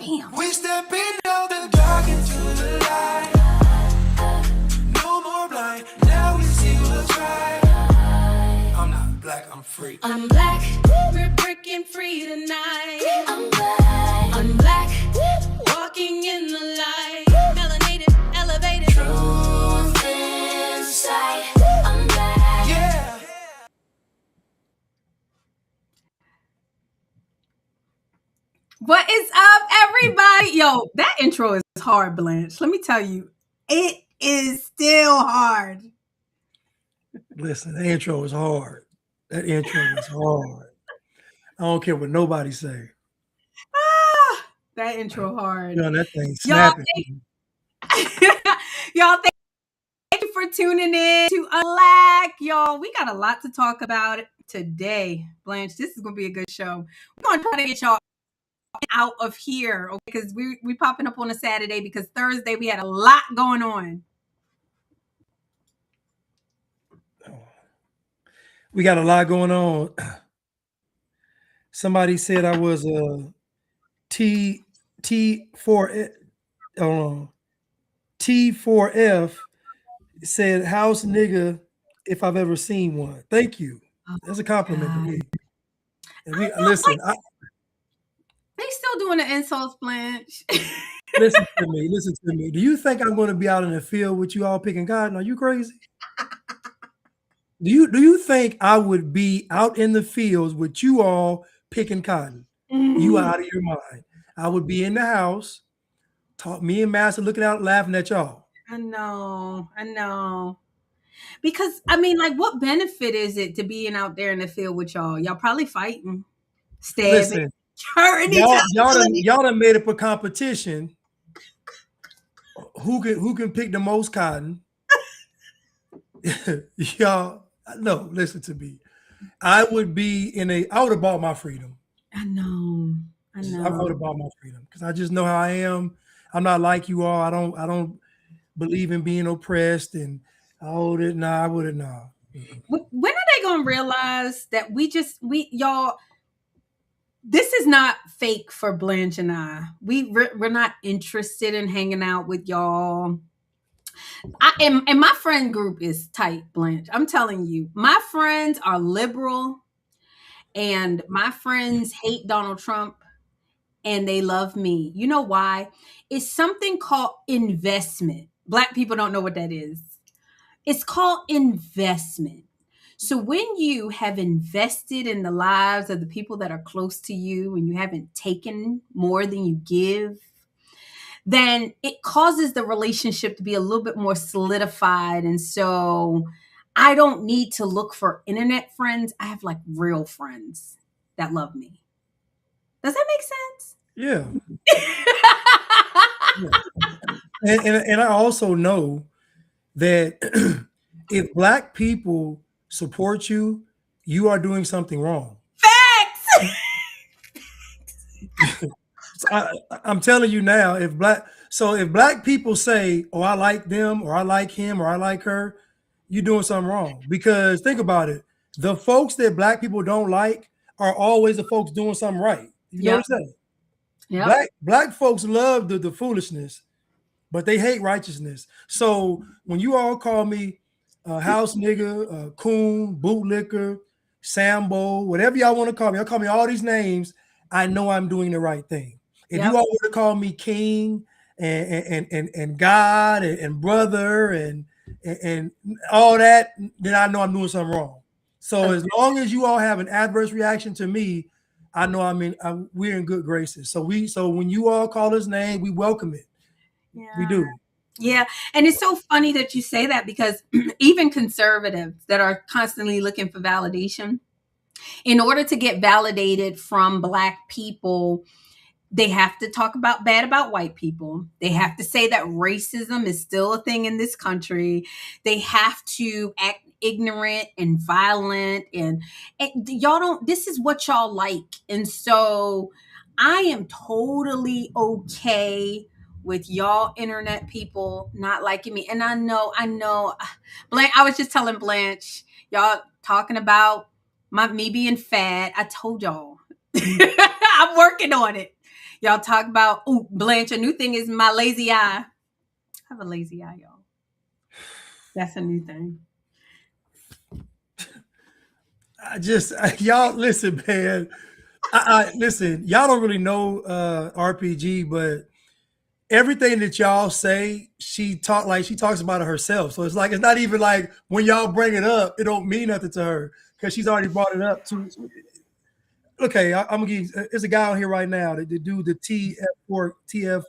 Damn. We step in out the dark into the light. No more blind. Now we see what's right. I'm not black, I'm free. I'm black. We're breaking free tonight. I'm black. I'm black. Walking in the light. Melanated, elevated. Truth inside. I'm black. Yeah. What is up, everybody? Yo, that intro is hard, Blanche. Let me tell you, it is still hard. Listen, the intro is hard. That intro is hard. I don't care what nobody say. That intro hard. You know, that thing Y'all, snapping. y'all, thank you for tuning in to Unblack. Y'all, we got a lot to talk about today. Blanche, this is going to be a good show. We're going to try to get y'all out of here, okay? Because we popping up on a Saturday because Thursday we had a lot going on. We got a lot going on. Somebody said I was a T4F. T4F said house nigga if I've ever seen one. Thank you. That's a compliment to me. And we listen. They still doing the insults, Blanche. Listen to me. Listen to me. Do you think I'm going to be out in the field with you all picking cotton? Are you crazy? Do you think I would be out in the fields with you all picking cotton? You out of your mind. I would be in the house, me and Master looking out, laughing at y'all. I know. Because I mean, like, what benefit is it to being out there in the field with y'all? Y'all probably fighting, stabbing, Listen, hurting each y'all other. done made up a competition. Who can pick the most cotton? Y'all, no, listen to me. I would have bought my freedom. I know. I would have bought my freedom because I just know how I am. I'm not like you all. I don't believe in being oppressed and I wouldn't. When are they gonna realize that y'all? This is not fake for Blanche and I. We're not interested in hanging out with y'all. And my friend group is tight, Blanche. I'm telling you, my friends are liberal, and my friends hate Donald Trump, and they love me. You know why? It's something called investment. Black people don't know what that is. It's called investment. So when you have invested in the lives of the people that are close to you and you haven't taken more than you give, then it causes the relationship to be a little bit more solidified. And so I don't need to look for internet friends. I have like real friends that love me. Does that make sense? Yeah. And I also know that if Black people support you, you are doing something wrong. Facts. I'm telling you now, if Black people say, "Oh, I like them," or "I like him," or "I like her," you're doing something wrong. Because think about it, the folks that Black people don't like are always the folks doing something right. You notice that? Yep. Black folks love the foolishness, but they hate righteousness. So when you all call me house nigga, coon, bootlicker, Sambo, whatever y'all want to call me, y'all call me all these names, I know I'm doing the right thing. If you all want to call me king and God and brother and all that, then I know I'm doing something wrong. So as long as you all have an adverse reaction to me, I know we're in good graces. So when you all call us name, we welcome it. Yeah. We do. Yeah. And it's so funny that you say that because even conservatives that are constantly looking for validation, in order to get validated from Black people, they have to talk bad about white people. They have to say that racism is still a thing in this country. They have to act ignorant and violent and this is what y'all like. And so I am totally okay with y'all internet people not liking me. And I know, Blanche, I was just telling Blanche, y'all talking about me being fat. I told y'all, I'm working on it. Y'all talk about, ooh, Blanche, a new thing is my lazy eye. I have a lazy eye, y'all. That's a new thing. Y'all listen, man. I listen. Y'all don't really know RPG, but everything that y'all say, she talks about it herself. So it's like it's not even like when y'all bring it up, it don't mean nothing to her because she's already brought it up. To okay, I'm gonna give. There's a guy on here right now that do the T4F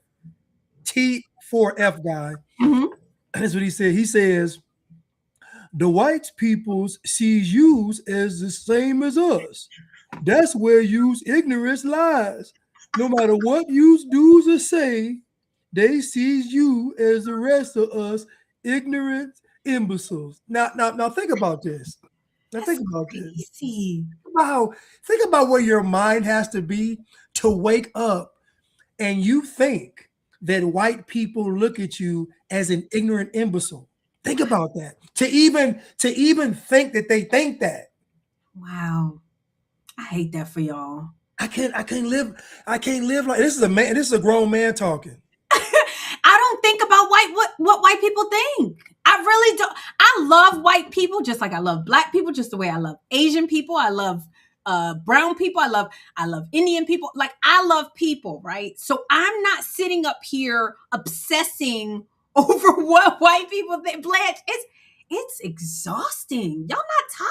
guy. Mm-hmm. That's what he said. He says the white peoples sees yous as the same as us. That's where yous ignorance lies. No matter what yous do or say, they sees you as the rest of us ignorant imbeciles. Now think about this. Now That's think about this. crazy. Wow. Think about where your mind has to be to wake up and you think that white people look at you as an ignorant imbecile. Think about that. To even think that they think that. Wow. I hate that for y'all. I can't live like this is a man, this is a grown man talking. I don't think about what white people think. I really don't. I love white people just like I love black people, just the way I love Asian people. I love brown people. I love Indian people. Like I love people, right? So I'm not sitting up here obsessing over what white people think. Blanche, it's exhausting. Y'all not tired?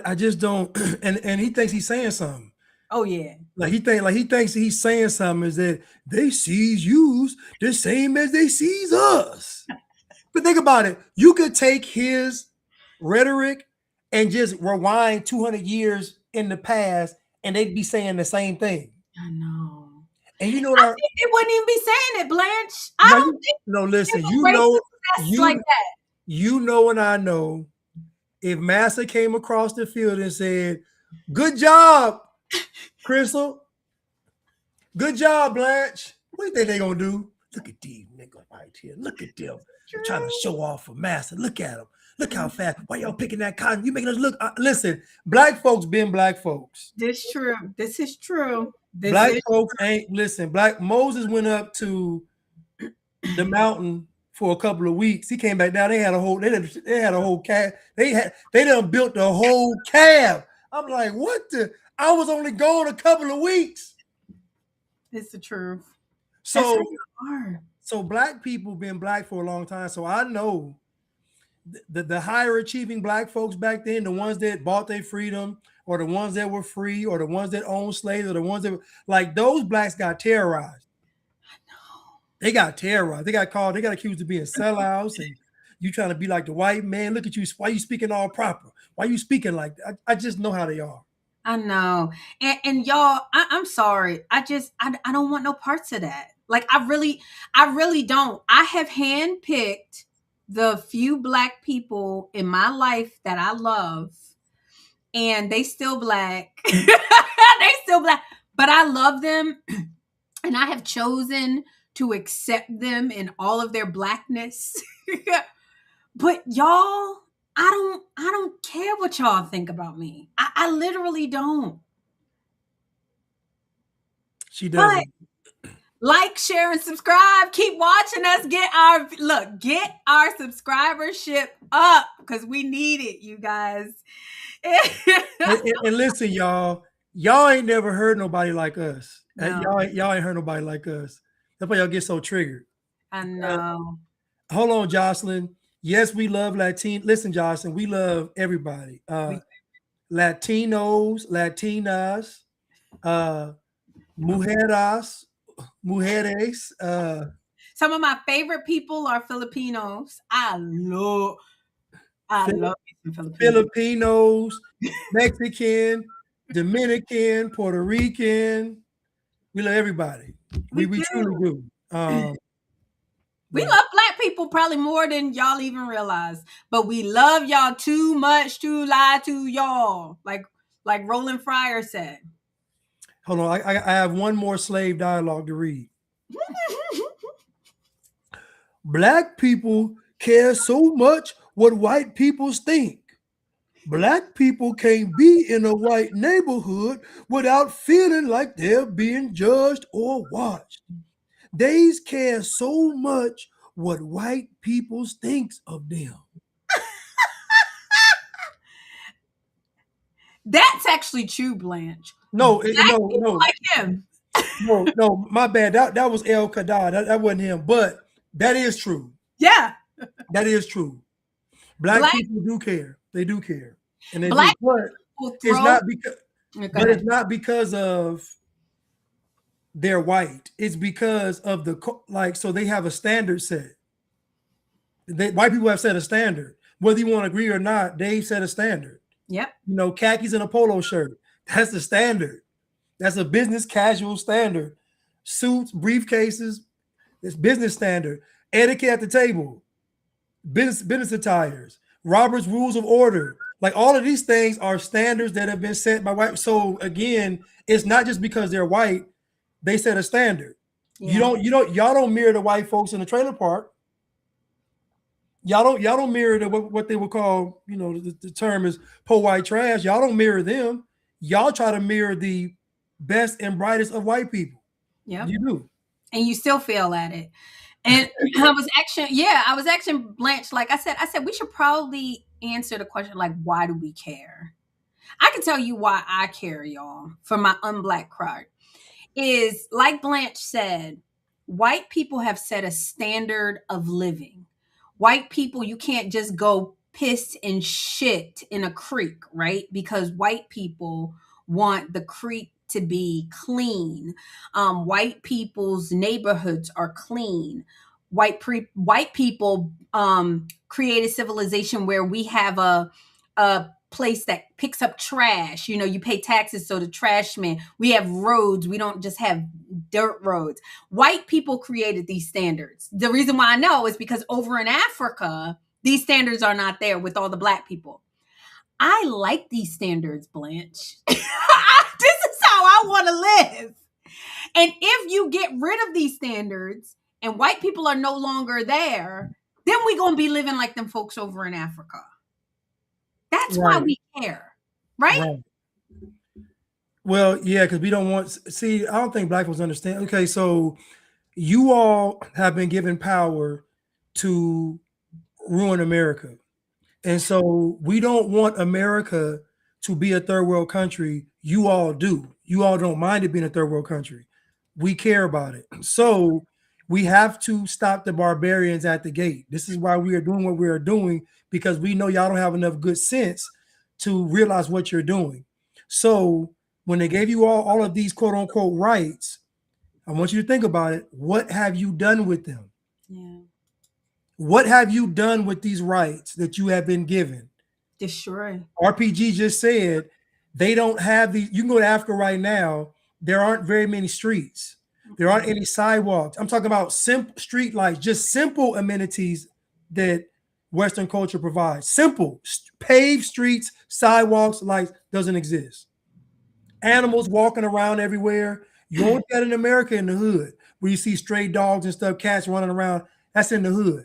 I just don't and he thinks he's saying something. Oh yeah. He thinks he's saying something is that they sees yous the same as they sees us. But think about it. You could take his rhetoric and just rewind 200 years in the past and they'd be saying the same thing. I know. And you know what I our think they wouldn't even be saying it, Blanche. I no, don't think no, listen, it's a racist mess like you that. you know and I know if Massa came across the field and said, "Good job, Crystal. Good job, Blanche." What do you think they gonna do? Look at these niggas right here. Look at them. They're trying to show off for Massa. Look at them. Look how fast. Why y'all picking that cotton? You making us look. Listen, black folks been black folks. This true. This is true. This Black is folks ain't listen. Black Moses went up to the mountain for a couple of weeks. He came back down. They had a whole cab. They done built the whole cab. I'm like, what the? I was only gone a couple of weeks. it's the truth. That's So how you are. so black people been black for a long time. So I know the higher achieving black folks back then, the ones that bought their freedom, or the ones that were free, or the ones that owned slaves, or the ones that were, like those blacks got terrorized. They got terrorized. They got called. They got accused of being sellouts and you trying to be like the white man. Look at you. Why you speaking all proper? Why you speaking like that? I just know how they are. I know. And y'all, I'm sorry. I don't want no parts of that. Like I really don't. I have handpicked the few black people in my life that I love, and they still black. They still black. But I love them and I have chosen to accept them in all of their blackness. But y'all, I don't care what y'all think about me. I literally don't. She But doesn't. like, share, and subscribe. Keep watching us get our subscribership up because we need it, you guys. And listen, y'all ain't never heard nobody like us. No, Y'all ain't heard nobody like us. That's why y'all get so triggered. I Uh, know. hold on, Jocelyn. Yes, we love Latin. Listen, Jocelyn, we love everybody. We, Latinos, Latinas, uh, mujeres, mujeres, some of my favorite people are Filipinos. I love me some Filipinos. Filipinos, Mexican, Dominican, Puerto Rican. We love everybody. We We truly do. do. We But love black people probably more than y'all even realize, but we love y'all too much to lie to y'all. Like Roland Fryer said. hold on, I have one more slave dialogue to read. Black people care so much what white people think. Black people can't be in a white neighborhood without feeling like they're being judged or watched. They care so much what white people thinks of them. That's actually true, Blanche. No, Black no, people no, like him. no, no. My bad. That was El Kadar. That wasn't him. But that is true. Yeah. That is true. Black Black people do care. They do care, and they do. black But people it's throw. not because. Go But it's ahead. not because of they're white. It's because of like. So they have a standard set. White people have set a standard. Whether you want to agree or not, they set a standard. Yep. You know, khakis and a polo shirt. That's the standard. That's a business casual standard. Suits, briefcases, it's business standard. Etiquette at the table, business attires, Robert's rules of order. Like all of these things are standards that have been set by white. So again, it's not just because they're white, they set a standard. Yeah. Y'all don't mirror the white folks in the trailer park. Y'all don't mirror what they would call, you know, the term is poor white trash. Y'all don't mirror them. Y'all try to mirror the best and brightest of white people. Yep. You do. And you still fail at it. And I was actually Blanche. Like I said, we should probably answer the question, like, why do we care? I can tell you why I care, y'all, for my unblack card. Is like Blanche said, white people have set a standard of living. White people, you can't just go piss and shit in a creek, right? Because white people want the creek to be clean. White people's neighborhoods are clean. White people created civilization where we have a place that picks up trash. You know, you pay taxes, so the trash man. We have roads. We don't just have dirt roads. White people created these standards. The reason why I know is because over in Africa, these standards are not there with all the black people. I like these standards, Blanche. This is how I want to live. And if you get rid of these standards and white people are no longer there, then we're going to be living like them folks over in Africa. That's why we care, right? Well, yeah, because we don't want. See, I don't think black folks understand. Okay, so you all have been given power to ruin America, and so we don't want America to be a third world country. You all do. You all don't mind it being a third world country. We care about it. So we have to stop the barbarians at the gate. This is why we are doing what we are doing, because we know y'all don't have enough good sense to realize what you're doing. So when they gave you all of these quote unquote rights, I want you to think about it. What have you done with them? Yeah. What have you done with these rights that you have been given? Destroy. RPG just said they don't have these. You can go to Africa right now. There aren't very many streets. There aren't any sidewalks. I'm talking about simple street lights, just simple amenities that Western culture provides. Simple paved streets, sidewalks, lights doesn't exist. Animals walking around everywhere. You only get in America in the hood where you see stray dogs and stuff, cats running around. That's in the hood.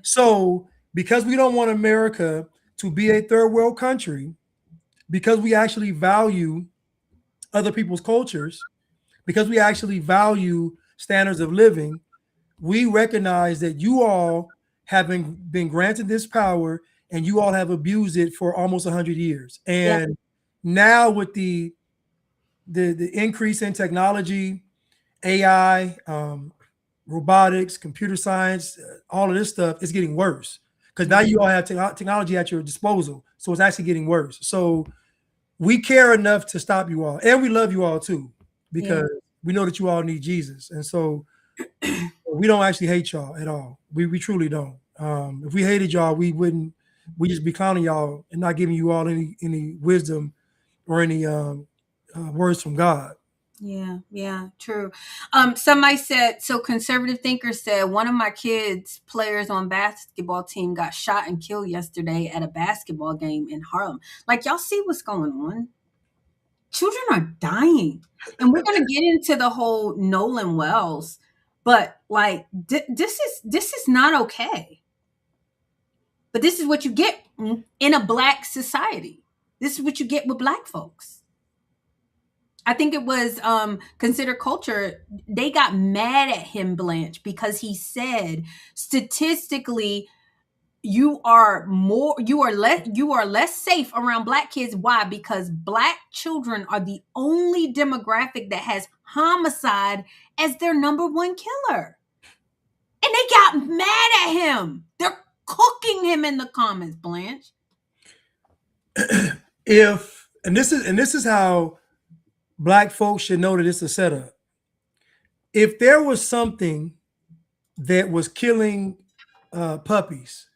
So because we don't want America to be a third world country, because we actually value other people's cultures, because we actually value standards of living, we recognize that you all have been granted this power and you all have abused it for almost 100 years. And now with the increase in technology, AI, robotics, computer science, all of this stuff is getting worse because now you all have technology at your disposal. So it's actually getting worse. So we care enough to stop you all. And we love you all too, because we know that you all need Jesus. And so we don't actually hate y'all at all. We truly don't. If we hated y'all, we just be clowning y'all and not giving you all any wisdom or any words from God. Yeah, true. Somebody said, so conservative thinker said, one of my kids' players on basketball team got shot and killed yesterday at a basketball game in Harlem. Like, y'all see what's going on? Children are dying. And we're going to get into the whole Nolan Wells, but like, this is not okay. But this is what you get in a black society. This is what you get with black folks. I think it was Consider Culture. They got mad at him, Blanche, because he said statistically you are less safe around black kids. Why? Because black children are the only demographic that has homicide as their number one killer. And they got mad at him. They're cooking him in the comments, Blanche. This is how black folks should know that it's a setup. If there was something that was killing puppies,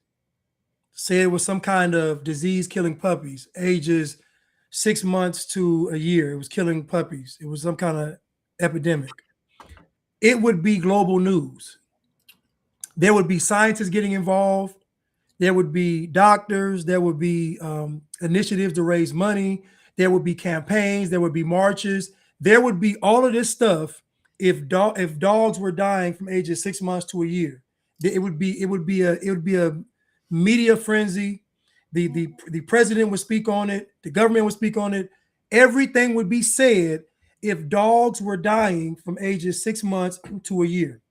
say it was some kind of disease killing puppies, ages 6 months to a year, it was killing puppies, it was some kind of epidemic, it would be global news. There would be scientists getting involved. There would be doctors. There would be initiatives to raise money. There would be campaigns. There would be marches. There would be all of this stuff if dogs were dying from ages 6 months to a year. It would be a media frenzy. The president would speak on it. The government would speak on it. Everything would be said if dogs were dying from ages 6 months to a year.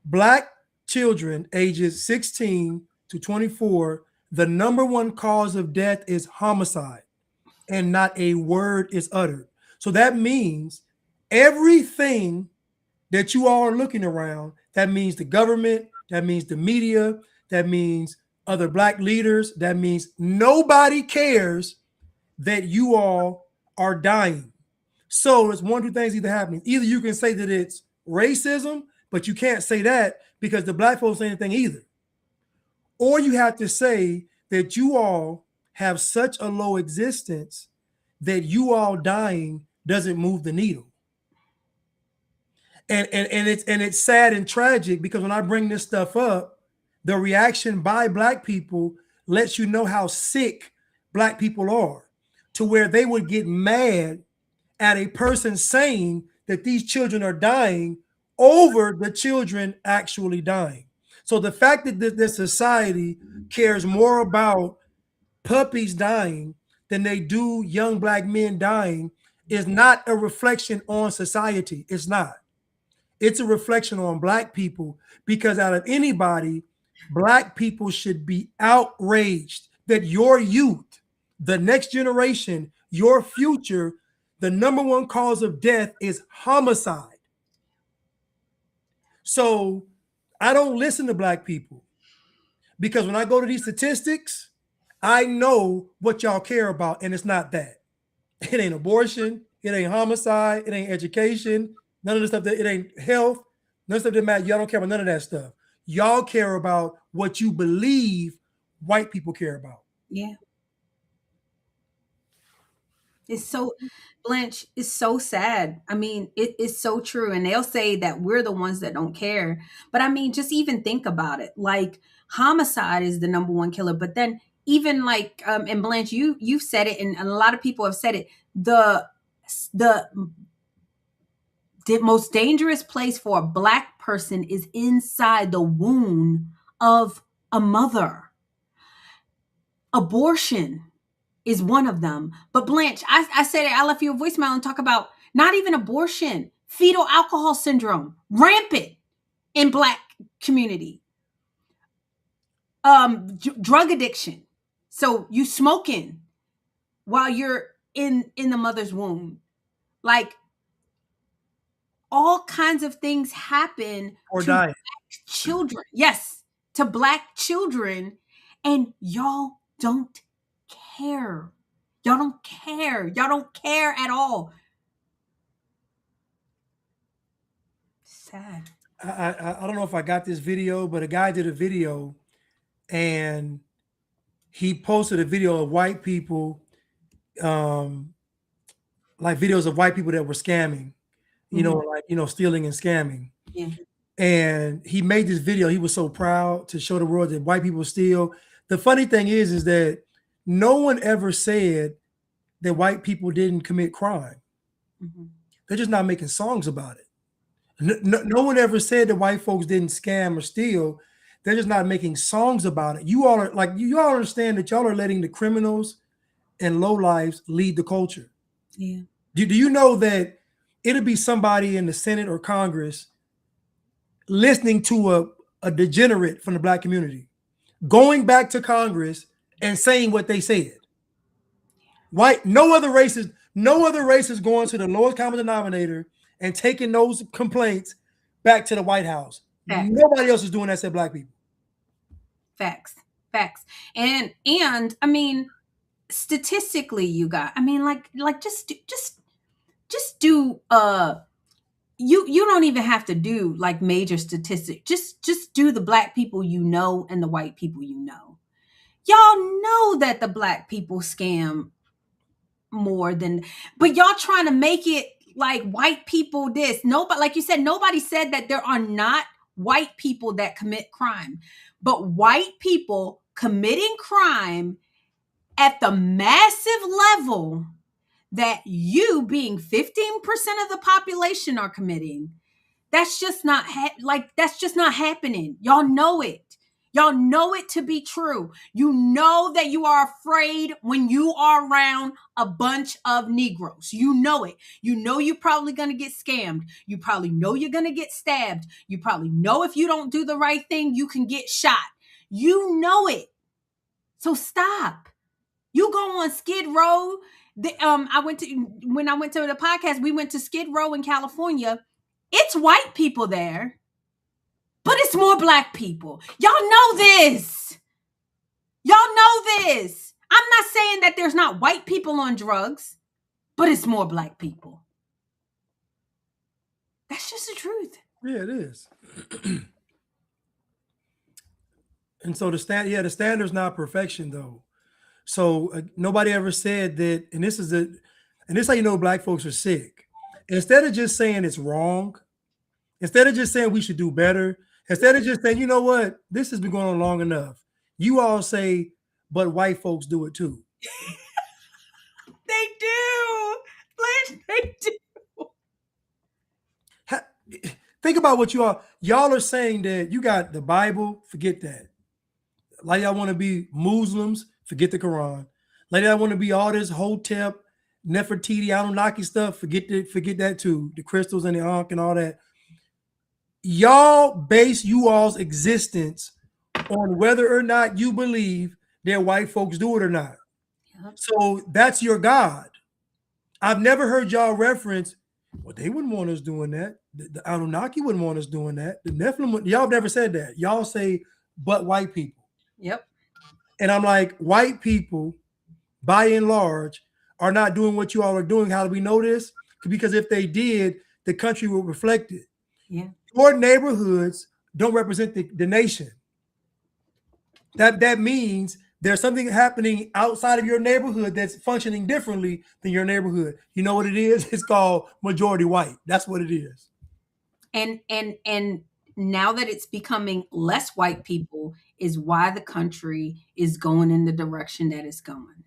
Black children ages 16 to 24, the number one cause of death is homicide, and not a word is uttered. So that means everything that you all are looking around, that means the government, that means the media, that means other black leaders, that means nobody cares that you all are dying. So it's one or two things either happening. Either you can say that it's racism, but you can't say that because the black folks say anything either. Or you have to say that you all have such a low existence that you all dying doesn't move the needle. And it's sad and tragic because when I bring this stuff up, the reaction by black people lets you know how sick black people are, to where they would get mad at a person saying that these children are dying over the children actually dying. So the fact that this society cares more about puppies dying than they do young black men dying is not a reflection on society. It's not. It's a reflection on black people, because out of anybody, black people should be outraged that your youth, the next generation, your future, the number one cause of death is homicide. So I don't listen to black people, because when I go to these statistics, I know what y'all care about, and it's not that. It ain't abortion, it ain't homicide, it ain't education, none of the stuff, that it ain't health, none of the stuff that matters. Y'all don't care about none of that stuff. Y'all care about what you believe white people care about. Yeah. It's so, Blanche, it's so sad. I mean, it is so true. And they'll say that we're the ones that don't care. But I mean, just even think about it. Like, homicide is the number one killer. But then even like, and Blanche, you've said it, and a lot of people have said it. The most dangerous place for a black person is inside the womb of a mother. Abortion is one of them. But Blanche, I said it, I left you a voicemail and talk about not even abortion, fetal alcohol syndrome, rampant in black community. Drug addiction. So you smoking while you're in the mother's womb. Like, all kinds of things happen Or to dying. black children. Yes, to black children. And y'all don't care. Y'all don't care. Y'all don't care at all. Sad. I don't know if I got this video, but a guy did a video and he posted a video of white people, like videos of white people that were scamming, stealing and scamming. Yeah. And he made this video. He was so proud to show the world that white people steal. The funny thing is that no one ever said that white people didn't commit crime. Mm-hmm. They're just not making songs about it. No one ever said that white folks didn't scam or steal. They're just not making songs about it. You all are like you all understand that y'all are letting the criminals and low lives lead the culture. Yeah. Do you know that it'll be somebody in the Senate or Congress listening to a degenerate from the black community, going back to Congress and saying what they said. White, no other race is going to the lowest common denominator and taking those complaints back to the White House. Facts. Nobody else is doing that except black people. Facts. Facts. And I mean, statistically, you got. I mean, like just do you don't even have to do like major statistics. Just do the black people you know and the white people you know. Y'all know that the black people scam more than, but y'all trying to make it like white people this. Nobody, like you said, nobody said that there are not white people that commit crime, but white people committing crime at the massive level that you being 15% of the population are committing, that's just not that's just not happening. Y'all know it. Y'all know it to be true. You know that you are afraid when you are around a bunch of Negroes. You know it. You know you're probably going to get scammed. You probably know you're going to get stabbed. You probably know if you don't do the right thing, you can get shot. You know it. So stop. You go on Skid Row. When I went to the podcast, we went to Skid Row in California. It's white people there, but it's more black people. Y'all know this. Y'all know this. I'm not saying that there's not white people on drugs, but it's more black people. That's just the truth. Yeah, it is. And so the standard's not perfection though. So nobody ever said that, and this is how you know black folks are sick. Instead of just saying it's wrong, instead of just saying we should do better, instead of just saying, you know what, this has been going on long enough, you all say, but white folks do it too. They do. Blanche, they do. Think about what y'all are saying that you got the Bible, forget that. Like y'all want to be Muslims, forget the Quran. Like y'all want to be all this Hotep, Nefertiti, Anunnaki stuff, forget that too. The crystals and the Ankh and all that. Y'all base you all's existence on whether or not you believe that white folks do it or not. Yep. So that's your God. I've never heard y'all reference, well, they wouldn't want us doing that. The Anunnaki wouldn't want us doing that. The Nephilim, y'all never said that. Y'all say, but white people. Yep. And I'm like, white people, by and large, are not doing what you all are doing. How do we know this? Because if they did, the country would reflect it. Yeah. Your neighborhoods don't represent the nation. That means there's something happening outside of your neighborhood that's functioning differently than your neighborhood. You know what it is? It's called majority white. That's what it is. And now that it's becoming less white people is why the country is going in the direction that it's going.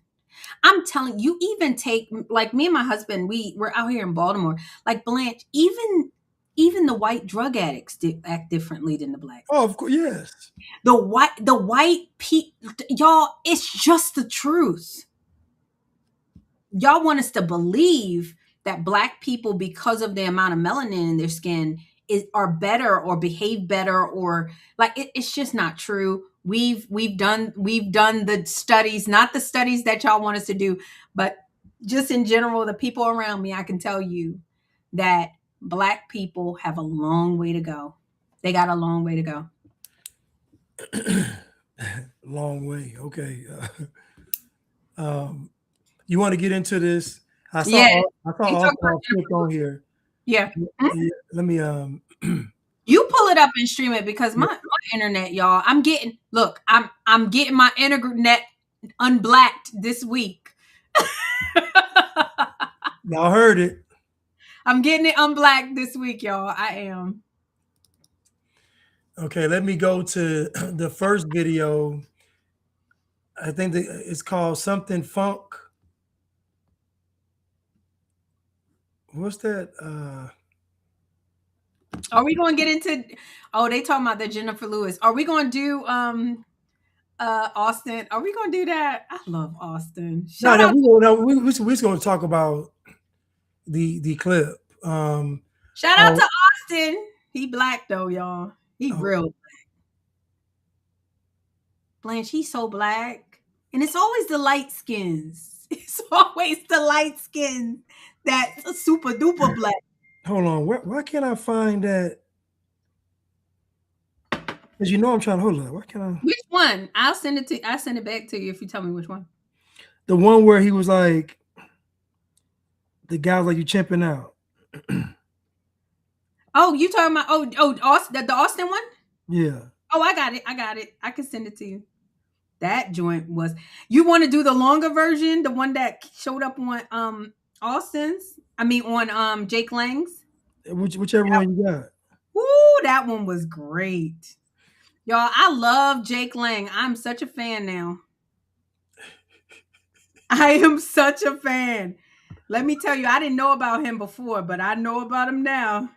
I'm telling you, even take like me and my husband, we're out here in Baltimore, like Blanche, even the white drug addicts act differently than the black. Oh, of course, yes. The white people, y'all, it's just the truth. Y'all want us to believe that black people, because of the amount of melanin in their skin, are better or behave better, or like it's just not true. We've done the studies, not the studies that y'all want us to do, but just in general, the people around me, I can tell you that black people have a long way to go. They got a long way to go. Long way. Okay. You want to get into this? I saw Yeah. all click on here. Yeah. Yeah, let me You pull it up and stream it because my internet, y'all. I'm getting my internet unblacked this week. y'all heard it. I'm getting it unblacked this week, y'all. I am. Okay, let me go to the first video. I think that it's called something funk. What's that? Are we going to get into? Oh, they talking about the Jennifer Lewis. Are we going to do Austin? Are we going to do that? I love Austin. No, Shout no, out, we just going to talk about the clip. shout out Oh, to Austin. He black though, y'all. He oh, real Blanche. He's so black, and it's always the light skins. It's always the light skins that's super duper black. hold on. Why can't I find that? Because you know I'm trying to hold on. Why can't I? Which one? I'll send it to. I send it back to you if you tell me which one. The one where he was like, the guy was like, you chimping out. Oh, you talking about? Austin, the Austin one? Yeah. Oh, I got it. I got it. I can send it to you. That joint was. You want to do the longer version, the one that showed up on Austin's? I mean on Jake Lang's. Whichever one you got. Woo, that one was great. Y'all, I love Jake Lang. I'm such a fan now. I am such a fan. Let me tell you, I didn't know about him before, but I know about him now.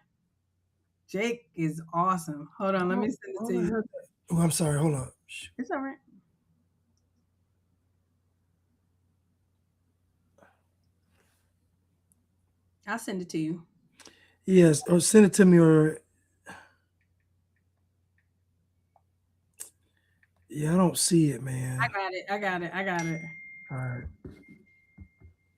Jake is awesome. Hold on, let me send it to you. Oh, I'm sorry. Hold on. It's all right. I'll send it to you. Yes, or send it to me, or yeah, I don't see it, man. I got it. I got it. I got it. All right.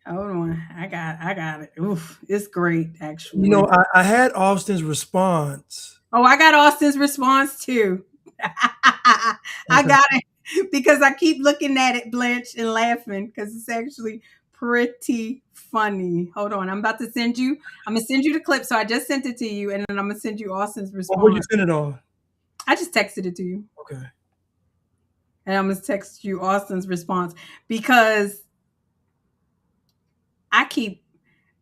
Hold on. I got it. Oof. It's great, You actually. know, I had Austin's response. Oh, I got Austin's response too. I Okay. got it because I keep looking at it, Blanche, and laughing because it's actually pretty funny. Hold on. I'm about to send you. I'm gonna send you the clip. So I just sent it to you, and then I'm gonna send you Austin's What would you response. send it on? I just texted it to you. Okay. And I'm gonna text you Austin's response because I keep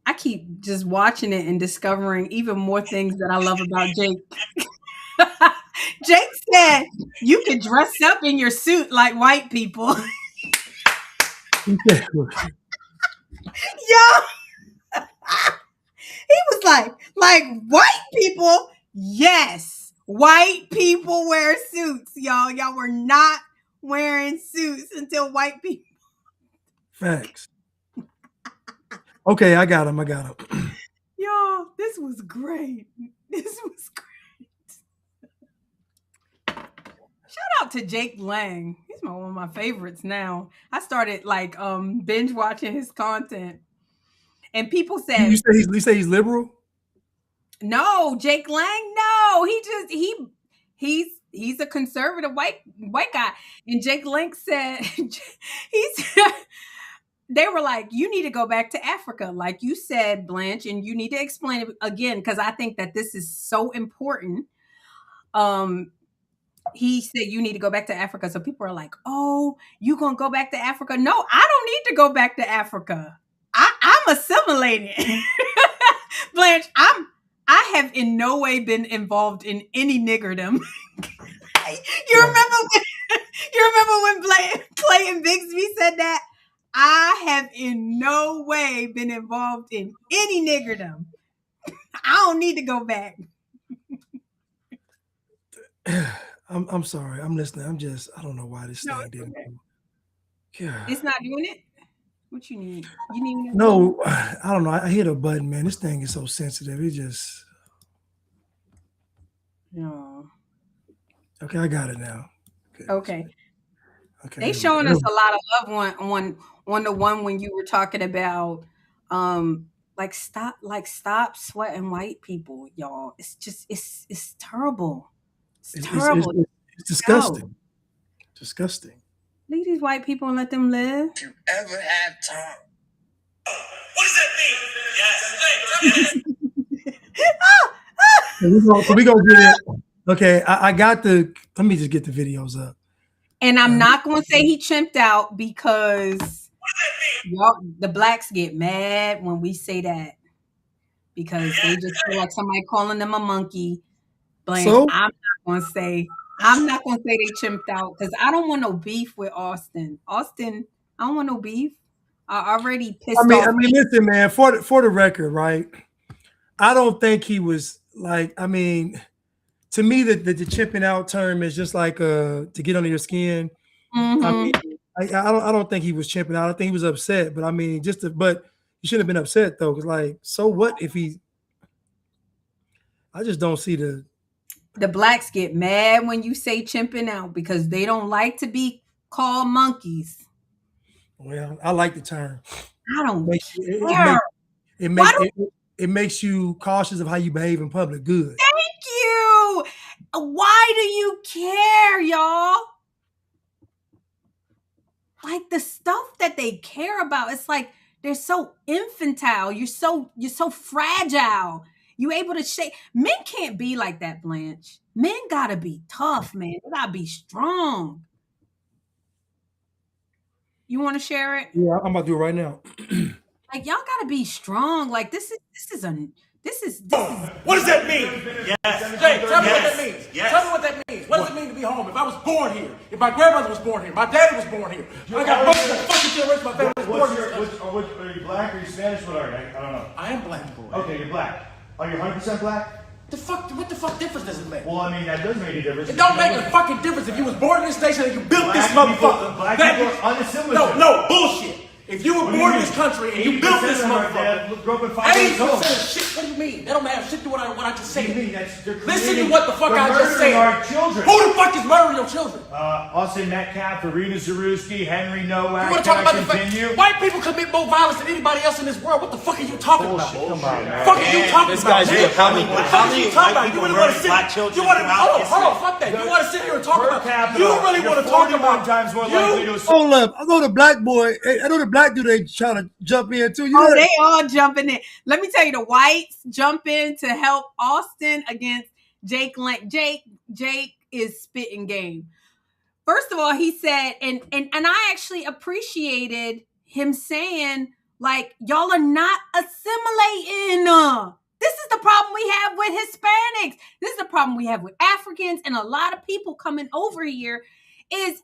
I keep just watching it and discovering even more things that I love about Jake. Jake said you could dress up in your suit like white people. Yo, he was like white people. Yes, white people wear suits, y'all. Y'all were not wearing suits until white people. Facts. Okay, I got him. I got him. Y'all, this was great. This was great. Shout out to Jake Lang. He's one of my favorites now. I started like binge watching his content. And people You said, say he's liberal? "No, Jake Lang, no. He's a conservative white guy." And Jake Lang said he's they were like, "You need to go back to Africa, like you said, Blanche, and you need to explain it again because I think that this is so important." He said you need to go back to Africa. So people are like, "Oh, you gonna go back to Africa?" No, I don't need to go back to Africa. I'm assimilated. Blanche, I have in no way been involved in any niggerdom. You remember when Clayton Bigsby said that? I have in no way been involved in any niggerdom. I don't need to go back. I'm sorry. I'm listening. I don't know why this No, thing it's didn't. okay. Yeah. It's not doing it. What you need? You need No, I don't know. I hit a button, man. This thing is so sensitive. It just No. okay. I got it now. Okay. Okay. They There we showing go. us a lot of love on the one when you were talking about stop sweating white people, y'all. It's just it's terrible. It's It's, it's, it's, terrible. it's Yo, disgusting. Disgusting. leave these white people and let them live. If you ever have time. What does that mean? Yes. So we gonna get it. Okay, I got the. Let me just get the videos up. And I'm not going to say he chimped out because y'all, the blacks get mad when we say that because they just feel like somebody calling them a monkey. Blanche, So I'm not going to say they chimped out because I don't want no beef with Austin. Austin, I don't want no beef. I already pissed off. listen, man. For the record, right? I don't think he was like, I mean, to me, the chipping out term is just like to get under your skin. I Mm-hmm. mean, I don't think he was chipping out. I think he was upset, but I mean, but he shouldn't have been upset though, because like, so what if he? I just don't see the. The blacks get mad when you say chimping out because they don't like to be called monkeys. Well, I like the term. I don't Make, it care. make it Why make don't it makes you cautious of how you behave in public. Good. you? Why do you care, y'all? Like the stuff that they care about, it's like they're so infantile. You're so fragile. You able to shake. Men can't be like that, Blanche. Men gotta be tough, man. They gotta be strong. You want to share it? Yeah, I'm about to do it right now. Like y'all gotta be strong. Like this is What does that mean? Yes. Jay, tell me what that means. Yes. Tell me what that means. What does it mean to be home? If I was born here, if my grandmother was born here, my daddy was born here, I got most of the fucking generation of my family was born here. Are you black or are you Spanish? What are you? I don't know. I am black, boy. Okay, you're black. Are you 100% black? What the fuck difference does it make? Well, I mean, that does make a difference. It don't make a fucking difference if you was born in this nation and you built this motherfucker. Black people are unassimilated. No, bullshit. If you were born in this country and you built this motherfucker, grew up in 80% of shit. What do you mean? That don't matter shit to what I just said. What do you mean? Listen to what the fuck I just said. Our children. Who the fuck is murdering your children? Austin Metcalf, Farina Zarewski, Henry Nowak. You want to talk about the fact white people commit more violence than anybody else in this world? What the fuck are you talking about? Come on, man. Fuck are you talking This about? guy's doing how many white people murdering black children? You want to hold on, fuck that. You want to sit here and talk about? You really want to talk about? times more likely to Hold up. I know the black boy. I know the black dude ain't trying to jump in too. You Oh, heard? they all jumping in. Let me tell you, the whites jump in to help Austin against Jake. Jake is spitting game. First of all, he said, and I actually appreciated him saying, like, y'all are not assimilating. This is the problem we have with Hispanics. This is the problem we have with Africans and a lot of people coming over here. Is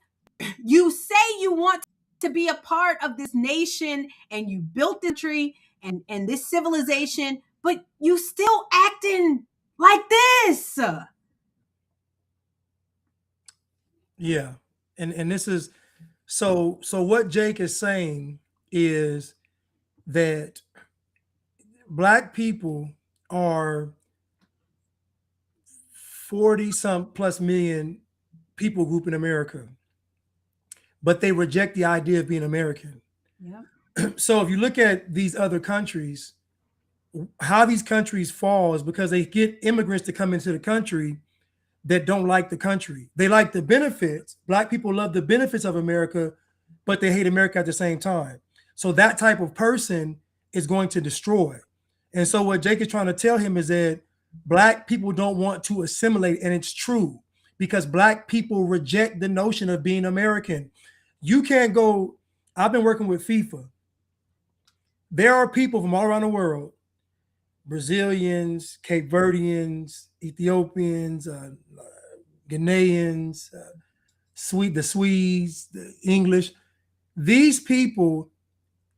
you say you want to be a part of this nation and you built the country and this civilization, but you still acting like this. Yeah, and this is so what Jake is saying is that black people are 40 some plus million people group in America, but they reject the idea of being American. Yeah. So if you look at these other countries, how these countries fall is because they get immigrants to come into the country that don't like the country. They like the benefits. Black people love the benefits of America, but they hate America at the same time. So that type of person is going to destroy. And so what Jake is trying to tell him is that black people don't want to assimilate, and it's true because black people reject the notion of being American. You can't go, I've been working with FIFA. There are people from all around the world, Brazilians, Cape Verdeans, Ethiopians, Ghanaians, the Swedes, the English. These people,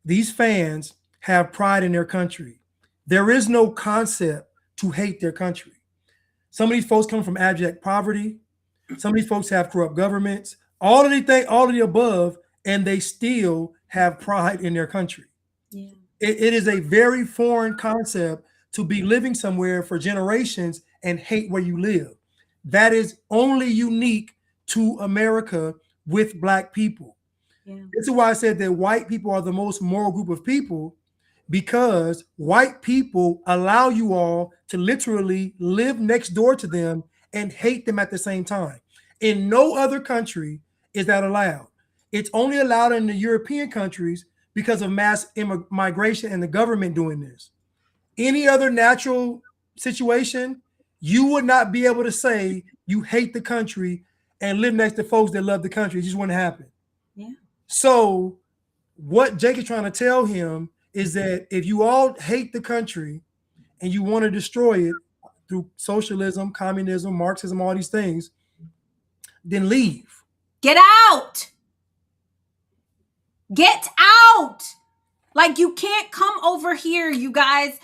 these fans have pride in their country. There is no concept to hate their country. Some of these folks come from abject poverty. Some of these folks have corrupt governments. All of the above, and they still have pride in their country. Yeah. It is a very foreign concept to be living somewhere for generations and hate where you live. That is only unique to America with black people. Yeah. This is why I said that white people are the most moral group of people, because white people allow you all to literally live next door to them and hate them at the same time. In no other country is that allowed. It's only allowed in the European countries because of mass migration and the government doing this. Any other natural situation, you would not be able to say you hate the country and live next to folks that love the country. It just wouldn't happen. Yeah. So what Jake is trying to tell him is that if you all hate the country and you want to destroy it through socialism, communism, Marxism, all these things, then leave. Get out. Get out. Like, you can't come over here, you guys.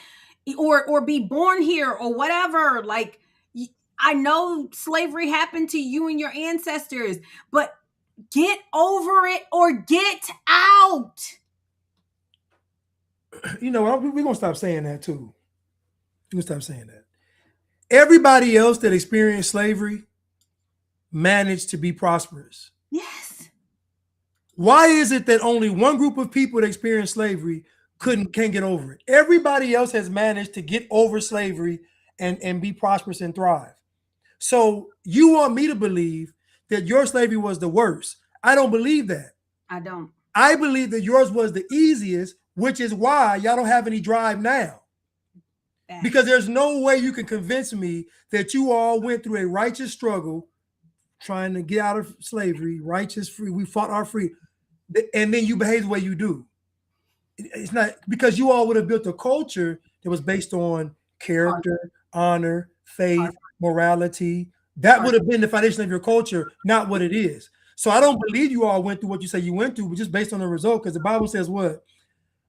or be born here or whatever. Like, I know slavery happened to you and your ancestors, but get over it or get out. You know, we're going to stop saying that too. We're going to stop saying that. Everybody else that experienced slavery managed to be prosperous. Yes. Why is it that only one group of people that experienced slavery can't get over it? Everybody else has managed to get over slavery and be prosperous and thrive. So you want me to believe that your slavery was the worst? I don't believe that. I don't. I believe that yours was the easiest, which is why y'all don't have any drive now. Because there's no way you can convince me that you all went through a righteous struggle trying to get out of slavery, righteous free. We fought our freedom, and then you behave the way you do. It's not because you all would have built a culture that was based on character, honor, faith, morality. That would have been the foundation of your culture, not what it is. So I don't believe you all went through what you say you went through, but just based on the result, because the Bible says what?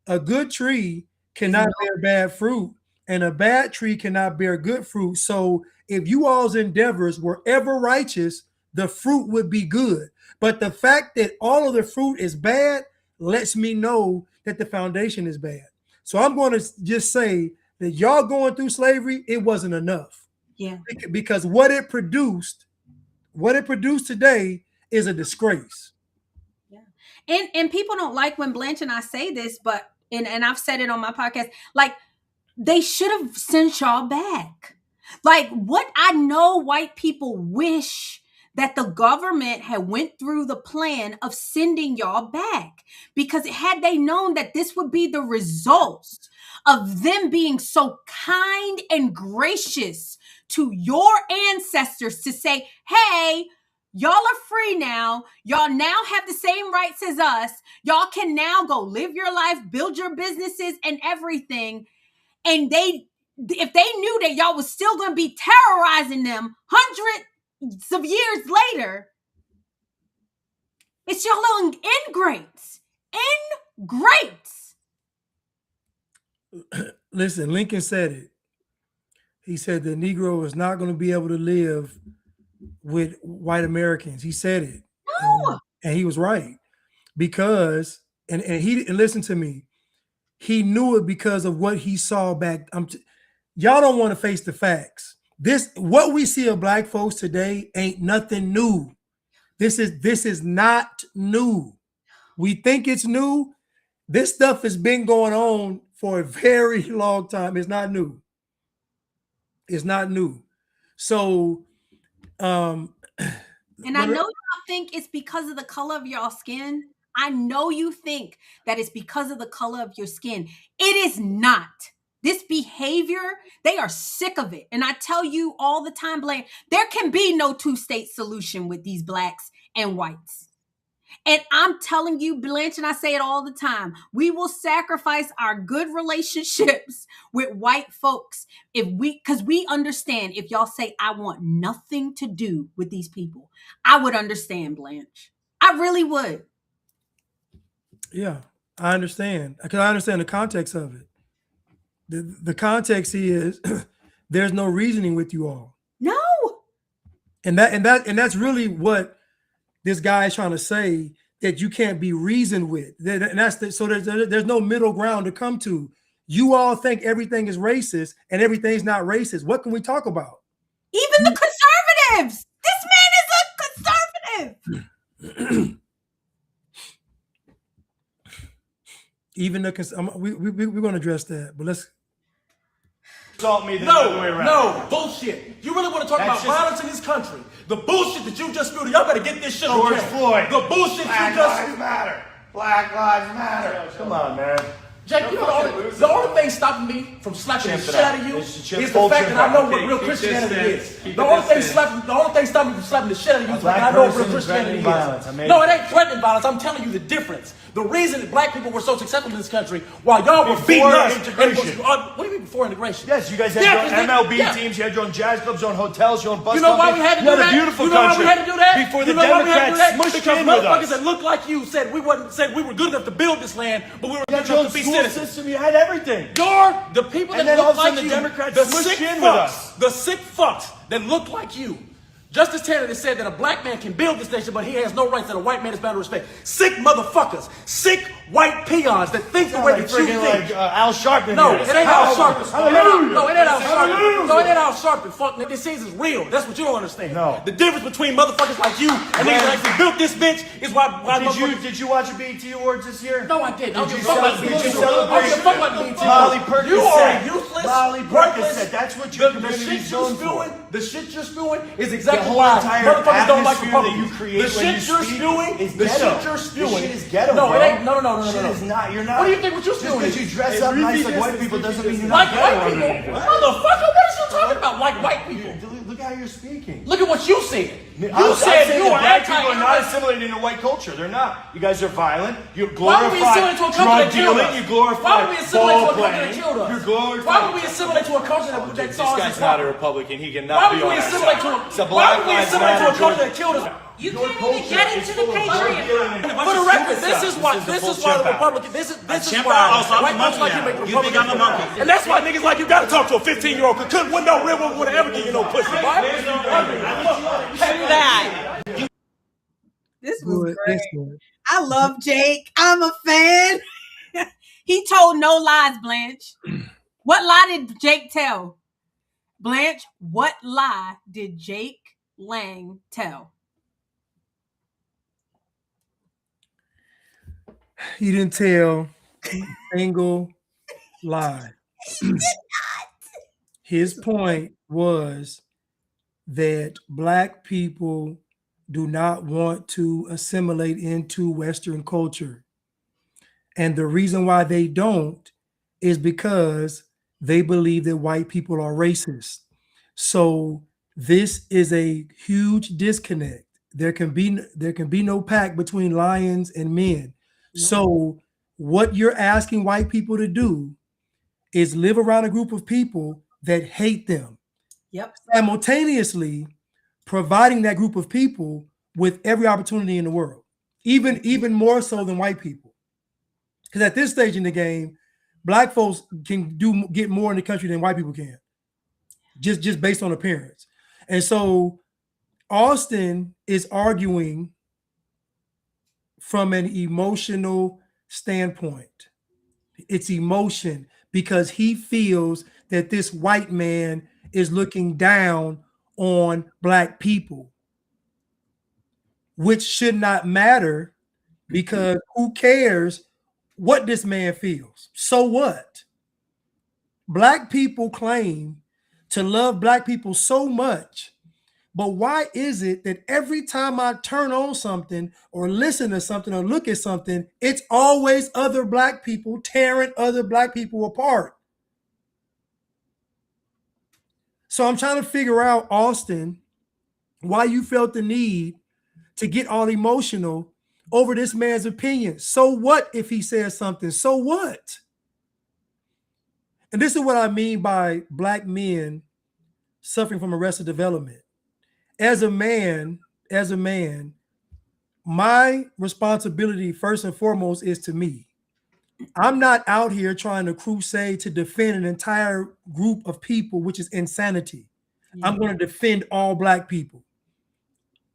A good tree cannot bear bad fruit, and a bad tree cannot bear good fruit. So if you all's endeavors were ever righteous, the fruit would be good. But the fact that all of the fruit is bad lets me know that the foundation is bad. So I'm going to just say that y'all going through slavery, it wasn't enough. Yeah. Because what it produced today is a disgrace. Yeah. And people don't like when Blanche and I say this, but and I've said it on my podcast, like, they should have sent y'all back. Like, what I know white people wish that the government had went through the plan of sending y'all back, because had they known that this would be the results of them being so kind and gracious to your ancestors to say, hey, y'all are free now. Y'all now have the same rights as us. Y'all can now go live your life, build your businesses and everything. And if they knew that y'all was still going to be terrorizing them hundreds of years later, it's y'all little ingrates. Ingrates. Listen, Lincoln said it. He said the Negro is not going to be able to live with white Americans. He said it. No. And he was right. Because, and listen to me, he knew it because of what he saw back. Y'all don't want to face the facts. What we see of black folks today ain't nothing new. This is not new. We think it's new. This stuff has been going on for a very long time. It's not new. It's not new. So, and I know y'all think it's because of the color of y'all skin. I know you think that it's because of the color of your skin. It is not. This behavior, they are sick of it. And I tell you all the time, Blaine, there can be no two-state solution with these blacks and whites. And I'm telling you, Blanche, and I say it all the time, we will sacrifice our good relationships with white folks because we understand if y'all say, I want nothing to do with these people, I would understand, Blanche. I really would. Yeah, I understand. Because I understand the context of it. The context is there's no reasoning with you all. No. And that's really what this guy is trying to say, that you can't be reasoned with. So there's no middle ground to come to. You all think everything is racist and everything's not racist. What can we talk about? Even the conservatives. This man is a conservative. Even we're going to address that, but let's. Insult me the other way around. No, bullshit. You really want to talk about violence in this country? The bullshit that you just spewed, y'all better get this shit on George camera. Floyd. The bullshit Black you just Lives Matter. Black Lives Matter. Come on, man. Jake, you know the only thing stopping me from slapping the shit out of you is the fact that I know what real Christianity is. The only thing stopping me from slapping the shit out of you is like I know what real Christianity is. No, it ain't threatening violence. I'm telling you the difference The reason that black people were so successful in this country while y'all were beating Before us. integration. What do you mean before integration? Yes, you guys had Yeah, your 'cause own MLB yeah. teams, you had your own jazz clubs, your own hotels, your own bus You know why we companies. had to You do that? had a beautiful You know why country. we had to do that? Before the You know why we had to do Democrats that? smushed Because in with motherfuckers us. that looked like you said we were good enough to build this land, but we were You good had your own enough to be school citizens. system, you had everything. The people And that then all look of a sudden like the you, Democrats the smushed sick in with fucks, us. the sick fucks that look like you. Justice Tanner has said that a black man can build this nation, but he has no rights that a white man is bound to respect. Sick motherfuckers, sick white peons that think the way that you think. Al Sharpton. No, here. it ain't Al Sharpton. Hallelujah. No, it ain't Al Hallelujah. Sharpton. No, it ain't Al Sharpton. Fuck, nigga, this is real. That's what you don't understand. No. The difference between motherfuckers like you and niggas that actually built this bitch is why Did you watch the BET Awards this year? No, I didn't. I don't Did give you a fuck about celebrate- BET. did you I don't celebrate- give a fuck about BET. Molly Perkins You are said. useless. Molly worthless. Perkins said. That's what your The community is shit you're known for. spewing, the shit you're spewing is The exactly whole why entire motherfuckers don't like atmosphere Republicans. that you create the when shit you you're speak spewing is the ghetto. shit you're spewing. This shit is ghetto, No, bro. it ain't. No. Shit is not. You're not. What do you think what you're Just spewing because is? you dress up nice like white people doesn't mean you're Like not white ghetto people? underneath it. Motherfucker, what is you talking about? Like white people? Look how you're speaking. Look at what you said. I'm You said saying you were that black people are not anti-immigrant. assimilated into white culture. They're not. You guys are violent. You Why would we glorify assimilate to a culture drug that killed dealing. us? You glorify Why would we assimilate to a ball culture that playing. killed us? You're glorifying. Why would we assimilate to a culture that This saw us guy's as not a fuck? Republican. He Why cannot be would on we our assimilate side. to It's a why Black would we Lives assimilate to a Matter culture Georgia. that killed us? You can't even get into the Patriot Front. For the record, this is why the Republican. This is chimp why out. Also, I'm white a folks monkey like you now. make You think Republicans I'm a look monkey. And that's why niggas like you gotta talk to a 15-year-old. Cause couldn't one no real woman would ever give you no pussy. Why? That. This was Good. great. Excellent. I love Jake. I'm a fan. He told no lies, Blanche. What lie did Jake tell? Blanche, what lie did Jake Lang tell? He didn't tell a single lie. His point was that black people do not want to assimilate into Western culture. And the reason why they don't is because they believe that white people are racist. So this is a huge disconnect. There can be no pact between lions and men. So what you're asking white people to do is live around a group of people that hate them, Yep. simultaneously providing that group of people with every opportunity in the world, even more so than white people. Because at this stage in the game, black folks can get more in the country than white people can, just based on appearance. And so Austin is arguing from an emotional standpoint. It's emotion because he feels that this white man is looking down on black people, which should not matter because who cares what this man feels? So what? Black people claim to love black people so much, but why is it that every time I turn on something or listen to something or look at something, it's always other black people tearing other black people apart? So I'm trying to figure out, Austin, why you felt the need to get all emotional over this man's opinion. So what if he says something? So what? And this is what I mean by black men suffering from arrested development. As a man, my responsibility first and foremost is to me. I'm not out here trying to crusade to defend an entire group of people, which is insanity. Yeah. I'm going to defend all black people.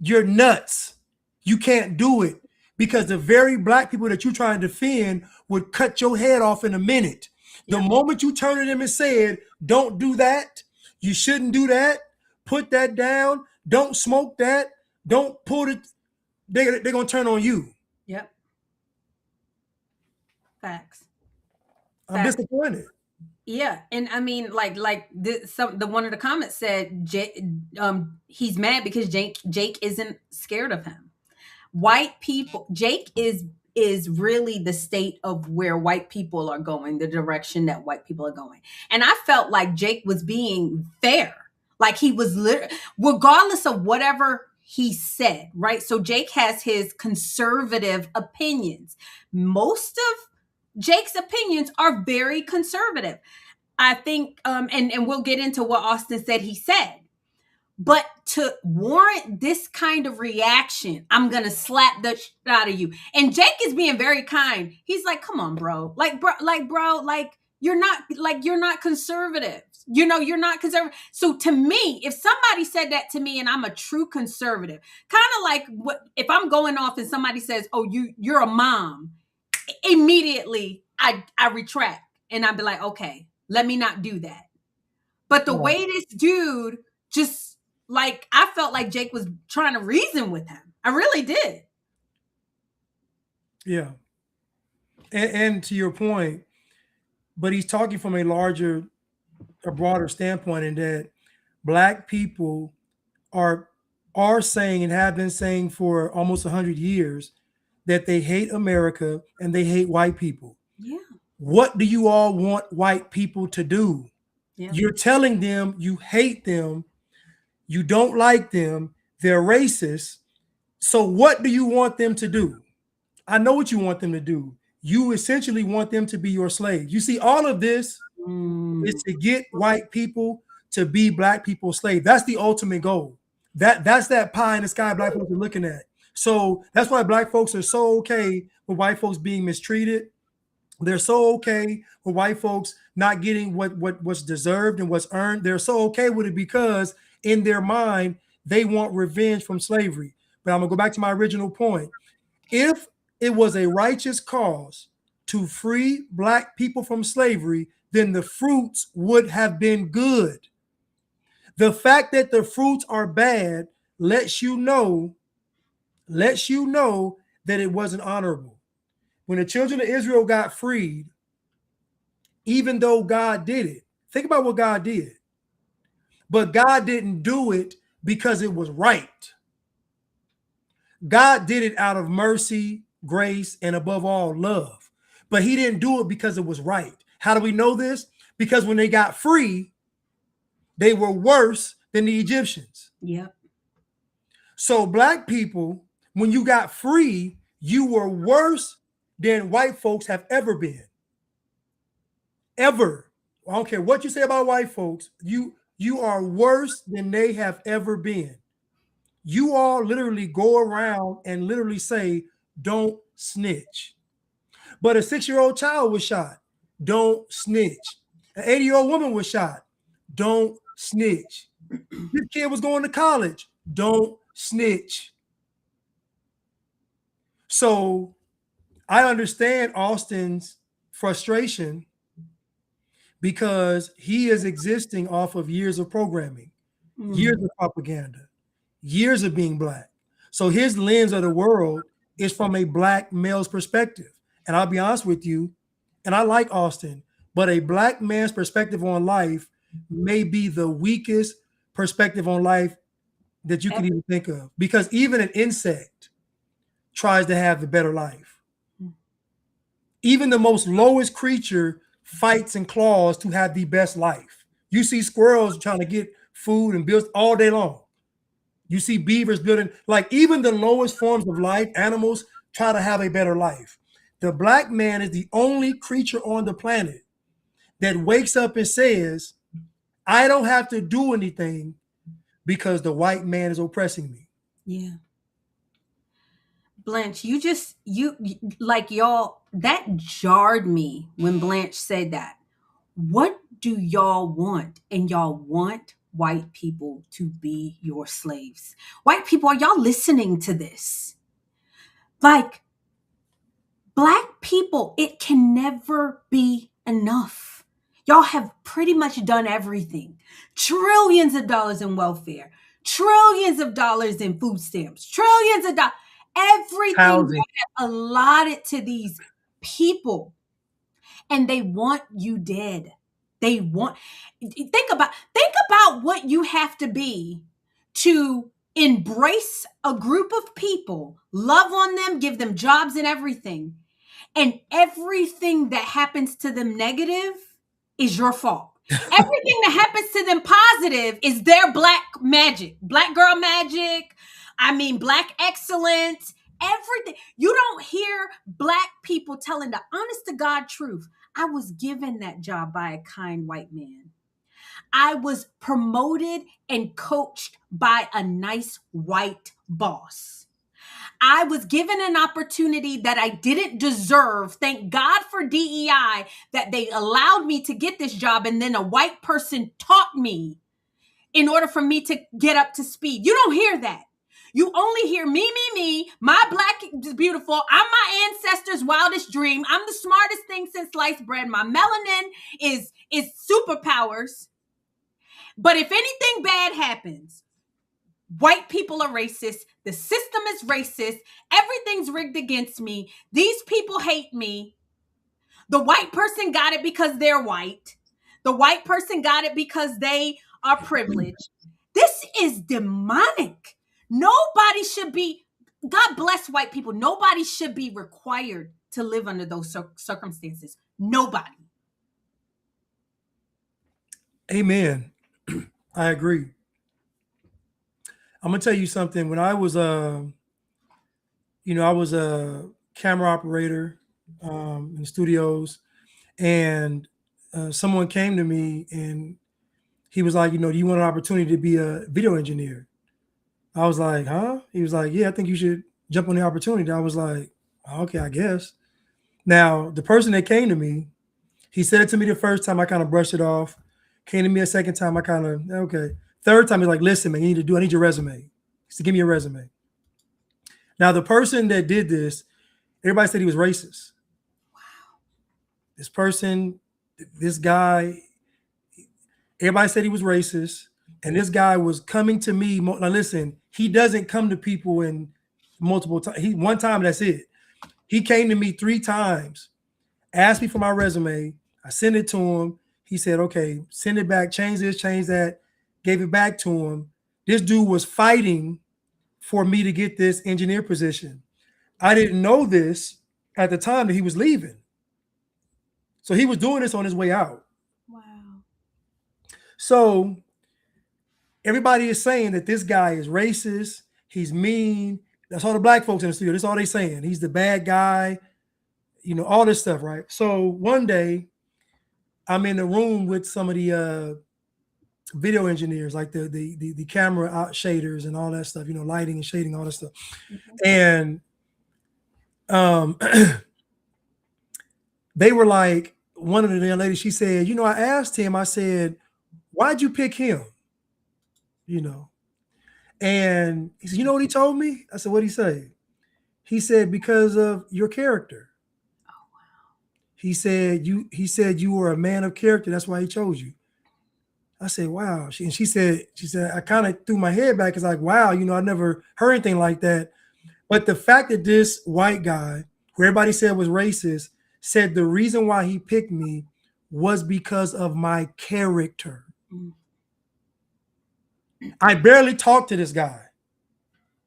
You're nuts. You can't do it because the very black people that you're trying to defend would cut your head off in a minute. Yeah. The moment you turn to them and said, don't do that, you shouldn't do that, put that down, don't smoke that, don't put it, they're going to turn on you. Yep. Facts. I'm disappointed. Yeah, and I mean, like the one of the comments said, he's mad because Jake isn't scared of him. White people, Jake is really the state of where white people are going, the direction that white people are going. And I felt like Jake was being fair, like he was regardless of whatever he said, right? So Jake has his conservative opinions. Most of Jake's opinions are very conservative. I think, and we'll get into what Austin said he said. But to warrant this kind of reaction, I'm gonna slap the shit out of you. And Jake is being very kind. He's like, "Come on, bro. Like you're not conservative. You know, you're not conservative." So to me, if somebody said that to me, and I'm a true conservative, kind of like what if I'm going off and somebody says, "Oh, you're a mom," immediately I retract and I'd be like, "Okay, let me not do that." But the way this dude just like I felt like Jake was trying to reason with him. I really did. Yeah. And to your point, but he's talking from a broader standpoint in that Black people are saying and have been saying for almost 100 years that they hate America and they hate white people. Yeah. What do you all want white people to do? Yeah. You're telling them you hate them, you don't like them, they're racist. So what do you want them to do? I know what you want them to do. You essentially want them to be your slave. You see, all of this is to get white people to be Black people's slave. That's the ultimate goal. That's that pie in the sky Black folks are looking at. So that's why Black folks are so okay with white folks being mistreated. They're so okay with white folks not getting what's deserved and what's earned. They're so okay with it because in their mind, they want revenge from slavery. But I'm gonna go back to my original point. If it was a righteous cause to free Black people from slavery, then the fruits would have been good. The fact that the fruits are bad lets you know that it wasn't honorable. When the children of Israel got freed, even though God did it, think about what God did. But God didn't do it because it was right. God did it out of mercy, grace, and above all, love. But he didn't do it because it was right. How do we know this? Because when they got free, they were worse than the Egyptians. Yep. So Black people, when you got free, you were worse than white folks have ever been. Ever. I don't care what you say about white folks. You are worse than they have ever been. You all literally go around and literally say, "Don't snitch." But a 6-year-old child was shot. Don't snitch. An 80-year-old woman was shot. Don't snitch. This kid was going to college. Don't snitch. So I understand Austin's frustration because he is existing off of years of programming, years of propaganda, years of being Black. So his lens of the world is from a Black male's perspective. And I'll be honest with you, and I like Austin, but a Black man's perspective on life may be the weakest perspective on life that you can even think of. Because even an insect tries to have the better life. Even the most lowest creature fights and claws to have the best life. You see squirrels trying to get food and bills all day long. You see beavers building, like even the lowest forms of life, animals try to have a better life. The Black man is the only creature on the planet that wakes up and says, "I don't have to do anything because the white man is oppressing me." Yeah. Blanche, you like y'all, that jarred me when Blanche said that. What do y'all want? And y'all want white people to be your slaves. White people, are y'all listening to this? Like, Black people, it can never be enough. Y'all have pretty much done everything. Trillions of dollars in welfare, trillions of dollars in food stamps, trillions of dollars. Everything Housing. you have allotted to these people, and they want you dead. They want, think about what you have to be to embrace a group of people, love on them, give them jobs and everything. And everything that happens to them negative is your fault. Everything that happens to them positive is their Black magic, Black girl magic, I mean, Black excellence, everything. You don't hear Black people telling the honest to God truth. I was given that job by a kind white man. I was promoted and coached by a nice white boss. I was given an opportunity that I didn't deserve. Thank God for DEI that they allowed me to get this job. And then a white person taught me in order for me to get up to speed. You don't hear that. You only hear me. My Black is beautiful. I'm my ancestors' wildest dream. I'm the smartest thing since sliced bread. My melanin is superpowers. But if anything bad happens, white people are racist. The system is racist. Everything's rigged against me. These people hate me. The white person got it because they're white. The white person got it because they are privileged. This is demonic. Nobody should be, God bless white people. Nobody should be required to live under those circumstances. Nobody. Amen. I agree. I'm gonna tell you something. When I was I was a camera operator in studios, and someone came to me and he was like, do you want an opportunity to be a video engineer? I was like, huh? He was like, yeah, I think you should jump on the opportunity. I was like, okay, I guess. Now, the person that came to me, he said it to me the first time, I kind of brushed it off. Came to me a second time, I kind of, okay. Third time, he's like, listen, man, I need your resume. He said, give me your resume. Now, the person that did this, everybody said he was racist. Wow. This guy, everybody said he was racist. And this guy was coming to me. Now, listen, he doesn't come to people in multiple times. One time, that's it. He came to me 3 times, asked me for my resume. I sent it to him. He said, okay, send it back, change this, change that, gave it back to him. This dude was fighting for me to get this engineer position. I didn't know this at the time that he was leaving. So he was doing this on his way out. Wow. So everybody is saying that this guy is racist. He's mean. That's all the Black folks in the studio. That's all they saying. He's the bad guy, all this stuff, right? So one day I'm in the room with some of the video engineers, like the camera out shaders and all that stuff, lighting and shading, all that stuff. Mm-hmm. And they were like, one of the young ladies, she said, I asked him, I said, why'd you pick him? And he said, you know what he told me? I said, what'd he say? He said, because of your character. Oh, wow. He said you were a man of character. That's why he chose you. I said, wow. She said, I kind of threw my head back. It's like, wow, I never heard anything like that. But the fact that this white guy, who everybody said was racist, said the reason why he picked me was because of my character. Mm. I barely talked to this guy.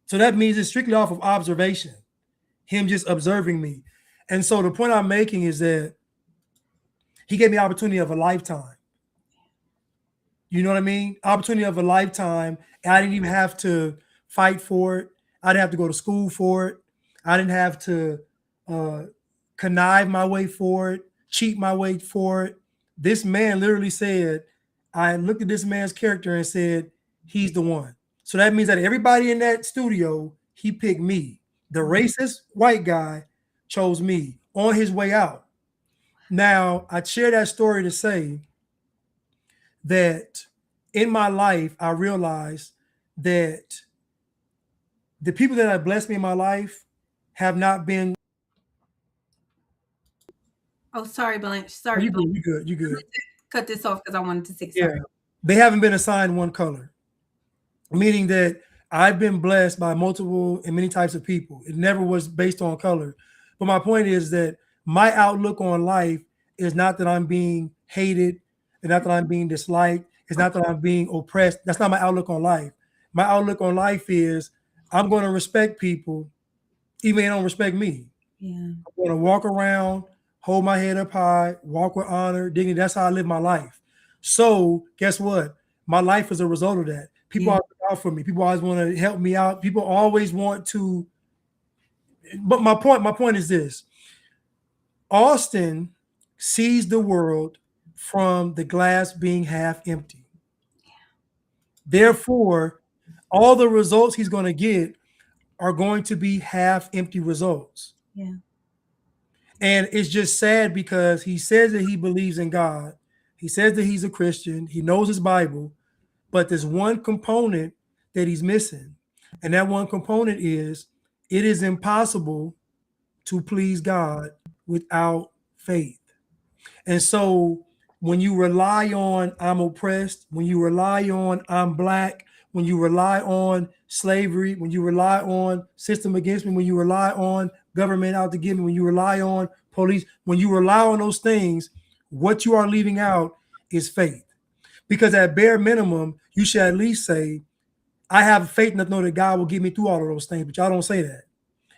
So that means it's strictly off of observation, him just observing me. And so the point I'm making is that he gave me the opportunity of a lifetime. You know what I mean? Opportunity of a lifetime. And I didn't even have to fight for it. I didn't have to go to school for it. I didn't have to connive my way for it, cheat my way for it. This man literally said, I looked at this man's character and said, he's the one. So that means that everybody in that studio, he picked me. The racist white guy chose me on his way out. Now, I share that story to say that in my life, I realized that the people that have blessed me in my life have not been. Oh, sorry, Blanche. Sorry. You good. Cut this off because I wanted to say sorry. Yeah. They haven't been assigned one color, meaning that I've been blessed by multiple and many types of people. It never was based on color. But my point is that my outlook on life is not that I'm being hated. It's not that I'm being disliked. It's not that I'm being oppressed. That's not my outlook on life. My outlook on life is I'm going to respect people, even if they don't respect me. Yeah. I'm going to walk around, hold my head up high, walk with honor, dignity. That's how I live my life. So guess what? my life is a result of that. People always look out for me. People always want to help me out. People always want to. But my point is this: Austin sees the world from the glass being half empty. Therefore, all the results he's going to get are going to be half empty results. Yeah. And it's just sad because he says that he believes in God. He says that he's a Christian. He knows his Bible, but there's one component that he's missing. And that one component is it is impossible to please God without faith. And so when you rely on I'm oppressed, when you rely on I'm black, when you rely on slavery, when you rely on system against me, when you rely on government out to get me, when you rely on police, when you rely on those things, what you are leaving out is faith. Because at bare minimum, you should at least say, I have faith enough to know that God will get me through all of those things, but y'all don't say that.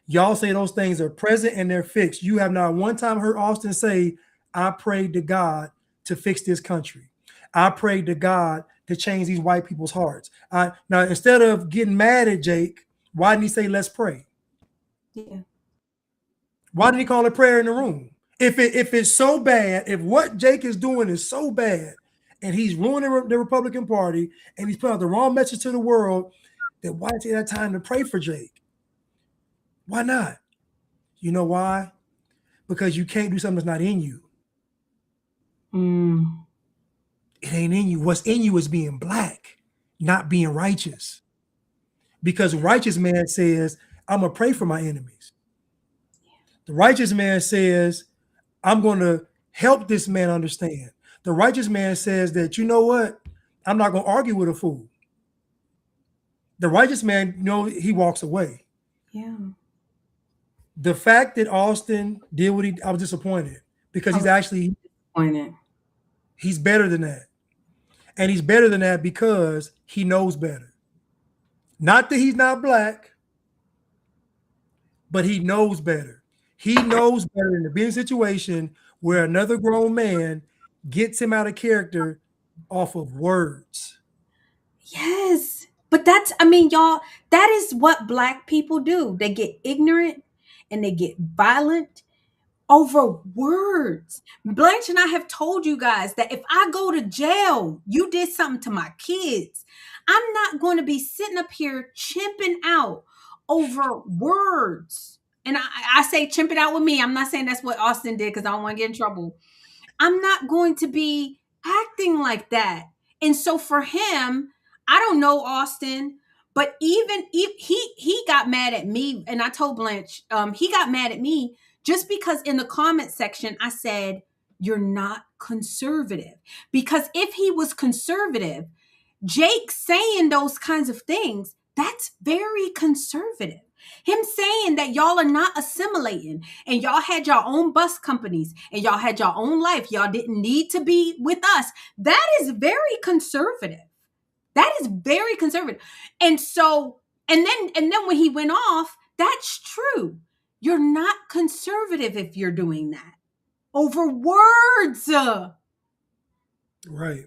Y'all say those things are present and they're fixed. You have not one time heard Austin say, I prayed to God to fix this country. I prayed to God to change these white people's hearts. Now, instead of getting mad at Jake, why didn't he say, let's pray? Yeah. Why didn't he call a prayer in the room? If it's so bad, if what Jake is doing is so bad, and he's ruining the Republican Party, and he's putting out the wrong message to the world, then why take that time to pray for Jake? Why not? You know why? Because you can't do something that's not in you. It ain't in you. What's in you is being black, not being righteous. Because righteous man says, I'm going to pray for my enemies. The righteous man says, I'm going to help this man understand. The righteous man says that, you know what? I'm not going to argue with a fool. The righteous man, he walks away. Yeah. The fact that Austin did what I was disappointed because he's actually disappointed. He's better than that. And he's better than that because he knows better. Not that he's not black, but he knows better. He knows better than to be in a situation where another grown man gets him out of character off of words. Yes. But y'all, that is what black people do. They get ignorant and they get violent over words. Blanche and I have told you guys that if I go to jail, you did something to my kids. I'm not going to be sitting up here chimping out over words. And I say chimping out with me. I'm not saying that's what Austin did because I don't want to get in trouble. I'm not going to be acting like that. And so for him, I don't know Austin, but even if he got mad at me, and I told Blanche, he got mad at me just because in the comment section I said, you're not conservative. Because if he was conservative, Jake saying those kinds of things, that's very conservative. Him saying that y'all are not assimilating and y'all had your own bus companies and y'all had your own life. Y'all didn't need to be with us. That is very conservative. That is very conservative. And so, and then when he went off, that's true. You're not conservative if you're doing that over words. Right.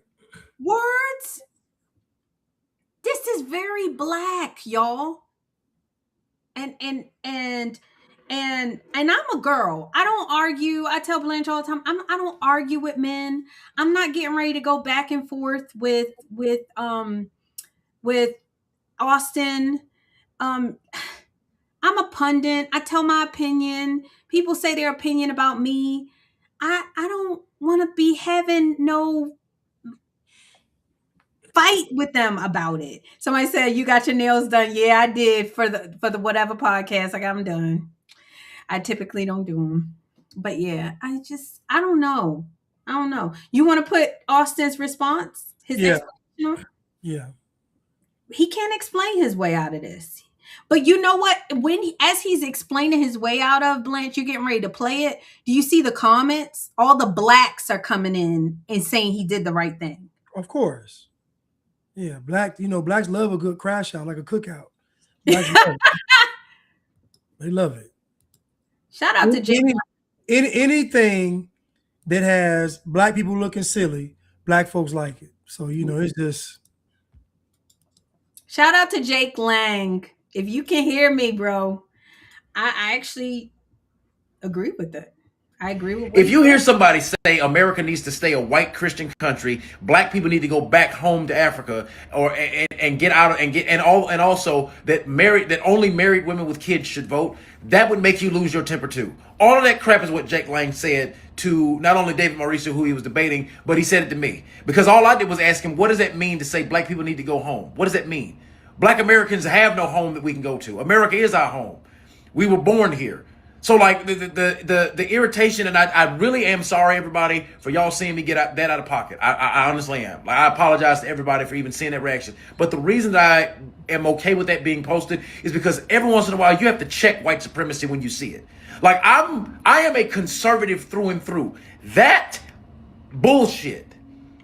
Words. This is very black, y'all. And I'm a girl. I don't argue. I tell Blanche all the time, I don't argue with men. I'm not getting ready to go back and forth with Austin. I'm a pundit. I tell my opinion. People say their opinion about me. I don't want to be having no fight with them about it. Somebody said, you got your nails done. Yeah, I did for the whatever podcast. I got them done. I typically don't do them. But yeah, I don't know. I don't know. You want to put Austin's response? Explanation? Yeah. He can't explain his way out of this. But you know what? As he's explaining his way out of, Blanche, you're getting ready to play it. Do you see the comments? All the blacks are coming in and saying he did the right thing. Of course. Yeah, blacks love a good crash out, like a cookout. Blacks love it. They love it. Shout out to Jake. Anything that has black people looking silly, black folks like it. So, it's just Shout out to Jake Lang. If you can hear me, bro, I actually agree with that. I agree with what If he you hear said. somebody say America needs to stay a white Christian country, black people need to go back home to Africa, or and get out and get and all and also that only married women with kids should vote, that would make you lose your temper too. All of that crap is what Jake Lang said to not only David Mauricio, who he was debating, but he said it to me. Because all I did was ask him, what does that mean to say black people need to go home? What does that mean? Black Americans have no home that we can go to. America is our home. We were born here. So like the irritation, and I really am sorry, everybody, for y'all seeing me get that out of pocket. I honestly am. Like, I apologize to everybody for even seeing that reaction. But the reason that I am okay with that being posted is because every once in a while you have to check white supremacy when you see it. Like I am a conservative through and through. That bullshit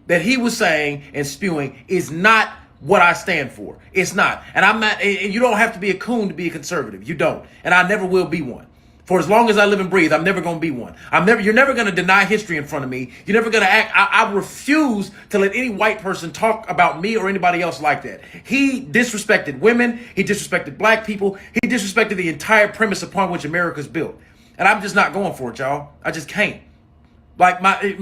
that he was saying and spewing is not what I stand for. It's not. And I'm not, and you don't have to be a coon to be a conservative. You don't. And I never will be one. For as long as I live and breathe, I'm never going to be one. You're never going to deny history in front of me. You're never going to act. I refuse to let any white person talk about me or anybody else like that. He disrespected women. He disrespected black people. He disrespected the entire premise upon which America's built. And I'm just not going for it, y'all. I just can't. Like I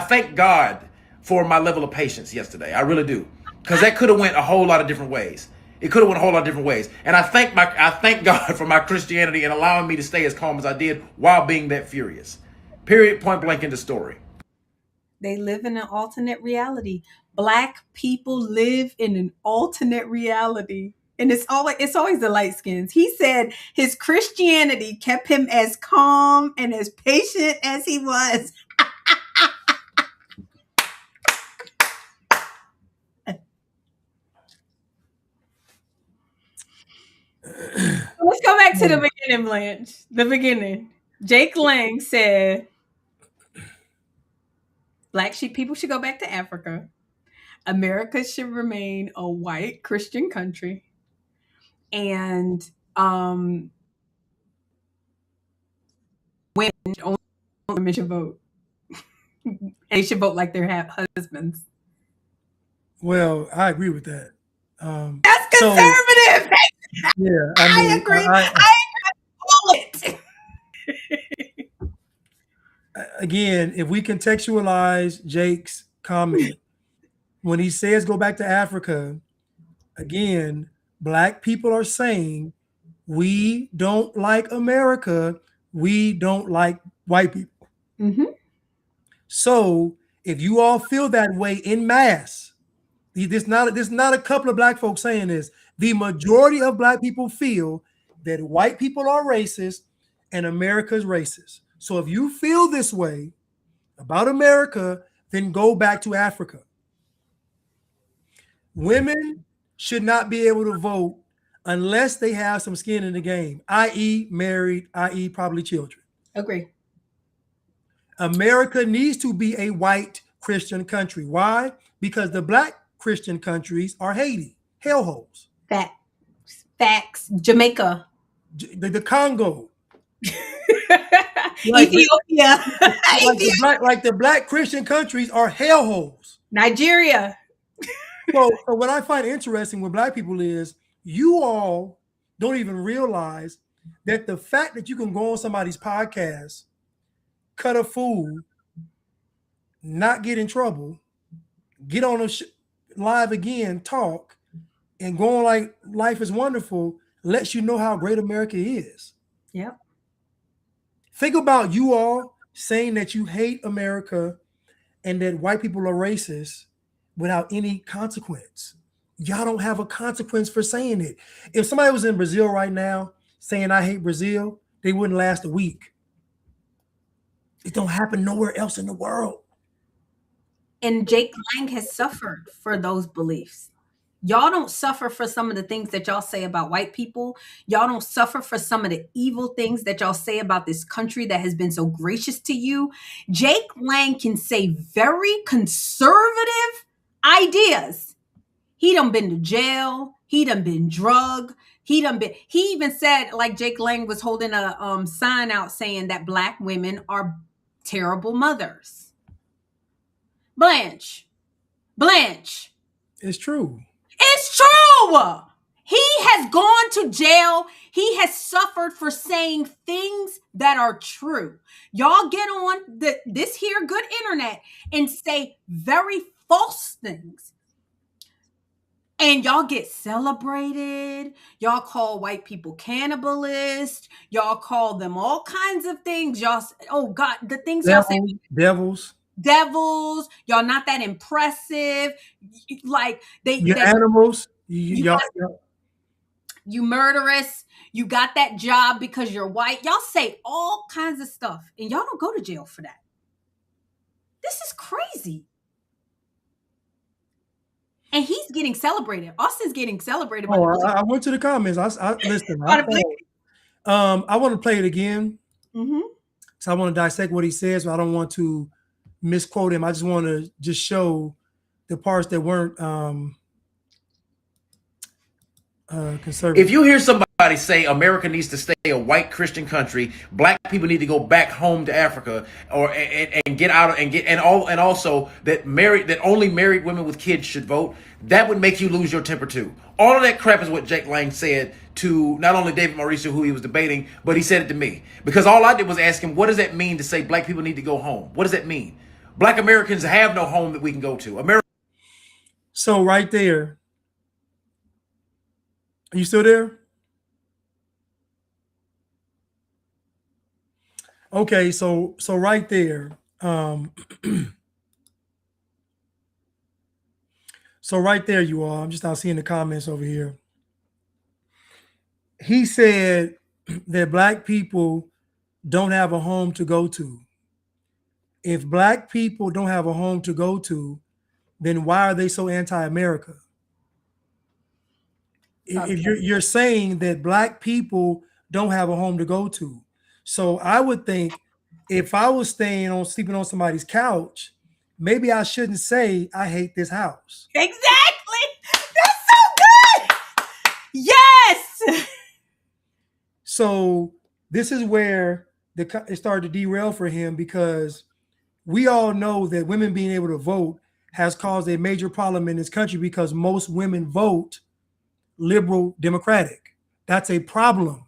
thank God for my level of patience yesterday. I really do. Because that could have went a whole lot of different ways. It could have went a whole lot of different ways. And I thank God for my Christianity and allowing me to stay as calm as I did while being that furious. Period, point blank in the story. They live in an alternate reality. Black people live in an alternate reality. And it's always the light skins. He said his Christianity kept him as calm and as patient as he was. Let's go back to the beginning, Blanche. The beginning. Jake Lang said black people should go back to Africa. America should remain a white Christian country. And only women should vote. They should vote like their husbands. Well, I agree with that. That's conservative. Yeah, I agree. I agree with it. Again, if we contextualize Jake's comment, when he says go back to Africa, again, black people are saying we don't like America, we don't like white people. Mm-hmm. So if you all feel that way in mass, this not a couple of black folks saying this. The majority of black people feel that white people are racist and America's racist. So if you feel this way about America, then go back to Africa. Women should not be able to vote unless they have some skin in the game, i.e. married, i.e. probably children. Agree. America needs to be a white Christian country. Why? Because the black Christian countries are Haiti, hellholes. Facts. Jamaica. The Congo. Ethiopia. Like the black Christian countries are hellholes. Nigeria. So what I find interesting with black people is you all don't even realize that the fact that you can go on somebody's podcast, cut a fool, not get in trouble, get on a live again, talk, and go on like life is wonderful, lets you know how great America is. Yep. Think about you all saying that you hate America and that white people are racist without any consequence. Y'all don't have a consequence for saying it. If somebody was in Brazil right now saying I hate Brazil, they wouldn't last a week. It don't happen nowhere else in the world. And Jake Lang has suffered for those beliefs. Y'all don't suffer for some of the things that y'all say about white people. Y'all don't suffer for some of the evil things that y'all say about this country that has been so gracious to you. Jake Lang can say very conservative ideas. He done been to jail. He done been drugged. He even said, like Jake Lang was holding a sign out saying that black women are terrible mothers. Blanche. It's true. It's true. He has gone to jail. He has suffered for saying things that are true. Y'all get on this here good internet and say very false things. And y'all get celebrated. Y'all call white people cannibalists. Y'all call them all kinds of things. Oh God, the things y'all say, Devils. devils. Y'all not that impressive. Like Your animals. Y'all. You murderous. You got that job because you're white. Y'all say all kinds of stuff, and y'all don't go to jail for that. This is crazy. And he's getting celebrated. Austin's getting celebrated. I went to the comments. I listen. I want to play it again. Mm-hmm. So I want to dissect what he says. But I don't want to misquote him. I just want to just show the parts that weren't conservative. If you hear somebody say America needs to stay a white Christian country, black people need to go back home to Africa, and get out and also that only married women with kids should vote, that would make you lose your temper too. All of that crap is what Jake Lang said to not only David Mauricio, who he was debating, but he said it to me. Because all I did was ask him, what does that mean to say black people need to go home? What does that mean? Black Americans have no home that we can go to. So right there. Are you still there? Okay, so right there. So right there you are. I'm just not seeing the comments over here. He said that black people don't have a home to go to. If black people don't have a home to go to, then why are they so anti-America? If you're saying that black people don't have a home to go to. So I would think if I was sleeping on somebody's couch, maybe I shouldn't say I hate this house. Exactly. That's so good. Yes. So this is where it started to derail for him, because we all know that women being able to vote has caused a major problem in this country, because most women vote liberal Democratic. That's a problem,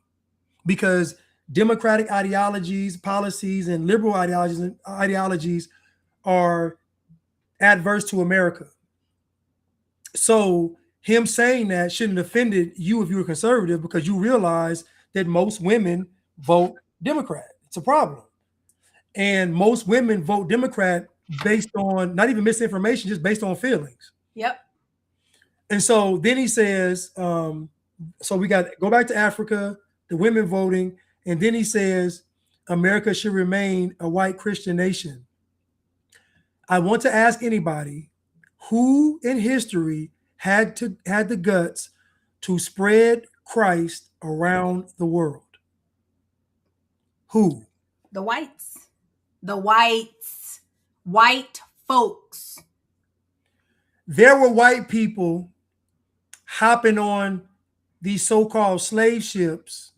because Democratic ideologies, policies, and liberal ideologies are adverse to America. So him saying that shouldn't have offended you if you were conservative, because you realize that most women vote Democrat. It's a problem. And most women vote Democrat based on not even misinformation, just based on feelings. Yep. And so then he says, so we got go back to Africa, the women voting, and then he says America should remain a white Christian nation. I want to ask anybody who in history had the guts to spread Christ around the world. Who? The whites. The whites. White folks. There were white people hopping on these so-called slave ships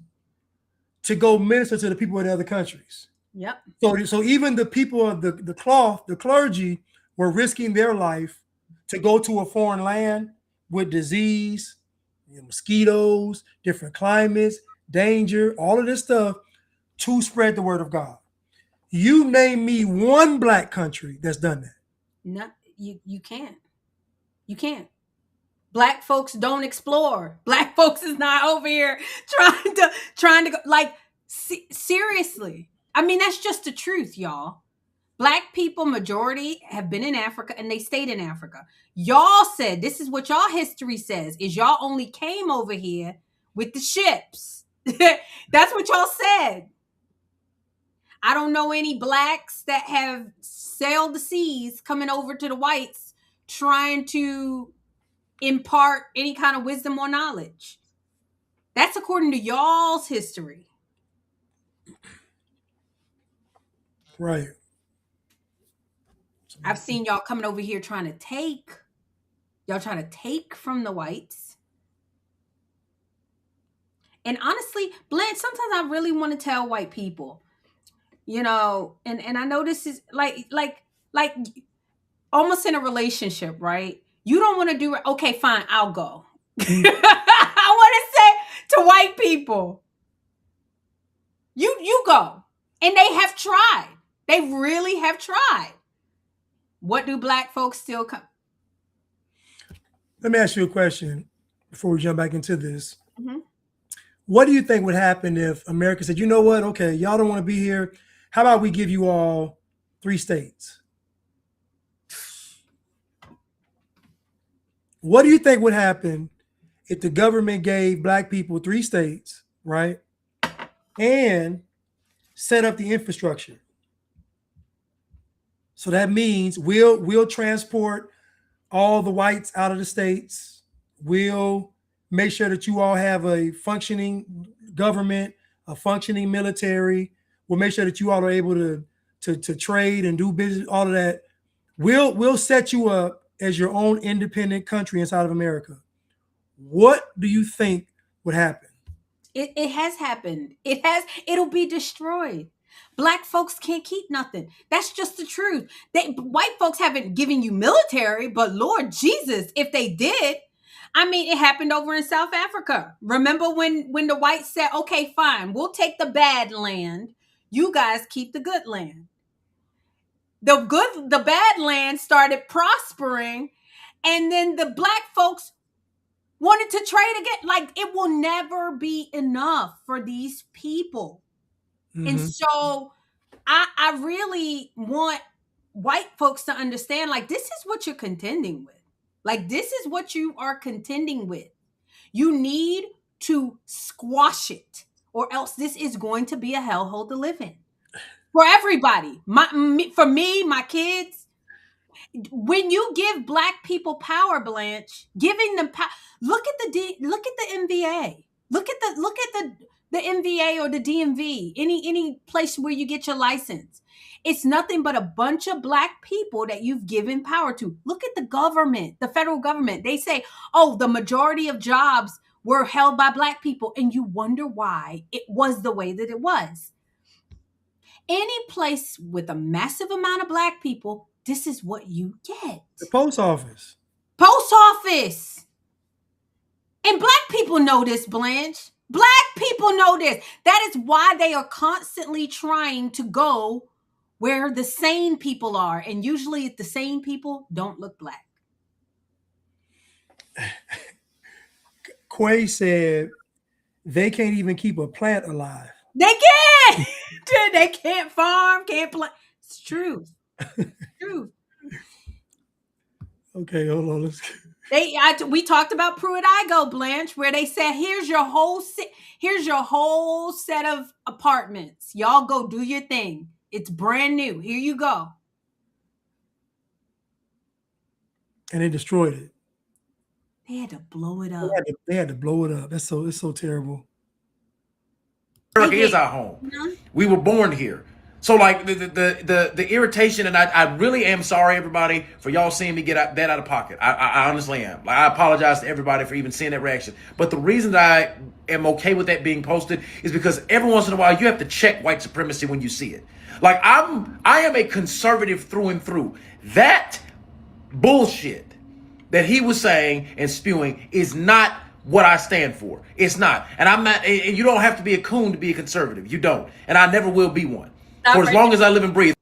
to go minister to the people of the other countries. Yep. So even the people of the cloth, the clergy, were risking their life to go to a foreign land with disease, mosquitoes, different climates, danger, all of this stuff to spread the word of God. You name me one black country that's done that. No, you can't. You can't. Black folks don't explore. Black folks is not over here trying to go. Like, seriously. I mean, that's just the truth, y'all. Black people, majority, have been in Africa and they stayed in Africa. Y'all said, this is what y'all history says, is y'all only came over here with the ships. That's what y'all said. I don't know any blacks that have sailed the seas coming over to the whites trying to impart any kind of wisdom or knowledge. That's according to y'all's history. Right. I've seen y'all coming over here trying to take from the whites. And honestly, Blanche, sometimes I really want to tell white people, and I know this is like almost in a relationship, right? You don't want to do it. Okay, fine, I'll go. I want to say to white people, you go. And they have tried. They really have tried. What do black folks still come? Let me ask you a question before we jump back into this. Mm-hmm. What do you think would happen if America said, you know what? Okay, y'all don't want to be here. How about we give you all 3 states? What do you think would happen if the government gave black people 3 states, right? And set up the infrastructure? So that means we'll transport all the whites out of the states. We'll make sure that you all have a functioning government, a functioning military. We'll make sure that you all are able to trade and do business, all of that. We'll set you up as your own independent country inside of America. What do you think would happen? It has happened. It'll be destroyed. Black folks can't keep nothing. That's just the truth. White folks haven't given you military, but Lord Jesus, if they did, I mean, it happened over in South Africa. Remember when the whites said, okay, fine, we'll take the bad land. You guys keep the good land. The bad land started prospering, and then the black folks wanted to trade again. Like, it will never be enough for these people. Mm-hmm. And so I really want white folks to understand, like, this is what you're contending with. Like, this is what you are contending with. You need to squash it, or else this is going to be a hellhole to live in. For everybody, for me, my kids. When you give black people power, Blanche, giving them power. Look at the MVA. Look at the MVA or the DMV. Any place where you get your license. It's nothing but a bunch of black people that you've given power to. Look at the government, the federal government. They say, oh, the majority of jobs were held by black people, and you wonder why it was the way that it was. Any place with a massive amount of black people, this is what you get. The post office. Post office. And black people know this, Blanche. Black people know this. That is why they are constantly trying to go where the sane people are. And usually the sane people don't look black. Quay said they can't even keep a plant alive. They can't. They can't farm, can't plant. It's true. It's true. Okay, hold on. Let's. We talked about Pruitt-Igoe, Blanche, where they said, here's your whole set of apartments. Y'all go do your thing. It's brand new. Here you go. And they destroyed it. They had to blow it up. They had to blow it up. It's so terrible. America is our home. Mm-hmm. We were born here. So like the irritation, and I really am sorry, everybody, for y'all seeing me get that out of pocket. I honestly am. Like, I apologize to everybody for even seeing that reaction. But the reason that I am okay with that being posted is because every once in a while you have to check white supremacy when you see it. Like, I am a conservative through and through. That bullshit that he was saying and spewing is not what I stand for. It's not. And I'm not, and you don't have to be a coon to be a conservative. You don't. And I never will be one. For as long as I live and breathe.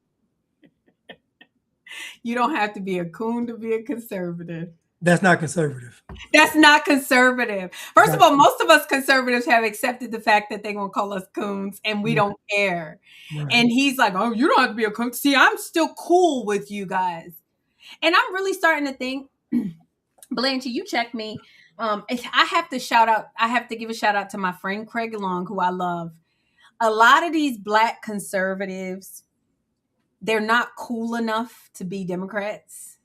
You don't have to be a coon to be a conservative. That's not conservative. That's not conservative. First of all, most of us conservatives have accepted the fact that they're going to call us coons, and we don't care. Right. And he's like, oh, you don't have to be a coon. See, I'm still cool with you guys. And I'm really starting to think, Blanche, you check me. I have to give a shout out to my friend Craig Long, who I love. A lot of these black conservatives, they're not cool enough to be Democrats.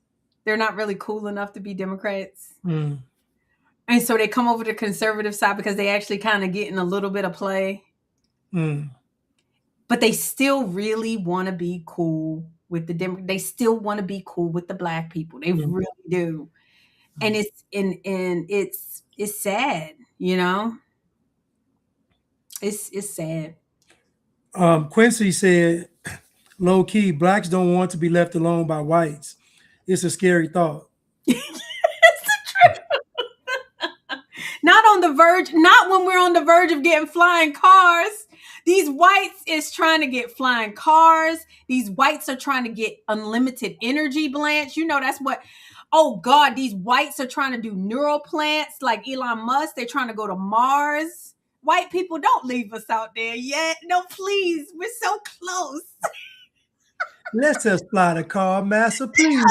They're not really cool enough to be Democrats. Mm. And so they come over to the conservative side because they actually kind of getting a little bit of play. Mm. But they still really want to be cool with they still want to be cool with the black people. They really do. And it's sad, you know? It's sad. Quincy said, low key, blacks don't want to be left alone by whites. It's a scary thought. not on the verge, not when we're on the verge of getting flying cars. These whites is trying to get flying cars. These whites are trying to get unlimited energy, Blanche. You know, that's what, oh God, these whites are trying to do neural plants like Elon Musk. They're trying to go to Mars. White people, don't leave us out there yet. No, please. We're so close. Let's just fly the car, Master, please.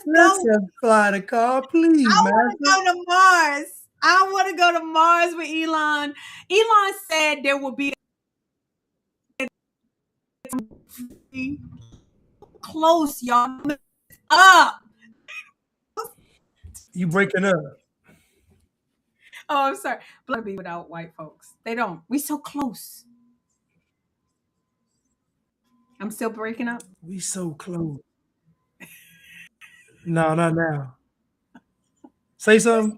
Let's Let's just fly the car, please, I want Master. to go to Mars. I want to go to Mars with Elon. Elon said there will be close, y'all. Up. You breaking up. Oh, I'm sorry. Black be without white folks. They don't. We so close. I'm still breaking up. We so close. No, not now. Say something.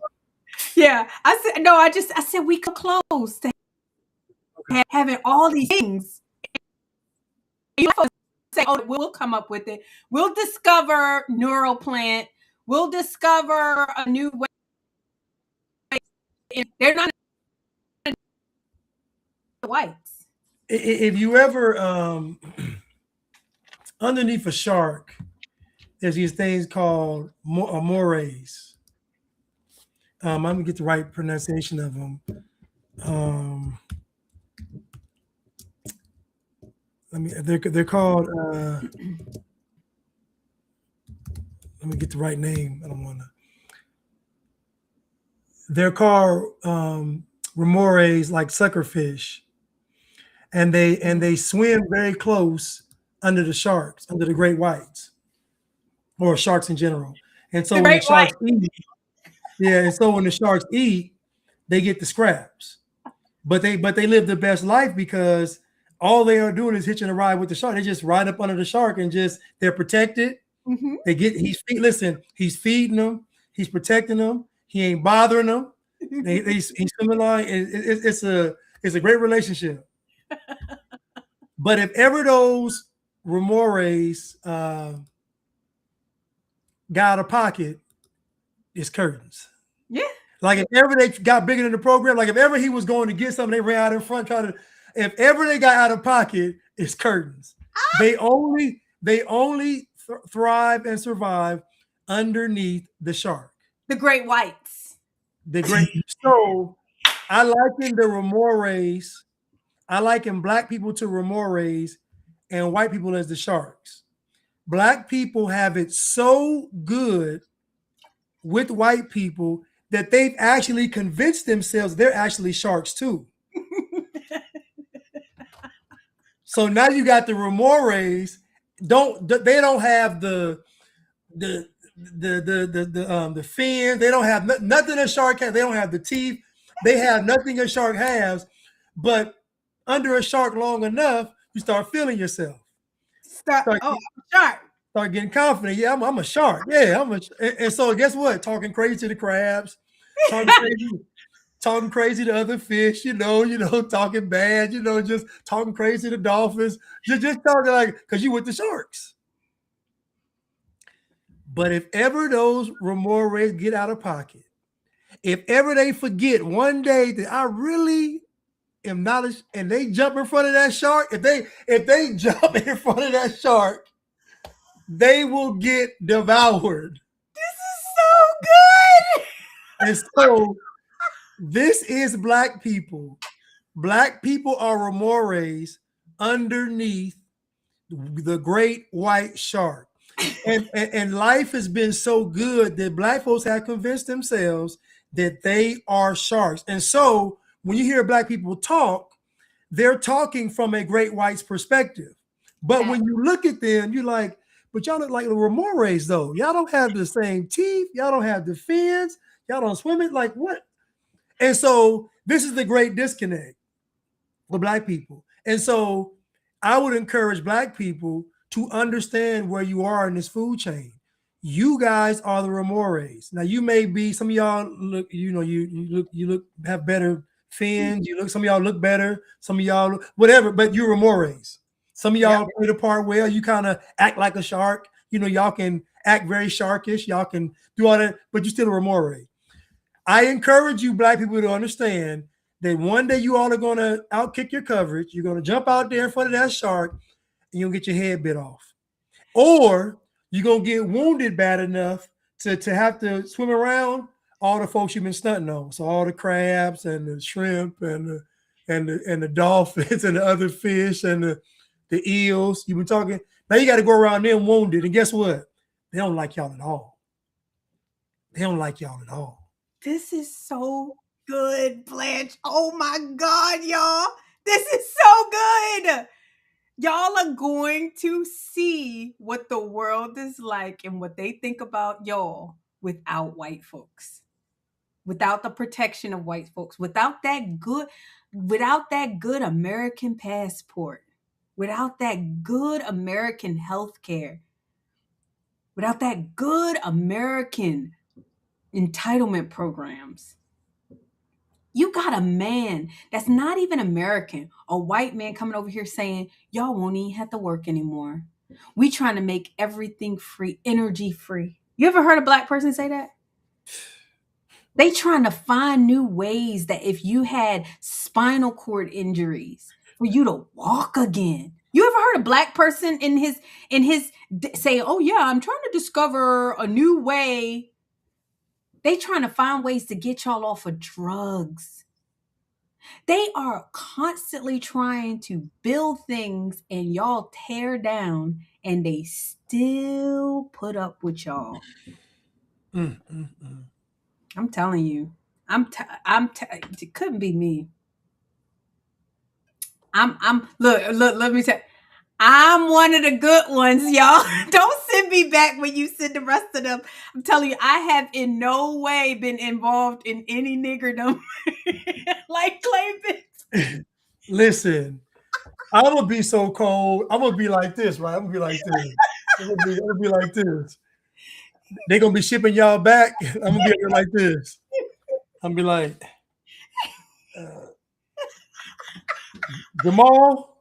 Yeah, I said no. I said we close to having all these things. You say, oh, we'll come up with it. We'll discover neural plant. We'll discover a new way. They're not whites. If you ever underneath a shark, there's these things called morays. I'm gonna get the right pronunciation of them. They're called. Let me get the right name. I don't want to. They're called remores, like suckerfish, and they swim very close under the sharks, under the great whites, or sharks in general. And so when the sharks eat, and so when the sharks eat, they get the scraps. But they live the best life because all they are doing is hitching a ride with the shark. They just ride up under the shark and they're protected. Mm-hmm. He's feeding them, he's protecting them, he ain't bothering them. He's swimming along. It's a great relationship. But if ever those remores got out of pocket, it's curtains. Yeah. Like if ever they got bigger than the program, like if ever he was going to get something, they ran out in front if ever they got out of pocket, it's curtains. They only thrive and survive underneath the shark. The great whites. So I liken the remores. I liken black people to remores and white people as the sharks. Black people have it so good with white people that they've actually convinced themselves they're actually sharks too. So now you got the remores. They don't have the fins. They don't have nothing a shark has. They don't have the teeth. They have nothing a shark has. But under a shark long enough, you start feeling yourself. I'm a shark. Start getting confident. Yeah, I'm a shark. Yeah, and so guess what? Talking crazy to the crabs, talking crazy to other fish, talking bad, just talking crazy to dolphins, just talking like, because you with the sharks. But if ever those remores get out of pocket, if ever they forget one day that I really am not, and they jump in front of that shark, if they jump in front of that shark, they will get devoured. This is so good. And so this is black people. Black people are remores underneath the great white shark. And life has been so good that black folks have convinced themselves that they are sharks. And so when you hear black people talk, they're talking from a great white's perspective. But when you look at them, you're like, but y'all look like the remores though. Y'all don't have the same teeth. Y'all don't have the fins. Y'all don't swim it. Like what? And so this is the great disconnect for black people. And so I would encourage black people to understand where you are in this food chain. You guys are the remores. Now you may be, some of y'all look, you have better fins. Some of y'all look better. Some of y'all look, whatever, but you're remores. Some of y'all play the part well. You kind of act like a shark. Y'all can act very sharkish. Y'all can do all that, but you're still a remore. I encourage you, black people, to understand that one day you all are going to outkick your coverage. You're going to jump out there in front of that shark and you'll get your head bit off. Or you're going to get wounded bad enough to have to swim around all the folks you've been stunting on. So all the crabs and the shrimp and the dolphins and the other fish and the eels. You've been talking. Now you got to go around them wounded. And guess what? They don't like y'all at all. They don't like y'all at all. This is so good, Blanche. Oh my God, y'all. This is so good. Y'all are going to see what the world is like and what they think about y'all without white folks. Without the protection of white folks, without that good American passport, without that good American health care, without that good American entitlement programs. You got a man that's not even American, a white man coming over here saying, y'all won't even have to work anymore. We trying to make everything free, energy free. You ever heard a black person say that? They trying to find new ways that if you had spinal cord injuries, for you to walk again. You ever heard a black person in his say, oh yeah, I'm trying to discover a new way. They trying to find ways to get y'all off of drugs. They are constantly trying to build things and y'all tear down and they still put up with y'all. I'm telling you, it couldn't be me. Look, let me tell you, I'm one of the good ones, y'all. Don't send me back when you send the rest of them. I'm telling you, I have in no way been involved in any niggerdom like Clay. Listen, I'm going to be so cold. I'm going to be like this, right? I'm going to be like this. I'm going to be like this. They're going to be shipping y'all back. I'm going to be like this. I'm going to be like, Jamal.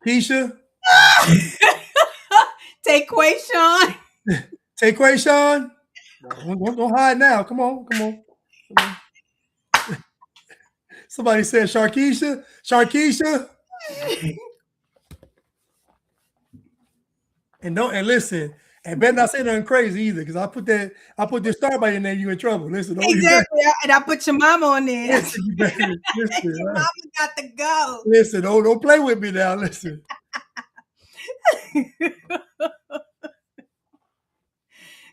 Keisha. Take Quayshawn. Take Quayshawn. Don't hide now. Come on. Somebody said Sharkeisha. And listen, and better not say nothing crazy either, because I put this star by your name, you in trouble. Listen, exactly. And I put your mama on there. Listen, your mama got to go. Listen, don't play with me now. Listen.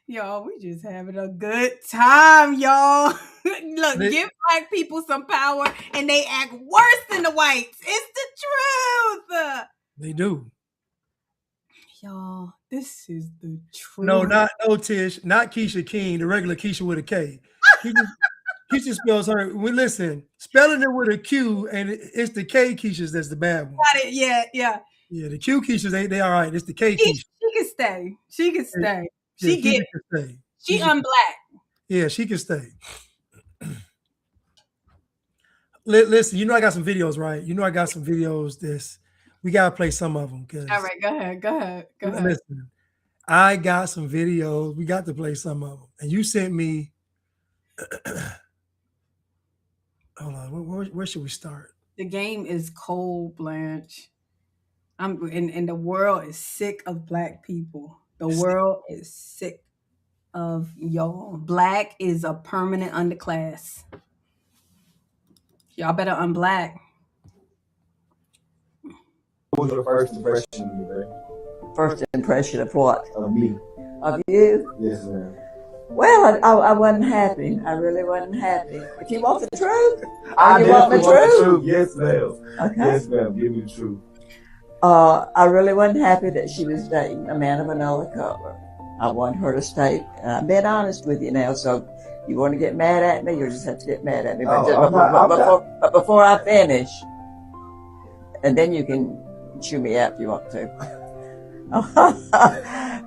Y'all, we just having a good time, y'all. Look, give black people some power and they act worse than the whites. It's the truth. They do. Y'all, this is the truth. No, Tish, not Keisha King, the regular Keisha with a K. Keisha spells her. Well, listen, spelling it with a Q, and it's the K Keishas that's the bad one. Got it? Yeah. Yeah, the Q Keishas, they all right. It's the K Keisha. She can stay. She can stay. Yeah, she get. Can stay. She unblack. Yeah, she can stay. Listen, you know I got some videos, right? You know I got some videos. We gotta play some of them. All right, go ahead. Listen, I got some videos. We got to play some of them, and you sent me. Hold on, where should we start? The game is cold, Blanche. And the world is sick of black people. The world is sick of y'all. Black is a permanent underclass. Y'all better unblack. What was your first impression of me, babe? First impression of what? Of me. Of you? Yes, ma'am. Well, I wasn't happy. I really wasn't happy. If you want the truth, I you want the truth? Yes, ma'am. Okay. Yes, ma'am. Give me the truth. I really wasn't happy that she was dating a man of another color. I want her to stay. And I'm being honest with you now, so you want to get mad at me, you just have to get mad at me. But before I finish, and then you can chew me out if you want to.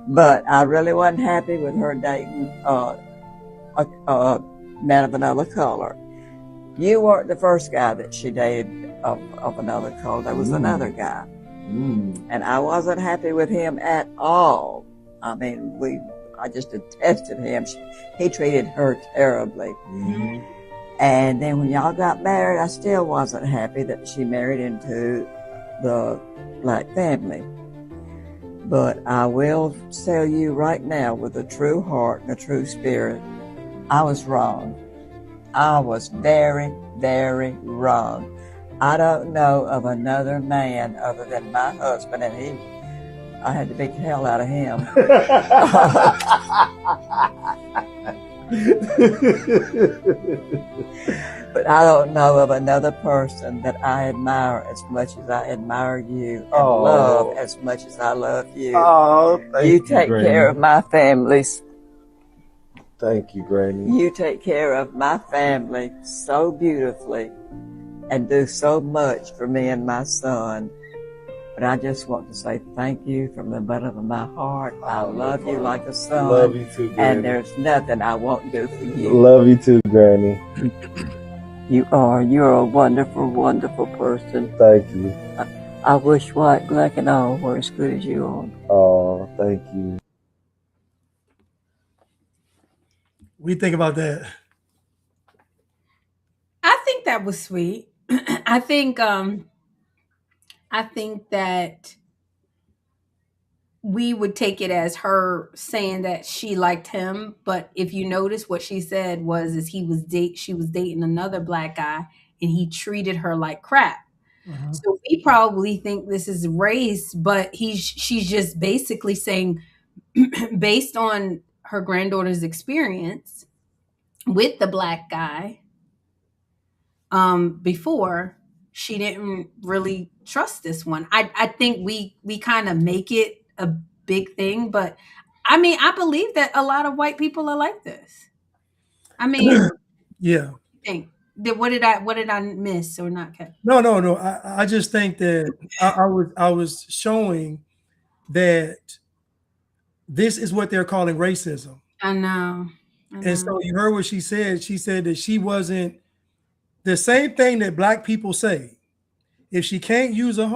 But I really wasn't happy with her dating a man of another color. You weren't the first guy that she dated of another color. There was another guy. And I wasn't happy with him at all. I mean, I just detested him. He treated her terribly. And then when y'all got married, I still wasn't happy that she married into the black family. But I will tell you right now, with a true heart and a true spirit, I was wrong. I was very, very wrong. I don't know of another man other than my husband, and I had to beat the hell out of him. But I don't know of another person that I admire as much as I admire you, and love as much as I love you. Oh, thank you take Granny. care of my families. Thank you, Granny. You take care of my family so beautifully and do so much for me and my son. But I just want to say thank you from the bottom of my heart. I love you like a son. Love you too, Granny. And there's nothing I won't do for you. Love you too, Granny. You're a wonderful, wonderful person. Thank you. I wish white, black, and all were as good as you are. Oh, thank you. What do you think about that? I think that was sweet. I think that we would take it as her saying that she liked him, but if you notice what she said was she was dating another black guy and he treated her like crap. So we probably think this is race, but she's just basically saying based on her granddaughter's experience with the black guy before, she didn't really trust this one. I think we kind of make it a big thing, but I mean, I believe that a lot of white people are like this. I mean, Yeah. what did I miss or not catch? No. I just think that I was showing that this is what they're calling racism. I know. And so you heard what she said. She said that she wasn't the same thing that black people say. If she can't use a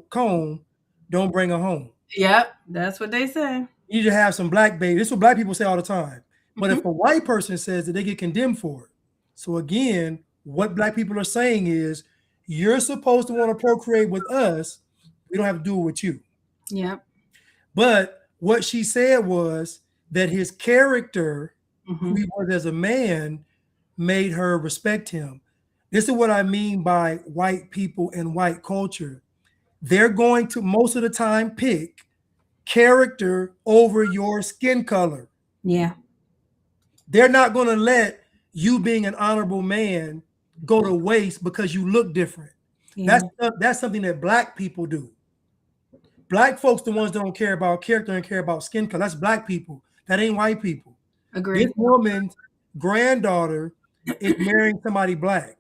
comb, don't bring her home. Yep, that's what they say. You need to have some black baby. This is what black people say all the time. But if a white person says that, they get condemned for it. So again, what black people are saying is, you're supposed to want to procreate with us. We don't have to do it with you. Yep. But what she said was that his character, who he was as a man, made her respect him. This is what I mean by white people and white culture. They're going to most of the time pick character over your skin color. Yeah. They're not going to let you being an honorable man go to waste because you look different. Yeah. That's something that black people do. Black folks, the ones that don't care about character and care about skin color. That's black people. That ain't white people. Agreed. This woman's granddaughter is marrying somebody black.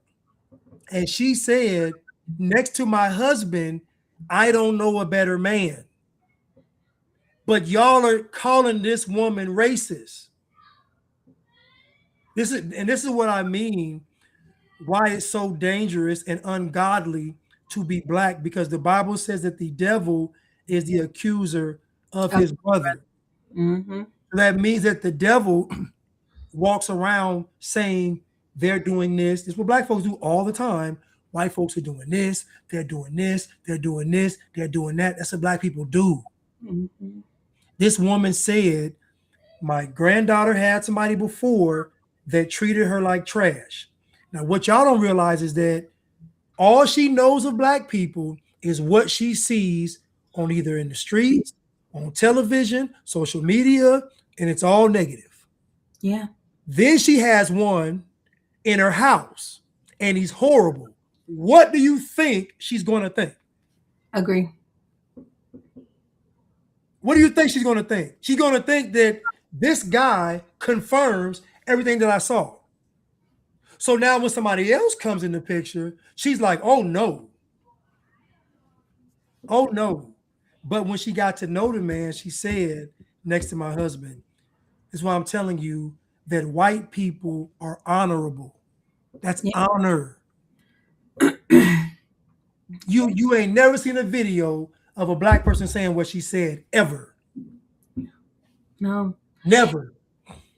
And she said, next to my husband, I don't know a better man. But y'all are calling this woman racist. This is what I mean, why it's so dangerous and ungodly to be black, because the Bible says that the devil is the accuser of his brother. That means that the devil walks around saying they're doing this. This is what black folks do all the time. White folks are doing this, they're doing this, they're doing this, they're doing that. That's what black people do. This woman said, my granddaughter had somebody before that treated her like trash. Now, what y'all don't realize is that all she knows of black people is what she sees on either in the streets, on television, social media, and it's all negative. Yeah. Then she has one in her house, and he's horrible. What do you think she's going to think? Agree. What do you think she's going to think? She's going to think that this guy confirms everything that I saw. So now when somebody else comes in the picture, she's like, oh no. Oh no. But when she got to know the man, she said, next to my husband, this is why I'm telling you that white people are honorable. That's honor. You ain't never seen a video of a black person saying what she said, ever. No. Never.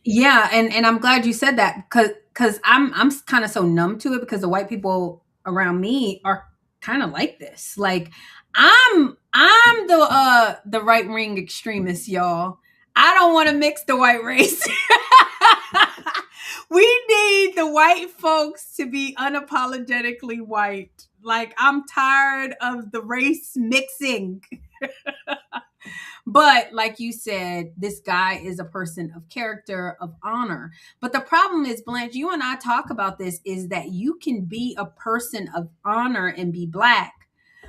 Yeah, and I'm glad you said that because I'm kind of so numb to it because the white people around me are kind of like this. Like I'm the right wing extremist, y'all. I don't want to mix the white race. We need the white folks to be unapologetically white. Like I'm tired of the race mixing. But like you said, this guy is a person of character, of honor. But the problem is, Blanche, you and I talk about this, is that you can be a person of honor and be black,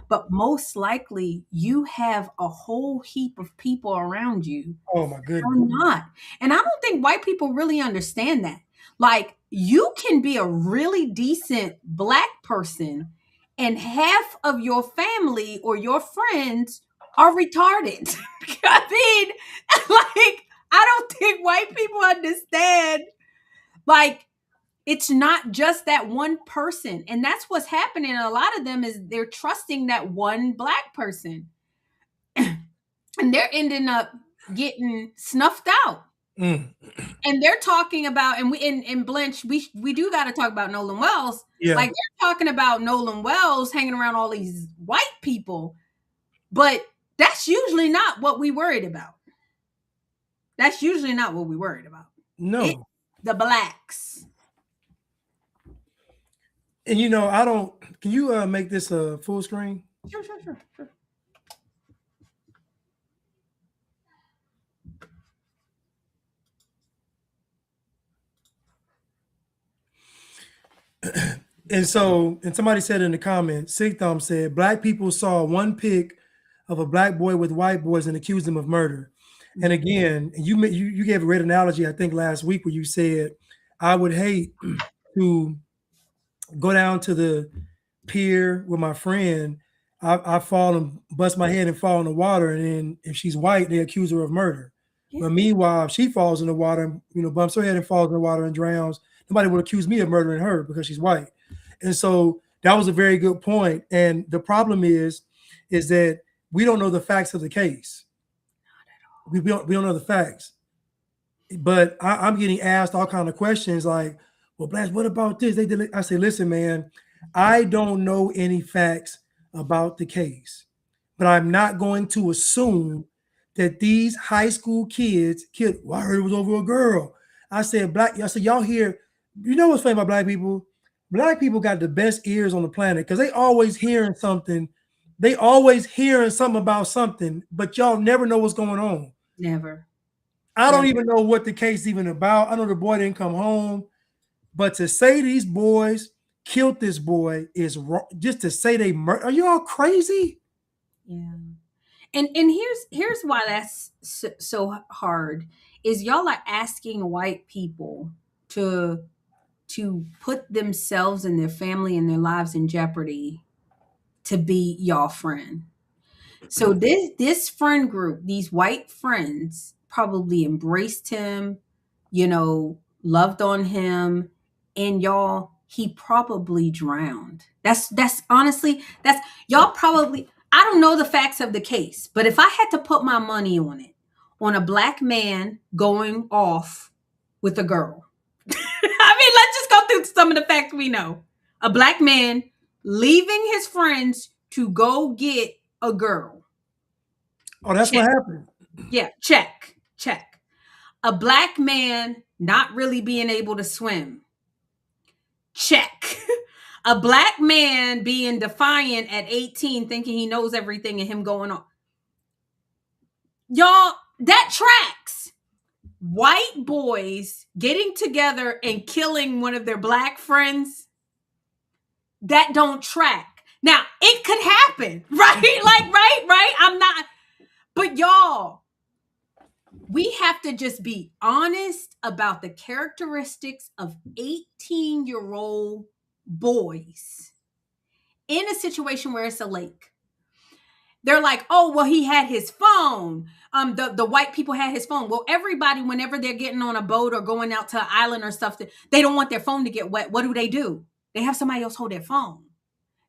but most likely you have a whole heap of people around you Oh my are goodness. not. And I don't think white people really understand that. Like, you can be a really decent black person, and half of your family or your friends are retarded. I mean, like, I don't think white people understand. Like, it's not just that one person. And that's what's happening. A lot of them is they're trusting that one black person. And they're ending up getting snuffed out. Mm. And they're talking about, and we in Blanche, we do got to talk about Nolan Wells. Yeah. Like, they're talking about Nolan Wells hanging around all these white people, but that's usually not what we worried about. That's usually not what we worried about. No. It's the blacks. And you know, I don't. Can you make this a full screen? Sure. And so, and somebody said in the comments, Sig Thumb said, black people saw one pic of a black boy with white boys and accused him of murder. And again, you gave a great analogy, I think, last week where you said, I would hate to go down to the pier with my friend. I fall and bust my head and fall in the water. And then if she's white, they accuse her of murder. Yeah. But meanwhile, if she falls in the water, bumps her head and falls in the water and drowns, nobody would accuse me of murdering her because she's white. And so that was a very good point. And the problem is that we don't know the facts of the case. We don't know the facts. But I'm getting asked all kinds of questions like, well, Blanche, what about this? They did it. I say, listen, man, I don't know any facts about the case, but I'm not going to assume that these high school kids killed. Well, I heard it was over a girl. I said, y'all hear, you know what's funny about black people? Black people got the best ears on the planet because they always hearing something. They always hearing something about something, but y'all never know what's going on. Never. I don't even know what the case is even about. I know the boy didn't come home, but to say these boys killed this boy is wrong. Just to say they murder, are you all crazy? Yeah. And here's why that's so hard is y'all are asking white people to put themselves and their family and their lives in jeopardy to be y'all friend. So this friend group, these white friends, probably embraced him, loved on him, and y'all, he probably drowned. That's honestly, that's y'all probably, I don't know the facts of the case, but if I had to put my money on it, on a black man going off with a girl. I mean, let's just go through some of the facts we know. A black man leaving his friends to go get a girl. Oh, that's Check. what happened. Yeah, check. A black man not really being able to swim. Check. A black man being defiant at 18, thinking he knows everything and him going on. Y'all, that tracks. White boys getting together and killing one of their black friends, that don't track. Now, it could happen, right? Like, right? I'm not, but y'all, we have to just be honest about the characteristics of 18-year-old boys in a situation where it's a lake. They're like, oh, well, he had his phone. The white people had his phone. Well, everybody, whenever they're getting on a boat or going out to an island or stuff, they don't want their phone to get wet. What do? They have somebody else hold their phone.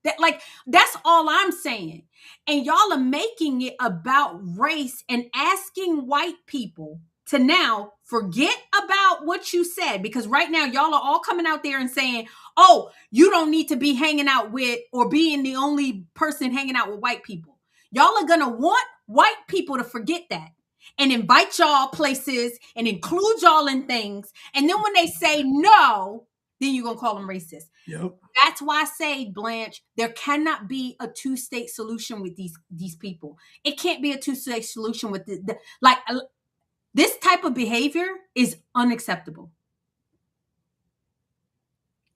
That's all I'm saying. And y'all are making it about race and asking white people to now forget about what you said, because right now y'all are all coming out there and saying, oh, you don't need to be hanging out with or being the only person hanging out with white people. Y'all are going to want white people to forget that and invite y'all places and include y'all in things. And then when they say no, then you're going to call them racist. Yep. That's why I say, Blanche, there cannot be a two-state solution with these people. It can't be a two-state solution with this type of behavior is unacceptable.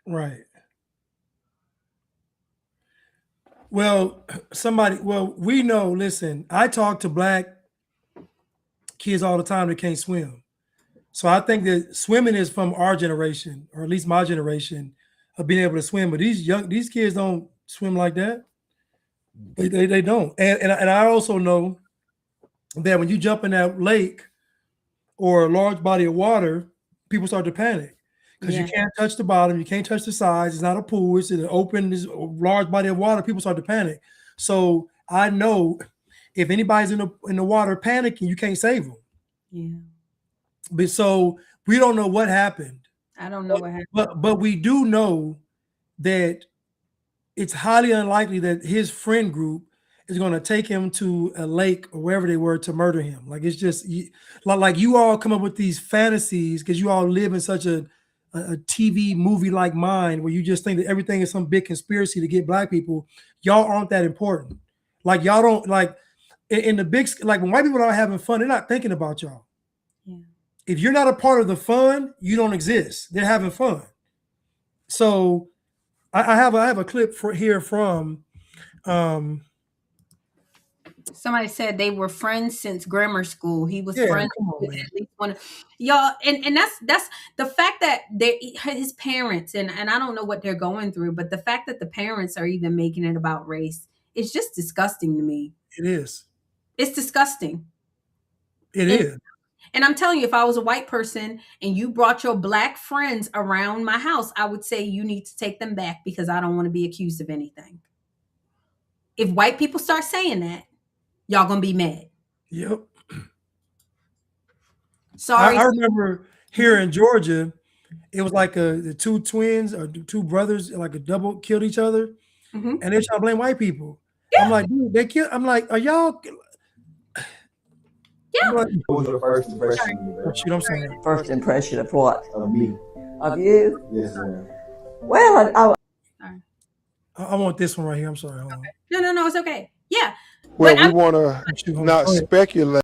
Right. Well, we know, listen, I talk to black kids all the time that can't swim. So I think that swimming is from our generation, or at least my generation, of being able to swim. But these kids don't swim like that. They don't. And I also know that when you jump in that lake or a large body of water, people start to panic. Because you can't touch the bottom, you can't touch the sides. It's not a pool, it's an open, this large body of water. People start to panic. So I know if anybody's in the water panicking, you can't save them. Yeah. But so we don't know what happened. I don't know what happened. But we do know that it's highly unlikely that his friend group is going to take him to a lake or wherever they were to murder him. Like, it's just like you all come up with these fantasies because you all live in such a TV movie like mind where you just think that everything is some big conspiracy to get black people. Y'all aren't that important. Like, y'all don't, like, in the big, like, when white people are having fun, they're not thinking about y'all. Yeah. If you're not a part of the fun, you don't exist. They're having fun. So I have a clip here from somebody said they were friends since grammar school. He was Yeah, friends come on, with man. at least one of y'all, and that's the fact that his parents, and I don't know what they're going through, but the fact that the parents are even making it about race is just disgusting to me. It is. It's disgusting. It is. And I'm telling you, if I was a white person and you brought your black friends around my house, I would say you need to take them back because I don't want to be accused of anything. If white people start saying that, y'all gonna be mad. Yep. Sorry. I remember here in Georgia, it was like the two twins or two brothers, like a double, killed each other, and they're trying to blame white people. Yeah. I'm like, dude, they killed. I'm like, are y'all? Yeah. Like, What was your first impression? shoot, I'm sorry. First impression of what? Of me. Of you? Yes, ma'am. Well, I want this one right here. I'm sorry. Hold on. No, it's okay. Yeah. Well, But we want to not speculate.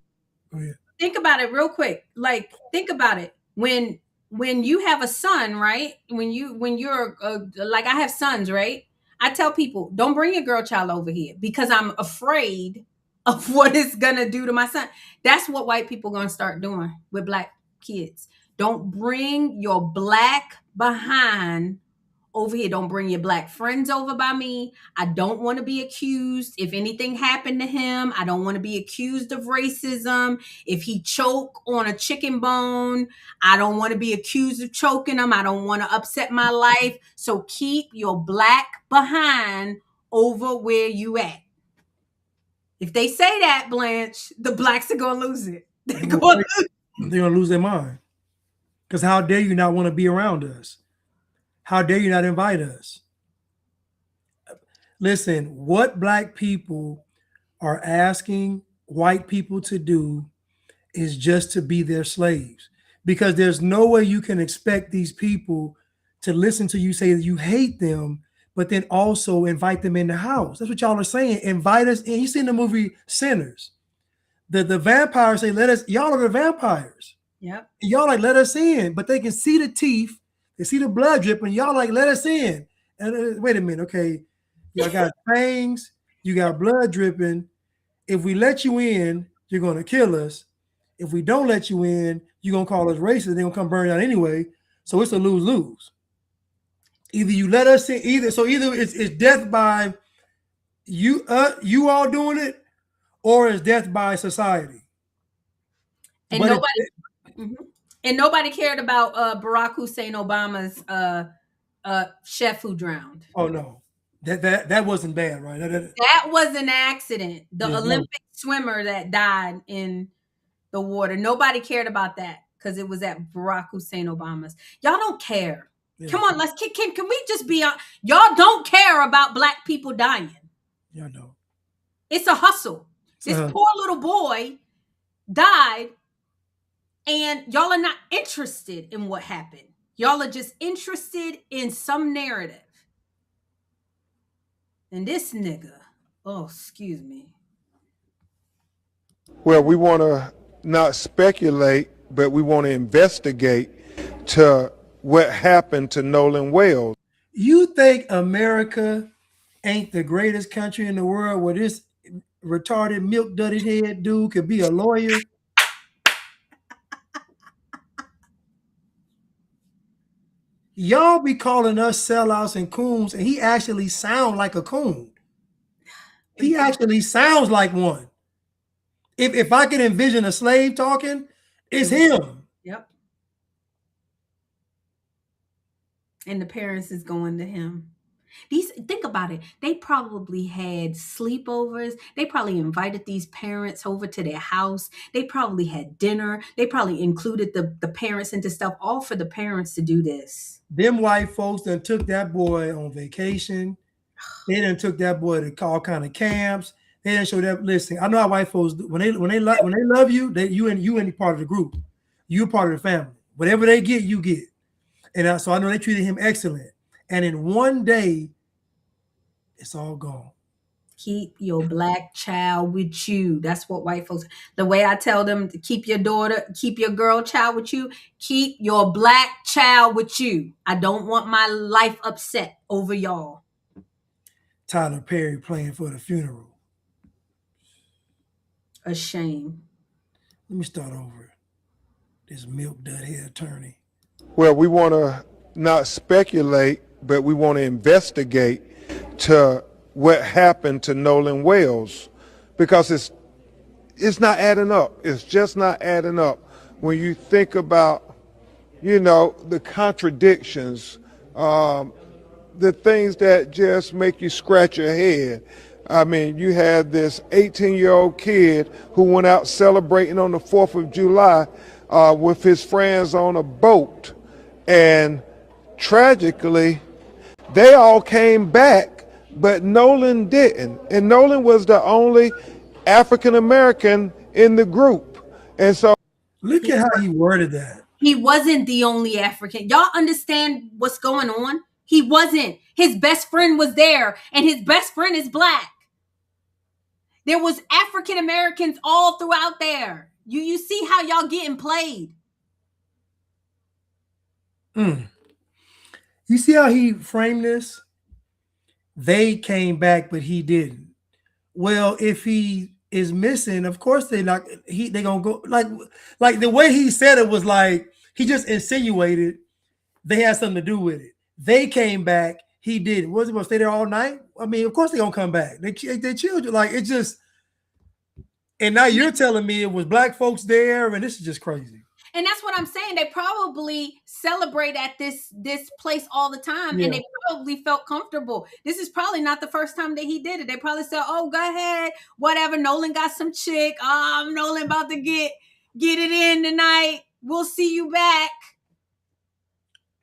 think about it real quick. Like, think about it. When you have a son, right? When you're like, I have sons, right? I tell people, don't bring your girl child over here because I'm afraid of what it's gonna do to my son. That's what white people gonna start doing with black kids. Don't bring your black behind over here. Don't bring your black friends over by me. I don't want to be accused. If anything happened to him, I don't want to be accused of racism. If he choke on a chicken bone, I don't want to be accused of choking him. I don't want to upset my life. So keep your black behind over where you at. If they say that, Blanche, the blacks are going to lose it. They're going to lose their mind. Because how dare you not want to be around us? How dare you not invite us? Listen, what black people are asking white people to do is just to be their slaves. Because there's no way you can expect these people to listen to you say that you hate them, but then also invite them in the house. That's what y'all are saying. Invite us in. You seen the movie Sinners. The vampires say, let us, y'all are the vampires. Yep. And y'all like, let us in, but they can see the teeth. They see the blood dripping. Y'all like, let us in. And wait a minute. Okay. Y'all got fangs. You got blood dripping. If we let you in, you're going to kill us. If we don't let you in, you're going to call us racist. They're going to come burn out anyway. So it's a lose-lose. Either you let us in, either it's death by you all doing it, or it's death by society. And nobody cared about Barack Hussein Obama's chef who drowned. Oh no, that wasn't bad, right? That was an accident. The Olympic swimmer that died in the water. Nobody cared about that because it was at Barack Hussein Obama's. Y'all don't care. Yeah. Come on, let's can we just be on? Y'all don't care about black people dying. Y'all know. It's a hustle. This poor little boy died, and y'all are not interested in what happened. Y'all are just interested in some narrative. And this nigga, oh, excuse me. Well, we want to not speculate, but we want to investigate to what happened to Nolan Wells. You think America ain't the greatest country in the world where this retarded milk dudded head dude could be a lawyer? Y'all be calling us sellouts and coons, and he actually sounds like a coon. He actually sounds like one. If I can envision a slave talking, it's him. Yep. And the parents is going to him. Think about it. They probably had sleepovers. They probably invited these parents over to their house. They probably had dinner. They probably included the parents into stuff, all for the parents to do this. Them white folks done took that boy on vacation. They done took that boy to all kind of camps. They didn't show that. Listen, I know how white folks do. When they love you, you ain't part of the group. You're part of the family. Whatever they get, you get. And so I know they treated him excellent. And in one day, it's all gone. Keep your black child with you. That's what white folks. The way I tell them to keep your girl child with you. Keep your black child with you. I don't want my life upset over y'all. Tyler Perry playing for the funeral. A shame. Let me start over. This milk dud head attorney. Well, we want to not speculate, but we want to investigate to what happened to Nolan Wells, because it's not adding up. It's just not adding up when you think about, the contradictions, the things that just make you scratch your head. I mean, you had this 18-year-old kid who went out celebrating on the 4th of July with his friends on a boat. And tragically, they all came back, but Nolan didn't. And Nolan was the only African-American in the group. And so look at how he worded that. He wasn't the only African. Y'all understand what's going on? He wasn't. His best friend was there, and his best friend is black. There was African Americans all throughout there. You see how y'all getting played. You see how he framed this? They came back, but he didn't. Well, if he is missing, of course they gonna go like the way he said it was like he just insinuated they had something to do with it. They came back, he didn't. Was he gonna stay there all night? I mean, of course they gonna come back. They children, like it just. And now you're telling me it was black folks there, and this is just crazy. And that's what I'm saying. They probably celebrate at this place all the time, and they probably felt comfortable. This is probably not the first time that he did it. They probably said, "Oh, go ahead, whatever. Nolan got some chick. Nolan about to get it in tonight. We'll see you back."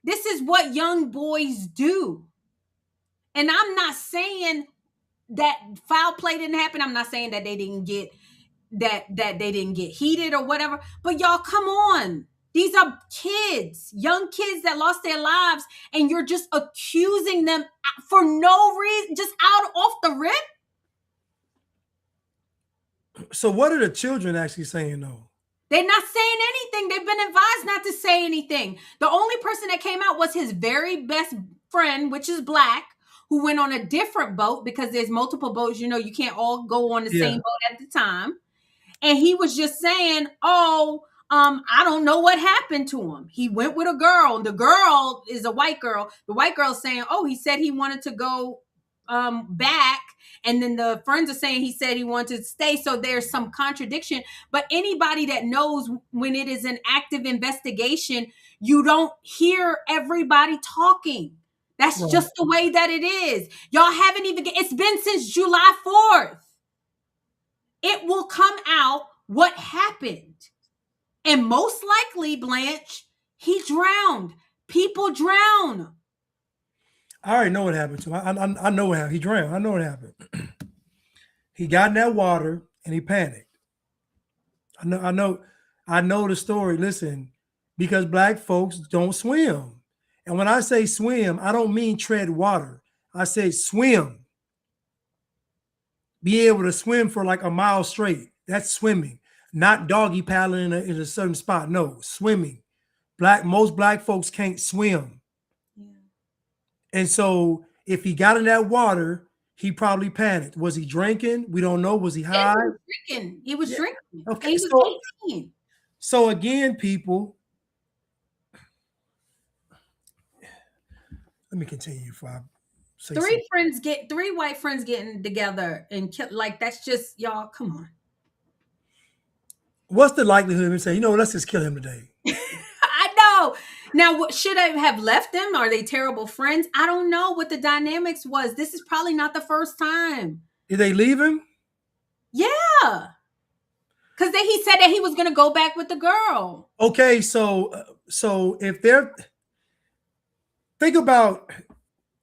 This is what young boys do. And I'm not saying that foul play didn't happen. I'm not saying that they didn't get that they didn't get heated or whatever. But y'all, come on. These are kids, young kids that lost their lives, and you're just accusing them for no reason, just out off the rip. So what are the children actually saying though? They're not saying anything. They've been advised not to say anything. The only person that came out was his very best friend, which is black, who went on a different boat because there's multiple boats. You can't all go on the same boat at the time. And he was just saying, I don't know what happened to him. He went with a girl. The girl is a white girl. The white girl is saying, he said he wanted to go back. And then the friends are saying he said he wanted to stay. So there's some contradiction. But anybody that knows when it is an active investigation, you don't hear everybody talking. That's just the way that it is. Y'all haven't even, it's been since July 4th. It will come out what happened. And most likely, Blanche, he drowned. People drown. I already know what happened to him. I know what happened. He drowned. I know what happened. He got in that water and he panicked. I know the story. Listen, because black folks don't swim. And when I say swim, I don't mean tread water. I say swim. Be able to swim for like a mile straight. That's swimming. Not doggy paddling in a certain spot. No, swimming. Most black folks can't swim. Yeah. And so if he got in that water, he probably panicked. Was he drinking? We don't know. Was he high? Yeah, he was drinking. Okay. He was 18. So again, people, let me continue before I say three white friends getting together and like that's just y'all. Come on. What's the likelihood of him saying, let's just kill him today? I know. Now, what should I have left them? Are they terrible friends? I don't know what the dynamics was. This is probably not the first time. Did they leave him? Yeah. Because then he said that he was going to go back with the girl. Okay, so if they're think about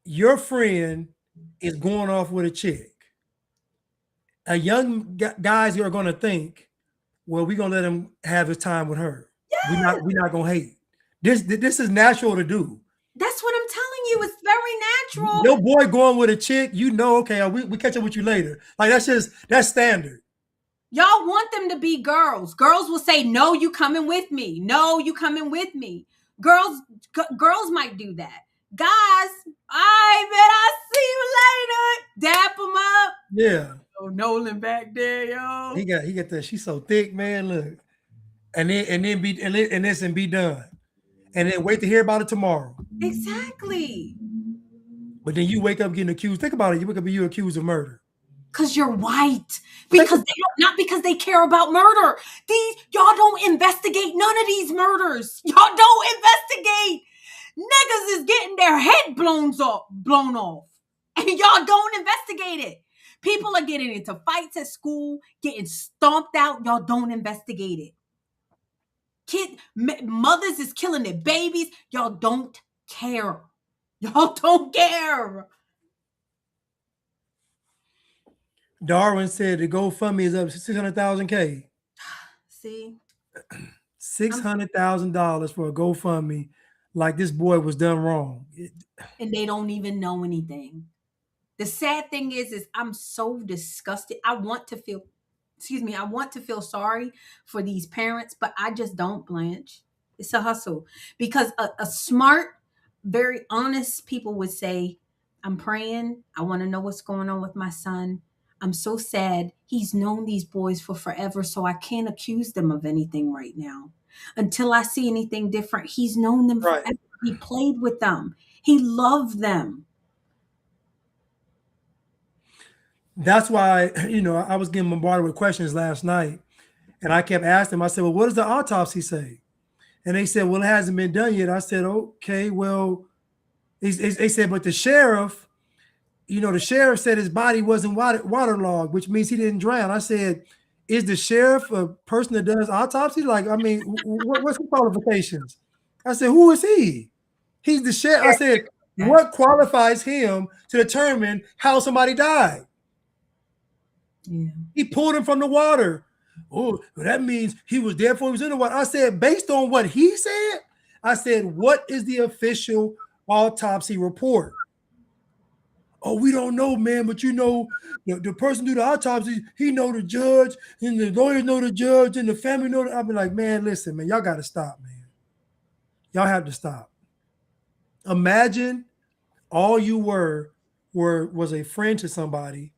your friend is going off with a chick. A young guys are going to think, well, we're gonna let him have his time with her. Yes. We're not gonna hate. This is natural to do. That's what I'm telling you. It's very natural. Your boy going with a chick, okay, we catch up with you later. Like that's standard. Y'all want them to be girls. Girls will say, no, you coming with me. No, you coming with me. Girls might do that. Guys, I bet I see you later. Dap them up. Yeah. Oh, Nolan back there, yo. He got that. She's so thick, man. Look, and then be done, and then wait to hear about it tomorrow. Exactly. But then you wake up getting accused. Think about it. You wake up and you're accused of murder. Because you're white. Not because they care about murder. Y'all don't investigate none of these murders. Y'all don't investigate. Niggas is getting their head blown off. And y'all don't investigate it. People are getting into fights at school, getting stomped out. Y'all don't investigate it. Mothers is killing their babies. Y'all don't care. Y'all don't care. Darwin said the GoFundMe is up 600,000 K. See? $600,000 for a GoFundMe, like this boy was done wrong. And they don't even know anything. The sad thing is I'm so disgusted. I want to feel sorry for these parents, but I just don't, Blanche. It's a hustle. Because a smart, very honest people would say, I'm praying. I want to know what's going on with my son. I'm so sad. He's known these boys for forever, so I can't accuse them of anything right now. Until I see anything different. He's known them forever. He played with them. He loved them. That's why, I was getting bombarded with questions last night, and I kept asking them. I said, well, what does the autopsy say? And they said, well, it hasn't been done yet. I said, okay, well, they said, but the sheriff said his body wasn't waterlogged, which means he didn't drown. I said, is the sheriff a person that does autopsy? Like, I mean, what's the qualifications? I said, who is he? He's the sheriff. I said, what qualifies him to determine how somebody died? Yeah. He pulled him from the water. Oh, well, that means he was there before he was in the water. I said, based on what he said, I said, what is the official autopsy report? Oh, we don't know, man, but the person do the autopsy, he know the judge, and the lawyers know the judge, and the family know. I'll be like, man, listen, man, y'all got to stop, man. Y'all have to stop. Imagine all you was a friend to somebody,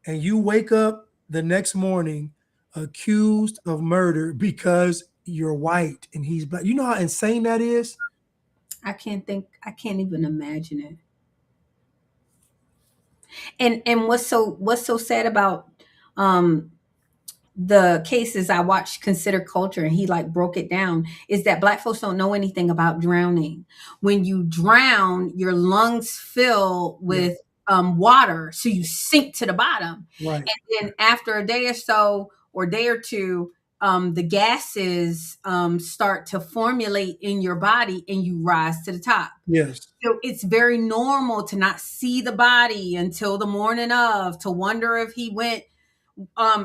and you wake up the next morning accused of murder because you're white and he's black. You know how insane that is? I can't even imagine it. And what's so sad about the cases I watched Consider Culture, and he broke it down, is that black folks don't know anything about drowning. When you drown, your lungs fill with water, so you sink to the bottom. Right. And then after a day or so, or day or two, the gases start to formulate in your body and you rise to the top. Yes. So it's very normal to not see the body until the morning of, to wonder if he went,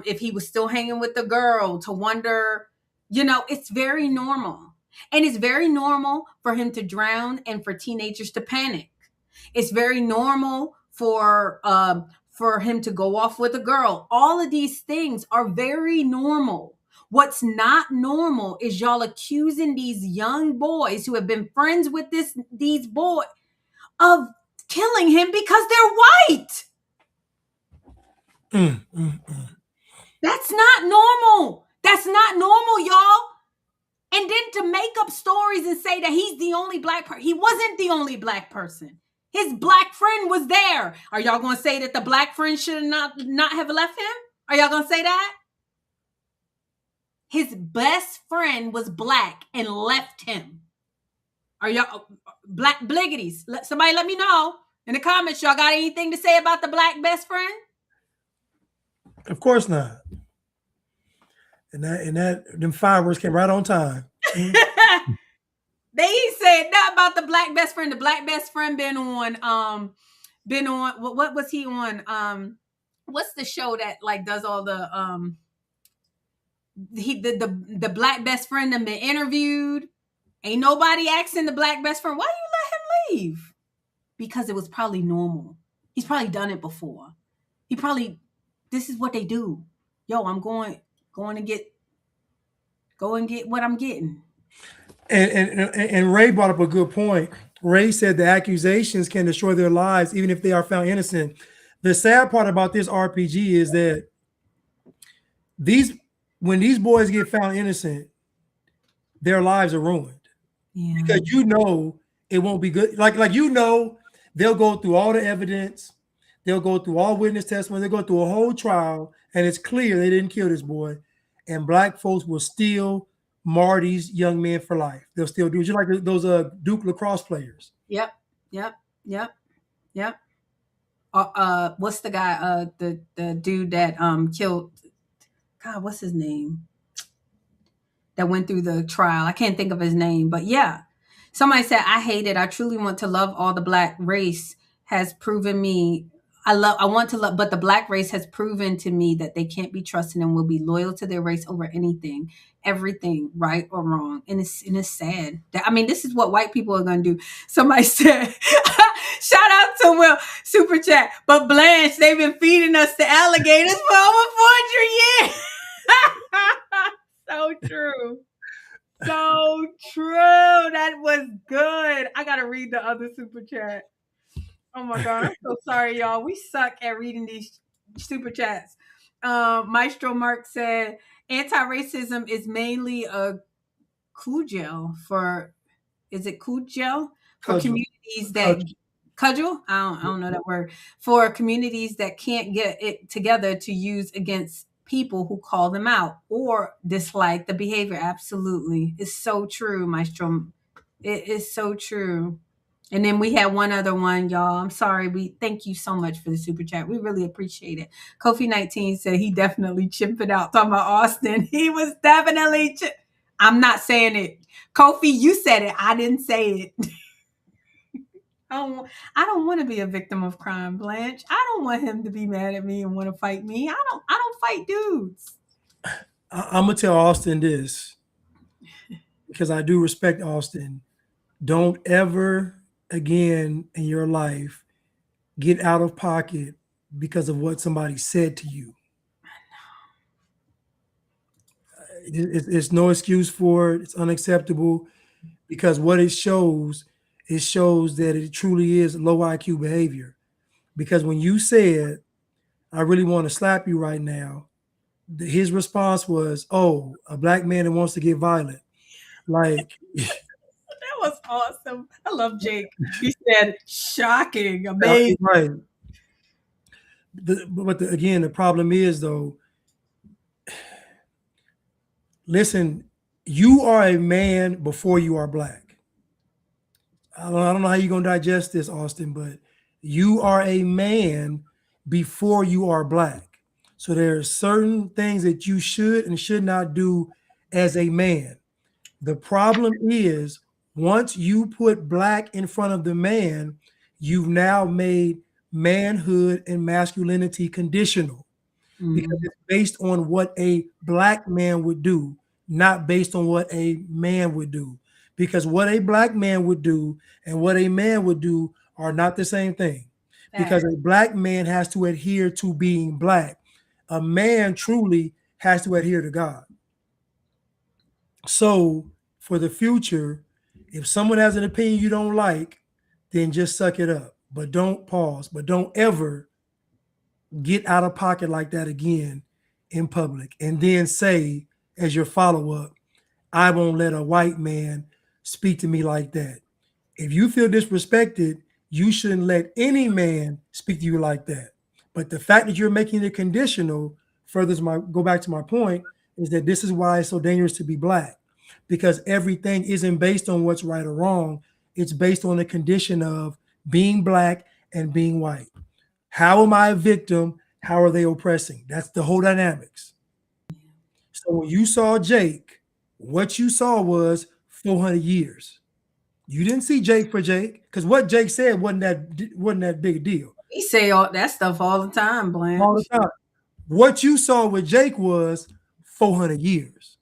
if he was still hanging with the girl, to wonder, it's very normal. And it's very normal for him to drown and for teenagers to panic. It's very normal for him to go off with a girl. All of these things are very normal. What's not normal is y'all accusing these young boys who have been friends with these boys of killing him because they're white. That's not normal. That's not normal, y'all. And then to make up stories and say that he's the only black person. He wasn't the only black person. His black friend was there. Are y'all going to say that the black friend should not have left him? Are y'all going to say that? His best friend was black and left him. Are y'all black bliggities? Somebody let me know in the comments. Y'all got anything to say about the black best friend? Of course not. And them fireworks came right on time. They said not about the black best friend. The black best friend been on what was he on? What's the show that like does all the the black best friend have been interviewed? Ain't nobody asking the black best friend, why you let him leave? Because it was probably normal. He's probably done it before. This is what they do. Yo, I'm going to get what I'm getting. And Ray brought up a good point. Ray said the accusations can destroy their lives even if they are found innocent. The sad part about this RPG is that when these boys get found innocent, their lives are ruined. Yeah. Because it won't be good. Like they'll go through all the evidence, they'll go through all witness testimony, they'll go through a whole trial, and it's clear they didn't kill this boy. And black folks will still mar these young men for life. They'll still do it, just like those Duke lacrosse players. Yep. What's the guy? The dude that killed. God, what's his name? That went through the trial. I can't think of his name, but yeah. Somebody said, I hate it. I truly want to love all the black race has proven me. I want to love, but the black race has proven to me that they can't be trusted and will be loyal to their race over anything, everything, right or wrong. And it's sad. This is what white people are going to do. Somebody said, shout out to Will, super chat. But Blanche, they've been feeding us to alligators for over 400 years. So true. So true. That was good. I got to read the other super chat. Oh my God. I'm so sorry, y'all. We suck at reading these super chats. Maestro Mark said, anti-racism is mainly a cudgel for communities that cudgel? I don't know that word. For communities that can't get it together to use against people who call them out or dislike the behavior. Absolutely. It's so true, Maestro. It is so true. And then we had one other one, y'all. I'm sorry. We thank you so much for the super chat. We really appreciate it. Kofi19 said he definitely chipped it out. Talking about Austin. He was definitely I'm not saying it. Kofi, you said it. I didn't say it. I don't want to be a victim of crime, Blanche. I don't want him to be mad at me and want to fight me. I don't fight dudes. I'm gonna tell Austin this because I do respect Austin. Don't ever again in your life get out of pocket because of what somebody said to you. It's no excuse for it. It's unacceptable because what it shows that it truly is low IQ behavior. Because when you said, I really want to slap you right now, his response was, oh, a black man that wants to get violent. Like, that was awesome. I love Jake. He said, shocking, amazing. Right. Again, the problem is, though, listen, you are a man before you are black. I don't know how you're going to digest this, Austin, but you are a man before you are black. So there are certain things that you should and should not do as a man. The problem is once you put black in front of the man, you've now made manhood and masculinity conditional because Mm. it's based on what a black man would do, not based on what a man would do. Because what a black man would do and what a man would do are not the same thing. Because Fact. a black man has to adhere to being black. A man truly has to adhere to God. So for the future, if someone has an opinion you don't like, then just suck it up. But don't pause. But don't ever get out of pocket like that again in public. And then say, as your follow-up, I won't let a white man speak to me like that. If you feel disrespected, you shouldn't let any man speak to you like that. But the fact that you're making it conditional furthers my go back to my point is that this is why it's so dangerous to be black, because everything isn't based on what's right or wrong. It's based on the condition of being black and being white. How am I a victim? How are they oppressing? That's the whole dynamics. So when you saw Jake, what you saw was 400 years. You didn't see Jake for Jake because what Jake said wasn't that big a deal. We say all that stuff all the time, All the Blanche. time. What you saw with Jake was 400 years.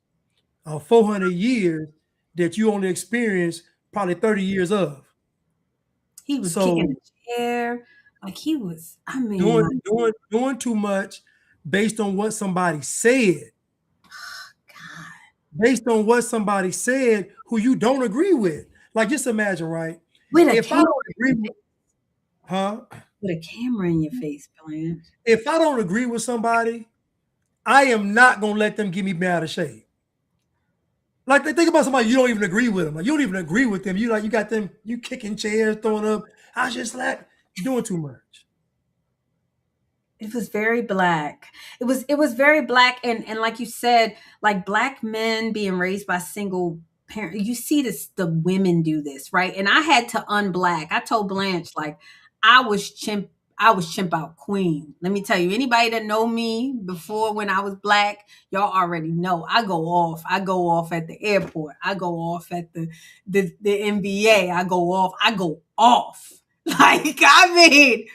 400 years that you only experienced probably 30 years of. He was kicking So the chair. Like he was, I mean, like, doing too much based on what somebody said. God. Based on what somebody said who you don't agree with. Like just imagine, right? With a If I camera, don't agree with, huh? with a camera in your face, Blanche. If I don't agree with somebody, I am not gonna let them get me out of shape. Like think about somebody you don't even agree with them. Like you don't even agree with them. You got them, you kicking chairs, throwing up. I just like doing too much. It was very black. It was very black, and like you said, like black men being raised by single parent. You see this, the women do this, right? And I had to unblack. I told Blanche like I was chimp. I was chimp out queen. Let me tell you, anybody that know me before when I was black, y'all already know. I go off. I go off at the airport. I go off at the NBA. I go off. I go off. Like I mean,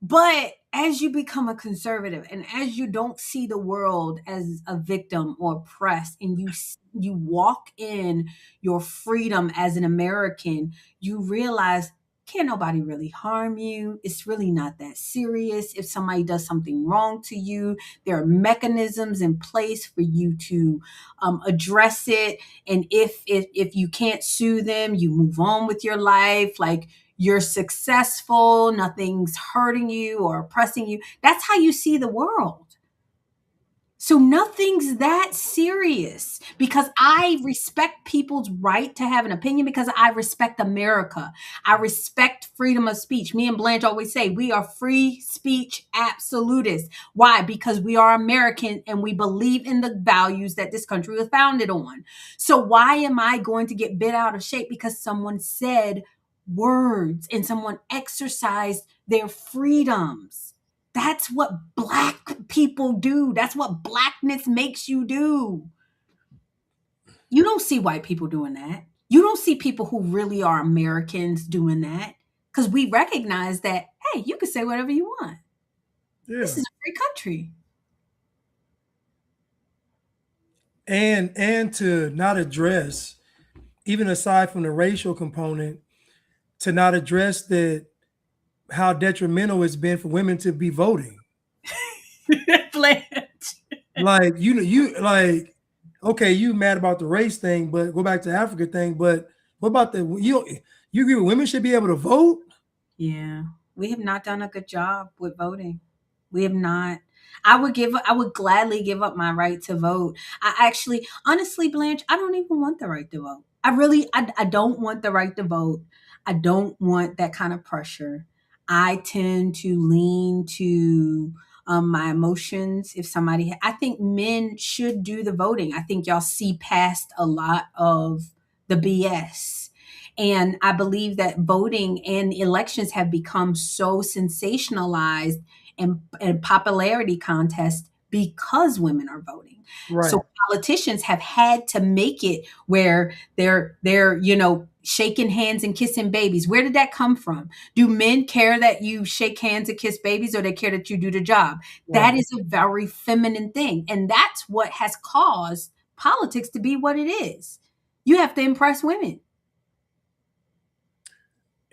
but as you become a conservative and as you don't see the world as a victim or oppressed, and you walk in your freedom as an American, you realize can't nobody really harm you. It's really not that serious. If somebody does something wrong to you, there are mechanisms in place for you to address it. And if you can't sue them, you move on with your life. Like you're successful, nothing's hurting you or oppressing you. That's how you see the world. So nothing's that serious because I respect people's right to have an opinion because I respect America. I respect freedom of speech. Me and Blanche always say we are free speech absolutists. Why? Because we are American and we believe in the values that this country was founded on. So why am I going to get bit out of shape because someone said words and someone exercised their freedoms? That's what black people do. That's what blackness makes you do. You don't see white people doing that. You don't see people who really are Americans doing that because we recognize that, hey, you can say whatever you want. Yeah. This is a free country. And to not address, even aside from the racial component, to not address that how detrimental it's been for women to be voting. Blanche. Like you like, okay, you mad about the race thing, but go back to the Africa thing. But what about you agree with women should be able to vote? Yeah, we have not done a good job with voting. We have not. I would gladly give up my right to vote. I actually, honestly, Blanche, I don't even want the right to vote. I don't want the right to vote. I don't want that kind of pressure. I tend to lean to my emotions. If somebody, I think men should do the voting. I think y'all see past a lot of the BS. And I believe that voting and elections have become so sensationalized and popularity contests because women are voting. Right. So politicians have had to make it where they're shaking hands and kissing babies. Where did that come from? Do men care that you shake hands and kiss babies, or they care that you do the job? Right. That is a very feminine thing. And that's what has caused politics to be what it is. You have to impress women.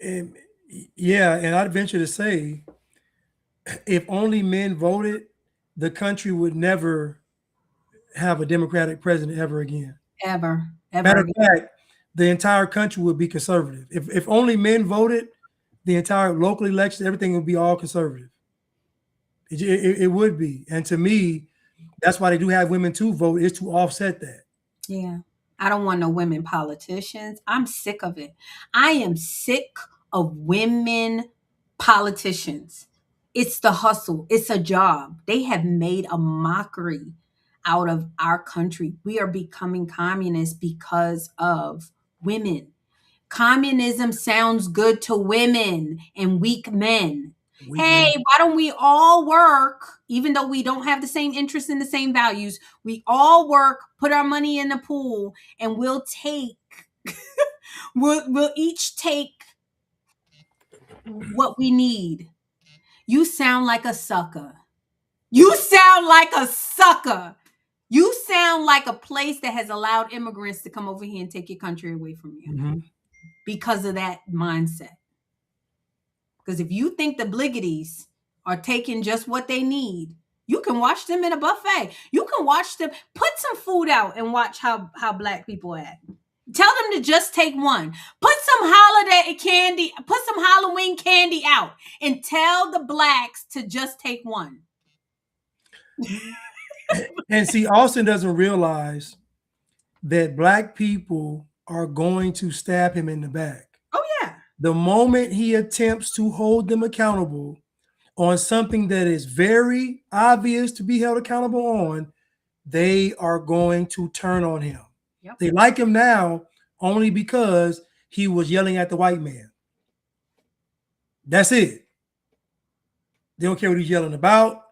And I'd venture to say, if only men voted, the country would never have a Democratic president ever again. Ever. Matter of fact, the entire country would be conservative. If only men voted, the entire local elections, everything would be all conservative. It would be. And to me, that's why they do have women to vote, is to offset that. Yeah. I don't want no women politicians. I'm sick of it. I am sick of women politicians. It's the hustle. It's a job. They have made a mockery out of our country. We are becoming communist because of women. Communism sounds good to women and weak men. Hey, why don't we all work, even though we don't have the same interests and the same values? We all work, put our money in the pool, and we'll each take what we need. You sound like a sucker. You sound like a sucker. You sound like a place that has allowed immigrants to come over here and take your country away from you because of that mindset. Because if you think the Bliggities are taking just what they need, you can watch them in a buffet. You can watch them put some food out and watch how Black people act. Tell them to just take one. Put some holiday candy, put some Halloween candy out and tell the Blacks to just take one. And see, Austin doesn't realize that Black people are going to stab him in the back. Oh, yeah. The moment he attempts to hold them accountable on something that is very obvious to be held accountable on, they are going to turn on him. Yep. They like him now only because he was yelling at the white man. That's it. They don't care what he's yelling about.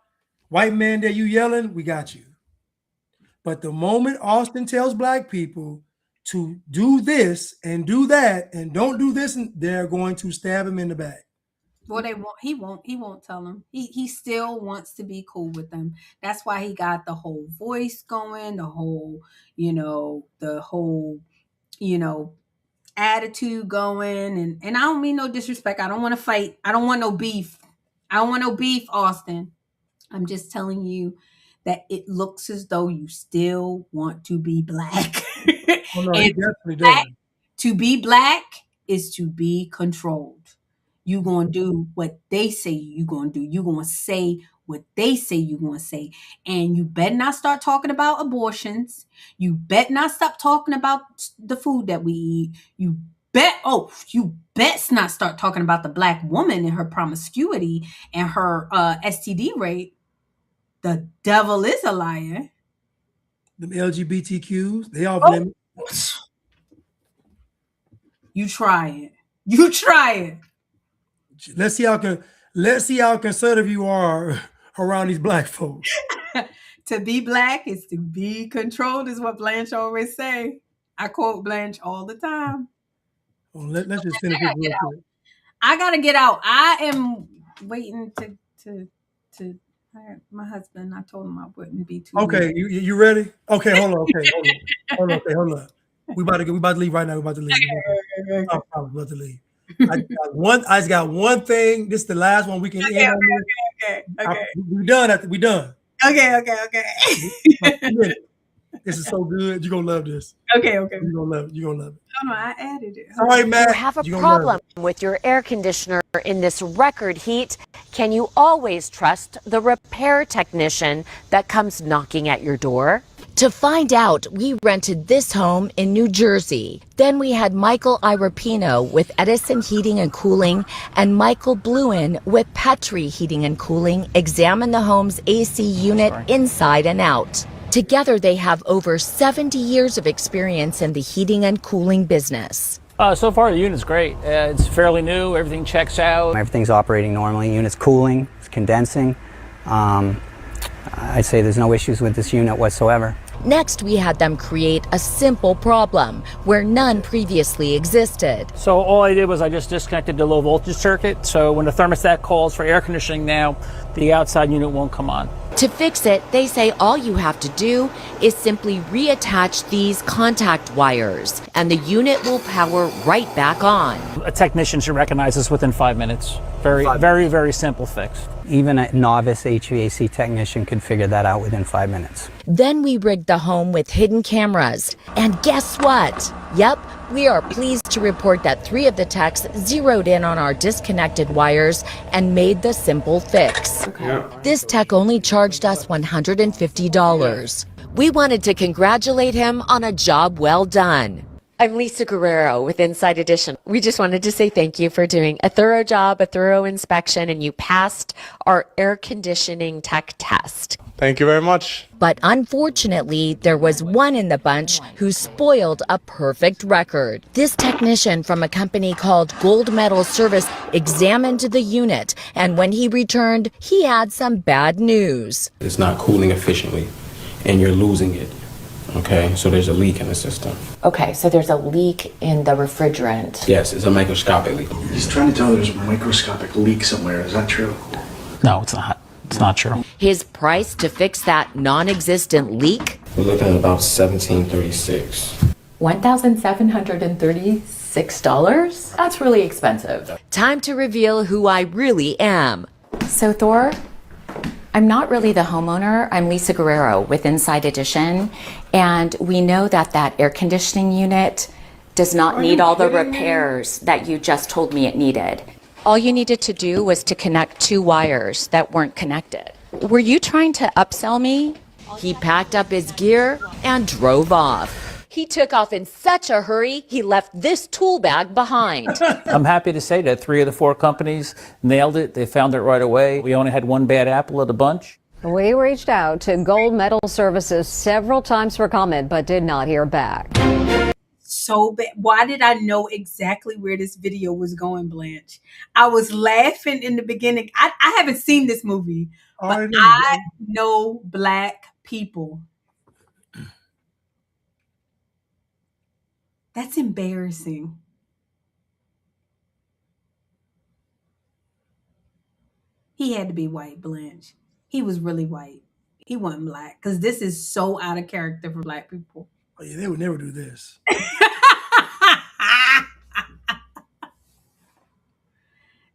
White man that you yelling, we got you. But the moment Austin tells Black people to do this and do that and don't do this, they're going to stab him in the back. Well, he won't tell them. He still wants to be cool with them. That's why he got the whole voice going, the whole attitude going. And I don't mean no disrespect. I don't want to fight. I don't want no beef. I don't want no beef, Austin. I'm just telling you that it looks as though you still want to be Black. Oh, no, he definitely does. To be Black is to be controlled. You gonna do what they say you gonna do. You gonna say what they say you gonna say. And you better not start talking about abortions. You better not stop talking about the food that we eat. You best not start talking about the Black woman and her promiscuity and her STD rate. The devil is a liar. The LGBTQs, they off limits. You try it. You try it. Let's see how conservative you are around these Black folks. To be Black is to be controlled, is what Blanche always say. I quote Blanche all the time. Well, let's just finish this real quick. I gotta get out. I am waiting to my husband. I told him I wouldn't be too. Okay, you ready? Okay, hold on. Okay, hold on. We about to leave right now. We're about to leave. Okay. I'm about to leave. I just got one thing. This is the last one we can end on this. Okay. We done. We done. Okay. This is so good. You're gonna love this. Okay. You're gonna love it. No, I added it. All right, Matt. You have a problem with your air conditioner in this record heat. Can you always trust the repair technician that comes knocking at your door? To find out, we rented this home in New Jersey. Then we had Michael Irapino with Edison Heating and Cooling and Michael Bluin with Petrie Heating and Cooling examine the home's AC unit inside and out. Together, they have over 70 years of experience in the heating and cooling business. So far, the unit's great. It's fairly new. Everything checks out. Everything's operating normally. Unit's cooling. It's condensing. I'd say there's no issues with this unit whatsoever. Next, we had them create a simple problem where none previously existed. So all I did was I just disconnected the low voltage circuit. So when the thermostat calls for air conditioning now, the outside unit won't come on. To fix it, they say all you have to do is simply reattach these contact wires and the unit will power right back on. A technician should recognize this within 5 minutes. Very simple fix. Even a novice HVAC technician could figure that out within 5 minutes. Then we rigged the home with hidden cameras. And guess what? Yep, we are pleased to report that 3 of the techs zeroed in on our disconnected wires and made the simple fix. This tech only charged us $150. We wanted to congratulate him on a job well done. I'm Lisa Guerrero with Inside Edition. We just wanted to say thank you for doing a thorough job, a thorough inspection, and you passed our air conditioning tech test. Thank you very much. But unfortunately, there was one in the bunch who spoiled a perfect record. This technician from a company called Gold Medal Service examined the unit, and when he returned, he had some bad news. It's not cooling efficiently, and you're losing it. Okay, so there's a leak in the system. Okay, so there's a leak in the refrigerant. Yes, it's a microscopic leak. He's trying to tell me there's a microscopic leak somewhere. Is that true? No, it's not. It's not true. His price to fix that non-existent leak? We're looking at about $1,736. $1,736? That's really expensive. Time to reveal who I really am. So Thor, I'm not really the homeowner. I'm Lisa Guerrero with Inside Edition. And we know that that air conditioning unit does not need all the repairs that you just told me it needed. All you needed to do was to connect 2 wires that weren't connected. Were you trying to upsell me? He packed up his gear and drove off. He took off in such a hurry, he left this tool bag behind. I'm happy to say that 3 of the 4 companies nailed it. They found it right away. We only had one bad apple of the bunch. We reached out to Gold Medal Services several times for comment, but did not hear back. So bad. Why did I know exactly where this video was going, Blanche? I was laughing in the beginning. I haven't seen this movie, but I know Black people. That's embarrassing. He had to be white, Blanche. He was really white. He wasn't Black, because this is so out of character for Black people. Oh yeah, they would never do this.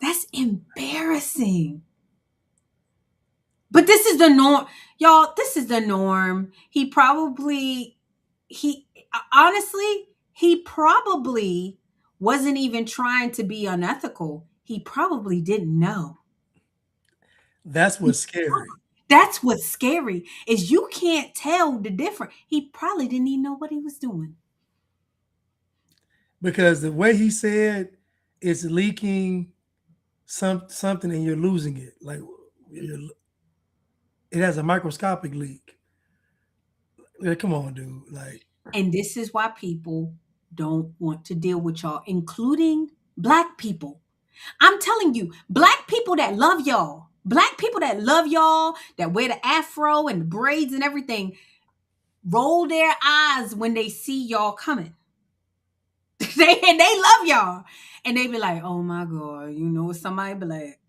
That's embarrassing. But this is the norm. Y'all, this is the norm. Honestly, he probably wasn't even trying to be unethical. He probably didn't know. That's what's scary. That's what's scary, is you can't tell the difference. He probably didn't even know what he was doing. Because the way he said it's leaking something and you're losing it. Like it has a microscopic leak. Like, come on, dude. Like, and this is why people don't want to deal with y'all, including Black people. I'm telling you, Black people that love y'all, Black people that love y'all, that wear the afro and the braids and everything, roll their eyes when they see y'all coming. they love y'all. And they be like, oh my God, you know it's somebody Black.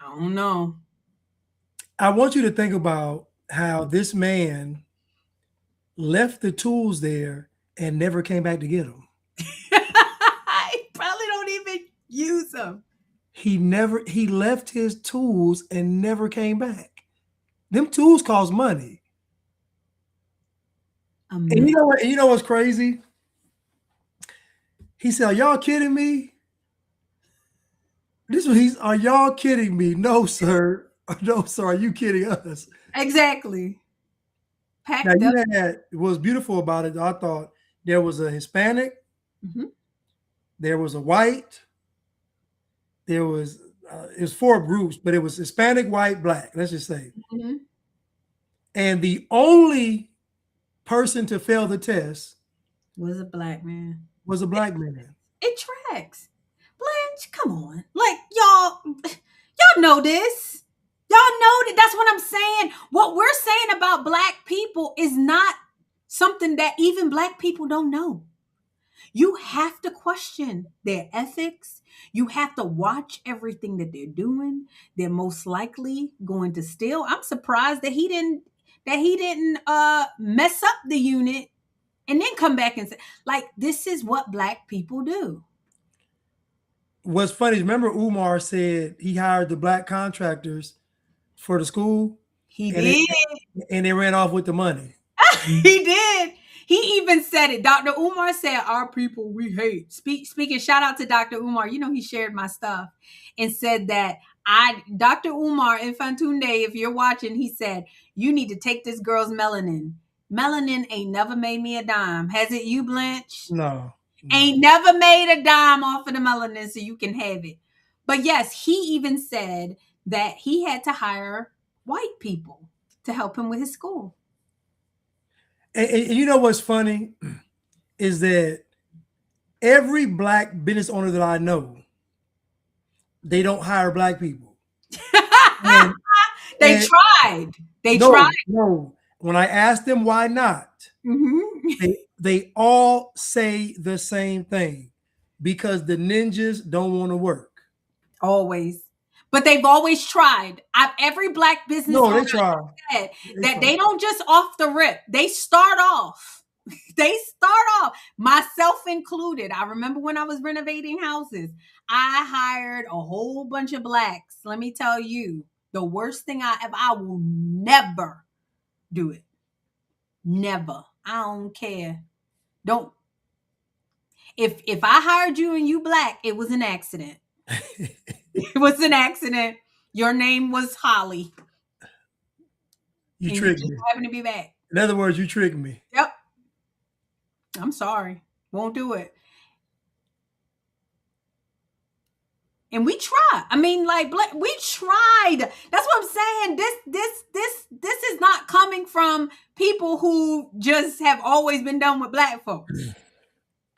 I don't know. I want you to think about how this man left the tools there and never came back to get them. I probably don't even use them. He left his tools and never came back. Them tools cost money. And you know what? You know what's crazy? He said, "Are y'all kidding me?" Are y'all kidding me? No, sir. No, sir. Are you kidding us? Exactly. Packed now, up. What's beautiful about it, I thought there was a Hispanic, there was a white, there was it was 4 groups, but it was Hispanic, white, Black. Let's just say, and the only person to fail the test was a Black man. Was a Black man. It tracks. Blanche, come on, like y'all know this. Y'all know that. That's what I'm saying. What we're saying about black people is not something that even black people don't know. You have to question their ethics. You have to watch everything that they're doing. They're most likely going to steal. I'm surprised that he didn't mess up the unit and then come back and say, like, this is what black people do. What's funny is, remember Umar said he hired the black contractors for the school? He did. And they ran off with the money. He did. He even said it. Dr. Umar said, our people we hate. Speaking, shout out to Dr. Umar. You know, he shared my stuff and said that Dr. Umar Infantunde, if you're watching, he said, you need to take this girl's melanin. Melanin ain't never made me a dime. Has it you, Blanche? No. Ain't never made a dime off of the melanin, so you can have it. But yes, he even said that he had to hire white people to help him with his school. And you know what's funny is that every black business owner that I know, they don't hire black people. They tried. They tried. No. When I asked them why not, they all say the same thing. Because the ninjas don't want to work. Always. But they've always tried. Every black business owner said that they don't just off the rip. They start off. Myself included. I remember when I was renovating houses, I hired a whole bunch of blacks. Let me tell you, the worst thing I will never do it. Never. I don't care. Don't. If I hired you and you black, it was an accident. It was an accident. Your name was Holly. You tricked me. Happened to be back. In other words, you tricked me. Yep. I'm sorry. Won't do it. And we tried. I mean, like, we tried. That's what I'm saying. This is not coming from people who just have always been done with black folks.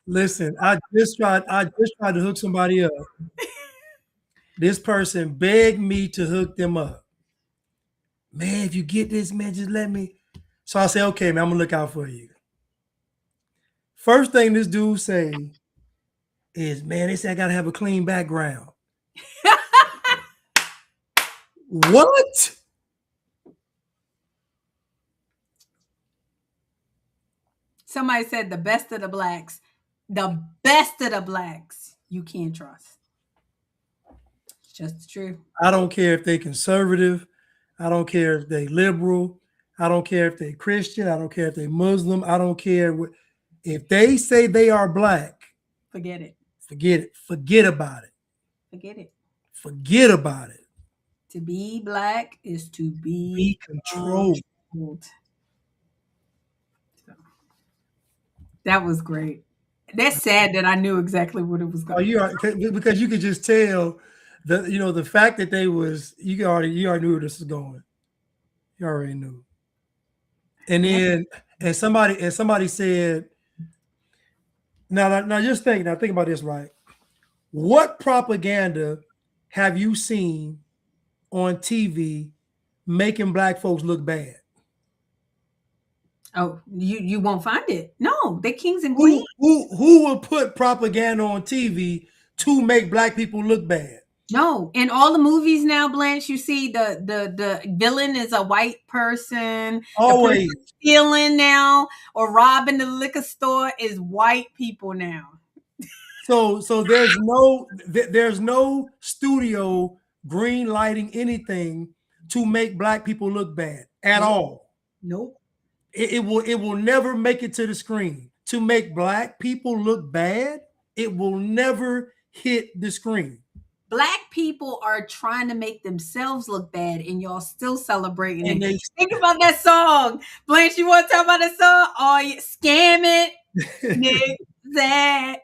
Listen, I just tried to hook somebody up. This person begged me to hook them up. Man, if you get this, man, just let me. So I say, okay, man, I'm gonna look out for you. First thing this dude say is, man, they say I gotta have a clean background. What? Somebody said the best of the blacks. The best of the blacks you can't trust. It's just true. I don't care if they conservative. I don't care if they liberal. I don't care if they Christian. I don't care if they Muslim. I don't care what. If they say they are black, forget it. Forget it. Forget about it. Forget it. Forget about it. To be black is to be controlled. That was great. That's sad that I knew exactly what it was going. Oh, you are, because you could just tell the fact that they was you already knew where this was going. You already knew. And then somebody said, now just think about this, right? What propaganda have you seen on TV making black folks look bad? Oh, you won't find it. No, they're kings and queens. Who will put propaganda on TV to make black people look bad? No, in all the movies now, Blanche, you see the villain is a white person. Always. The person stealing now or robbing the liquor store is white people now. So there's no studio green lighting anything to make black people look bad at all. Nope. It will never make it to the screen. To make black people look bad, it will never hit the screen. Black people are trying to make themselves look bad, and y'all still celebrating it. Think about that song. Blanche, you want to talk about that song? Oh, yeah. Scam it. That.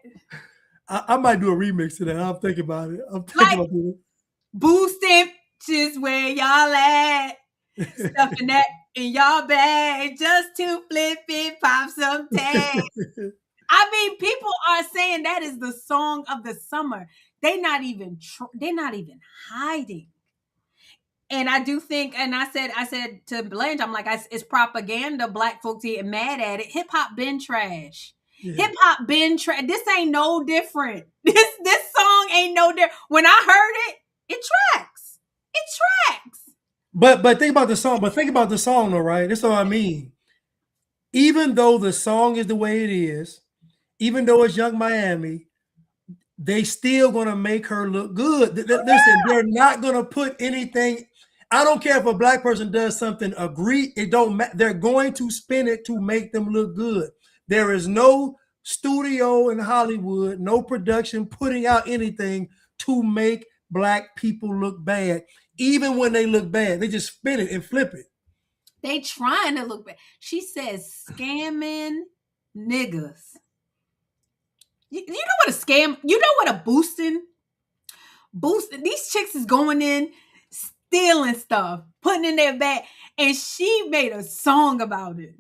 I might do a remix to that. I'm thinking about it. I'm thinking about it. Boosting just where y'all at. Stuffing that in y'all bag just to flip it, pop some tags. I mean, people are saying that is the song of the summer. They're not even hiding. And I do think, and I said to Blanche, I'm like, it's propaganda. Black folks getting mad at it. Hip hop been trash. Yeah. Hip hop been trash. This ain't no different. This song ain't no different. When I heard it, it tracks. It tracks. But think about the song. But think about the song, though, right? That's what I mean. Even though the song is the way it is, even though it's Young Miami, they still gonna make her look good. Listen, they're not gonna put anything. I don't care if a black person does something. It don't matter. They're going to spin it to make them look good. There is no studio in Hollywood, no production putting out anything to make black people look bad. Even when they look bad, they just spin it and flip it. They trying to look bad. She says scamming niggas. You know what a scam? You know what a boosting? These chicks is going in, stealing stuff, putting in their bag, and she made a song about it.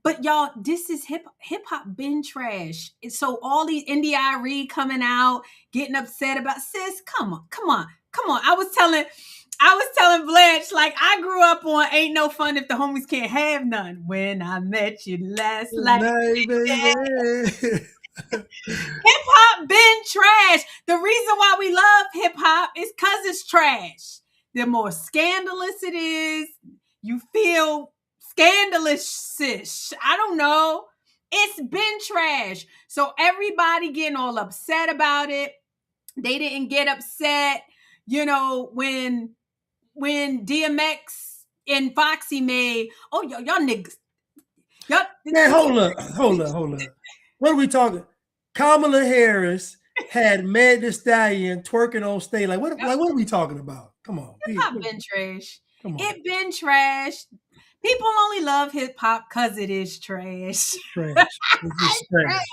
But y'all, this is hip hop been trash. And so all these N.D.I.R.E. coming out, getting upset about, sis, come on. I was telling Blanche, like, I grew up on Ain't No Fun If the Homies Can't Have None. When I met you last night. Hip hop been trash. The reason why we love hip hop is because it's trash. The more scandalous it is, you feel scandalous-ish. I don't know. It's been trash. So everybody getting all upset about it. They didn't get upset, when DMX and Foxy made, y'all niggas. Man, hold up. What are we talking? Kamala Harris had Meg Thee Stallion twerking on stage. Like what are we talking about? Come on. Hip hop been trash. It been trash. People only love hip hop because it is trash. Trash. It's trash.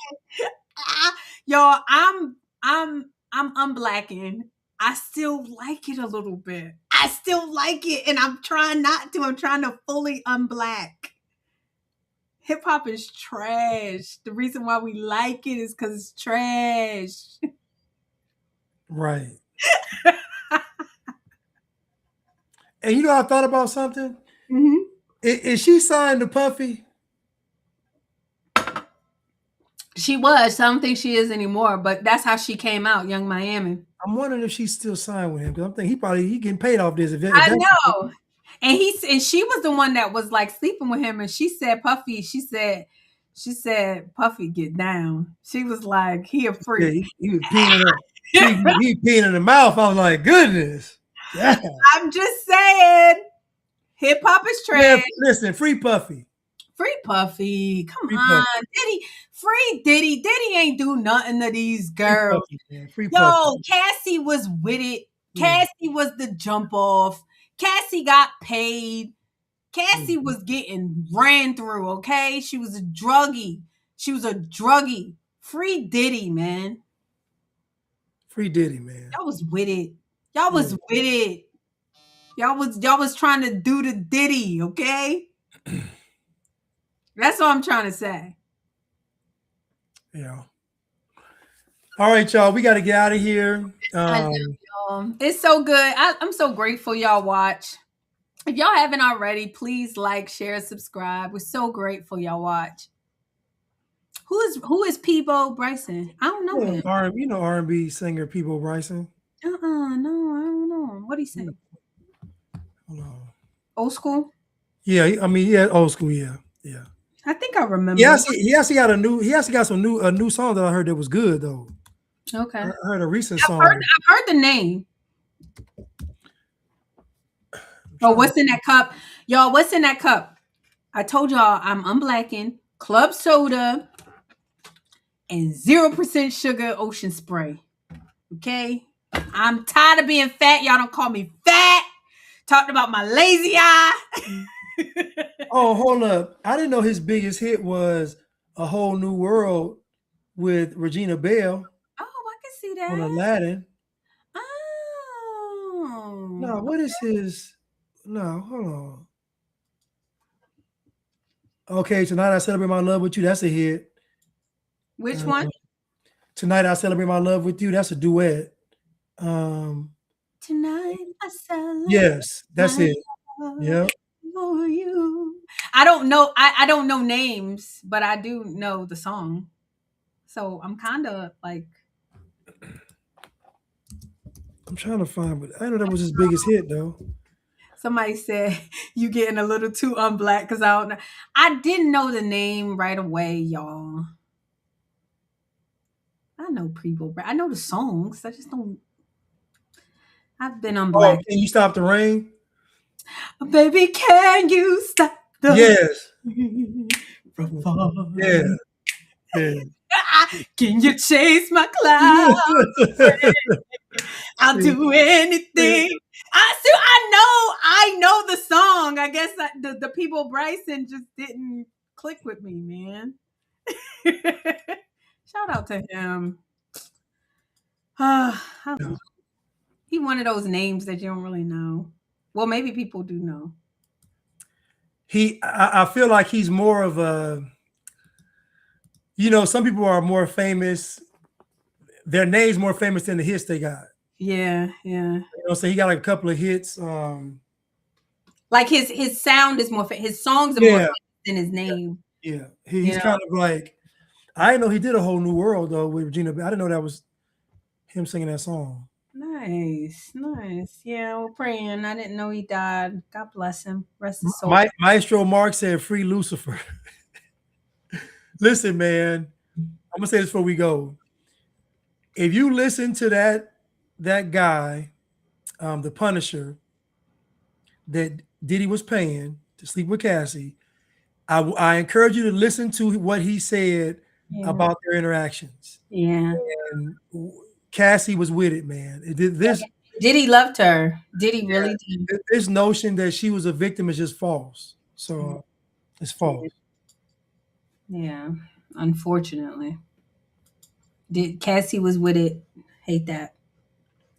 Y'all, I'm unblacking. I still like it a little bit. I still like it, and I'm trying not to. I'm trying to fully unblack. Hip hop is trash. The reason why we like it is because it's trash. Right. And I thought about something. Mm-hmm. Is she signed to Puffy? She was. I don't think she is anymore, but that's how she came out, Young Miami. I'm wondering if she's still signed with him, because I'm thinking he getting paid off this. I know. And she was the one that was like sleeping with him, and she said Puffy, she said Puffy get down. She was like, he a freak. Yeah, he was peeing he peeing in the mouth. I was like, goodness. Yeah. I'm just saying, hip hop is trash. Yeah, listen, free Puffy. Free Puffy. Come on. Puffy. Diddy. Diddy ain't do nothing to these girls. Free Yo, Puffy. Cassie was with it. Cassie was the jump off. Cassie got paid. Cassie was getting ran through, okay? She was a druggie. Free Diddy, man. Free Diddy, man. Y'all was with it. Y'all was trying to do the Diddy, okay? That's all I'm trying to say. Yeah. All right, y'all. We got to get out of here. I know, y'all. It's so good. I'm so grateful y'all watch. If y'all haven't already, please like, share, subscribe. We're so grateful y'all watch. Who is Peebo Bryson? I don't know him. R&B singer Peebo Bryson. No, I don't know. What do you say? Hold on. Old school? Yeah, old school. Yeah. I think I remember. He actually got some new song that I heard that was good though. Okay. I heard a recent song. I've heard the name. Oh, what's in that cup? Y'all, what's in that cup? I told y'all I'm unblacking club soda and 0% sugar ocean spray. Okay? I'm tired of being fat. Y'all don't call me fat. Talked about my lazy eye. Oh, hold up. I didn't know his biggest hit was A Whole New World with Regina Bell. Oh, I can see that. On Aladdin. Oh. No, what is his? No, hold on. Okay, Tonight I Celebrate My Love With You. That's a hit. Which one? Tonight I Celebrate My Love With You. That's a duet. Tonight I celebrate Yes, that's my it. love Yeah. for you. I don't know. I don't know names, but I do know the song. So I'm kind of like, I'm trying to find, but I know that was his biggest hit though. somebody said you getting a little too unblack because I don't know. I didn't know the name right away, y'all. I know people, but I know the songs. I just don't. I've been Oh, unblack. can you stop the rain? Baby, can you stop the Yes. rain from Yeah. falling? Yeah. Can you chase my clouds? I'll do anything. I know the song. I guess the people Bryson just didn't click with me, man. Shout out to him. He one of those names that you don't really know. Well, maybe people do know. I feel like he's more of a, some people are more famous, their name's more famous than the hits they got. Yeah, yeah. So he got like a couple of hits. Like his sound is more his songs are more Yeah. famous than his name. Yeah. He's kind of like, I didn't know he did A Whole New World though with Regina. I didn't know that was him singing that song. Nice, nice. Yeah, we're praying. I didn't know he died. God bless him. Rest his soul. Maestro Mark said, "Free Lucifer." Listen, man, I'm gonna say this before we go. If you listen to that guy, the Punisher, that Diddy was paying to sleep with Cassie, I encourage you to listen to what he said about their interactions. Yeah. And Cassie was with it, man. Diddy loved her. Diddy really did. This notion that she was a victim is just false. So it's false. Yeah, unfortunately. Cassie was with it. Hate that.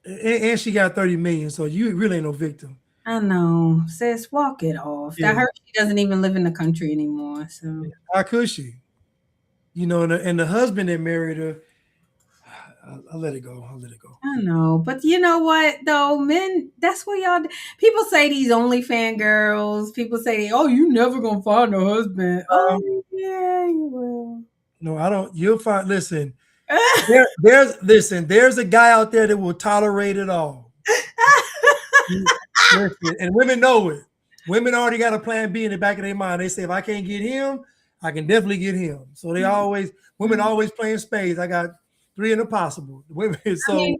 And she got 30 million, so you really ain't no victim. I know. Sis, walk it off. Yeah. I heard she doesn't even live in the country anymore. So how could she? And the husband that married her, I'll let it go. I'll let it go. I know. But you know what though? Men, that's what y'all do. People say these OnlyFans girls, people say, oh, you never gonna find a husband. Oh yeah, you will. No, I don't. You'll find. Listen, there's a guy out there that will tolerate it all. Listen, and women know it. Women already got a plan B in the back of their mind. They say, if I can't get him, I can definitely get him. So women always playing spades. I got 3 in the possible. Women. So I mean,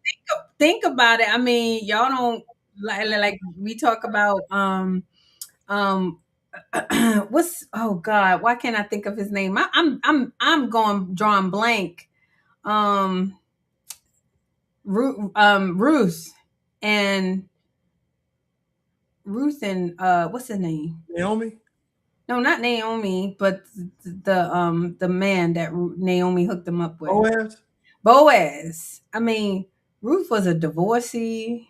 think about it. I mean, y'all don't like we talk about what's oh God, why can't I think of his name? I'm going drawing blank. Ruth and what's his name? Naomi? No, not Naomi, but the man that Naomi hooked him up with. Boaz. I mean, Ruth was a divorcee.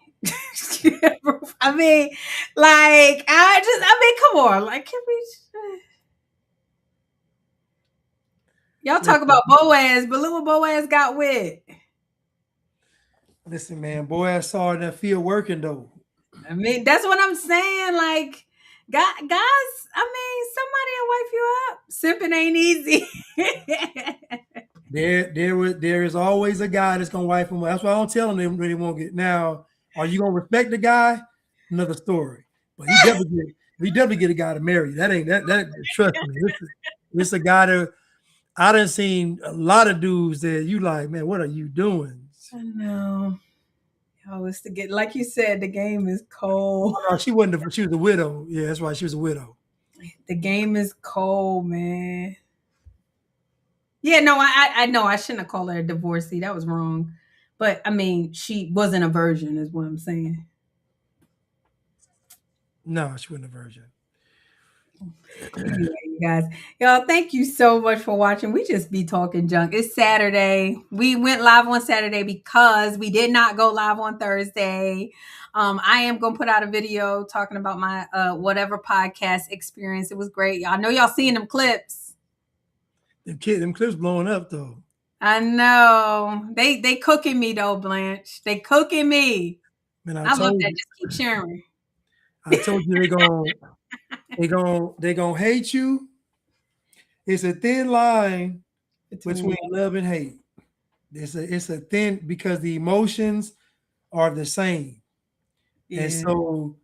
I mean, come on. Like, can we y'all talk about Boaz, but look what Boaz got with. Listen, man, Boaz saw her in that field working though. I mean, that's what I'm saying. Like, guys, I mean, somebody will wipe you up. Simping ain't easy. There is always a guy that's gonna wipe him up. That's why I don't tell them they really won't get. Now, are you gonna respect the guy? Another story. But we definitely get a guy to marry. That ain't that. Trust me, this a guy that I done seen a lot of dudes that you like, man. What are you doing? I know. Oh, it's to get like you said, the game is cold. Oh, no, she wasn't. She was a widow. Yeah, that's why she was a widow. The game is cold, man. Yeah, no, I know I shouldn't have called her a divorcee. That was wrong. But I mean, she wasn't a virgin, is what I'm saying. No, she wasn't a virgin. Anyway, you guys, y'all, thank you so much for watching. We just be talking junk. It's Saturday. We went live on Saturday because we did not go live on Thursday. I am gonna put out a video talking about my whatever podcast experience. It was great. I know y'all seeing them clips. Them clips blowing up though. I know they cooking me though, Blanche. They cooking me. Man, I love that. Just keep sharing. I told you they gonna hate you. It's a thin line between love and hate. It's a thin because the emotions are the same. Yeah. And so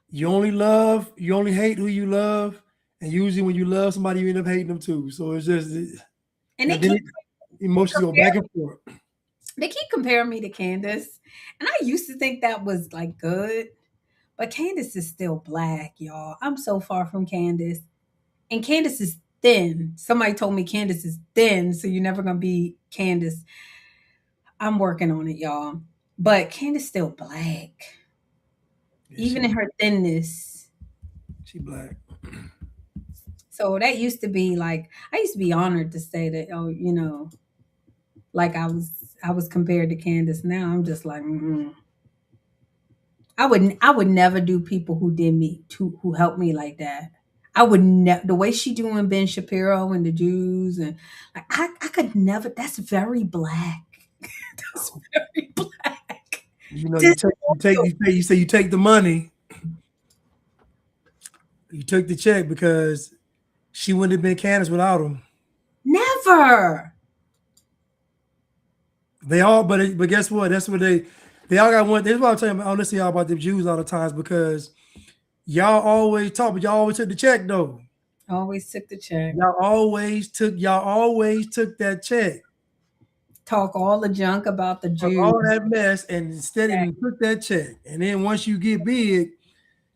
you only hate who you love, and usually when you love somebody, you end up hating them too. So it's just And emotions go back and forth. They keep comparing me to Candace, and I used to think that was like good, but Candace is still black, y'all. I'm so far from Candace, and Candace is thin. Somebody told me Candace is thin, so you're never gonna be Candace. I'm working on it, y'all. But Candace still black, even in her thinness. She black. So that used to be like I used to be honored to say that. Oh, like I was compared to Candace. Now I'm just like, I would never do people who did me who helped me like that. I would never the way she doing Ben Shapiro and the Jews and like I could never. That's very black. That's very black. You say you take the money. You took the check because she wouldn't have been Candace without him. Never. They all, but guess what? That's what they all got one. This is what I'm telling you. I listen to y'all about the Jews all the times because y'all always talk, but y'all always took the check though. Always took the check. Y'all always took that check. Talk all the junk about the Jews. All that mess, and instead of took that check. And then once you get big,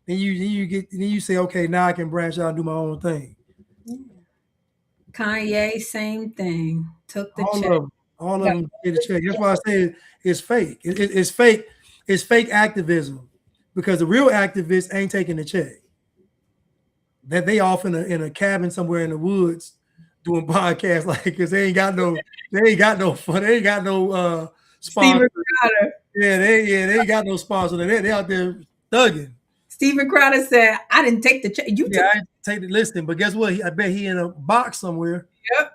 then you say, okay, now I can branch out and do my own thing. Kanye, same thing. Took the check. All of them get a check. That's why I say it's fake. It's fake. It's fake activism because the real activists ain't taking the check. That they off in a cabin somewhere in the woods doing podcasts like because they ain't got no fun. They ain't got no sponsor. They ain't got no sponsor. They out there thugging. Steven Crowder said, "I didn't take the check. You I didn't take the listing, but guess what? I bet he in a box somewhere." Yep.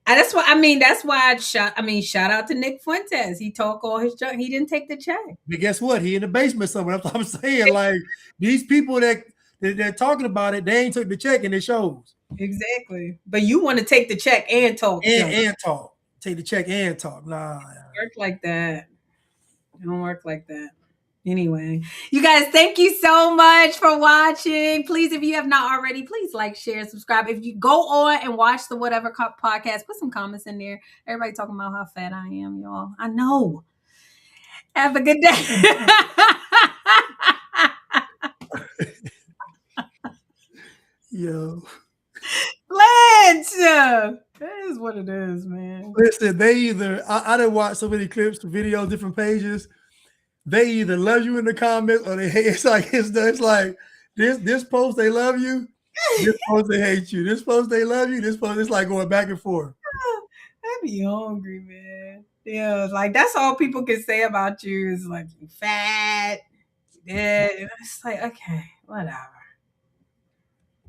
And that's why I shout out to Nick Fuentes. He talk all his junk. He didn't take the check. But guess what? He in the basement somewhere. That's what I'm saying. Like these people that they're talking about it, they ain't took the check and it shows. Exactly. But you want to take the check and talk. And talk. Take the check and talk. Nah. It don't work like that. It don't work like that. Anyway, you guys, thank you so much for watching. Please, if you have not already, please like, share, subscribe. If you go on and watch the Whatever podcast, put some comments in there. Everybody talking about how fat I am, y'all. I know. Have a good day. Yo. Blanche. That is what it is, man. Listen, they either I didn't watch so many clips, videos, different pages. They either love you in the comments or they hate. It's like this post they love you, this post they hate you. This post they love you, this post it's like going back and forth. I be hungry, man. Yeah, like that's all people can say about you is like you fat, you dead. It's like okay, whatever.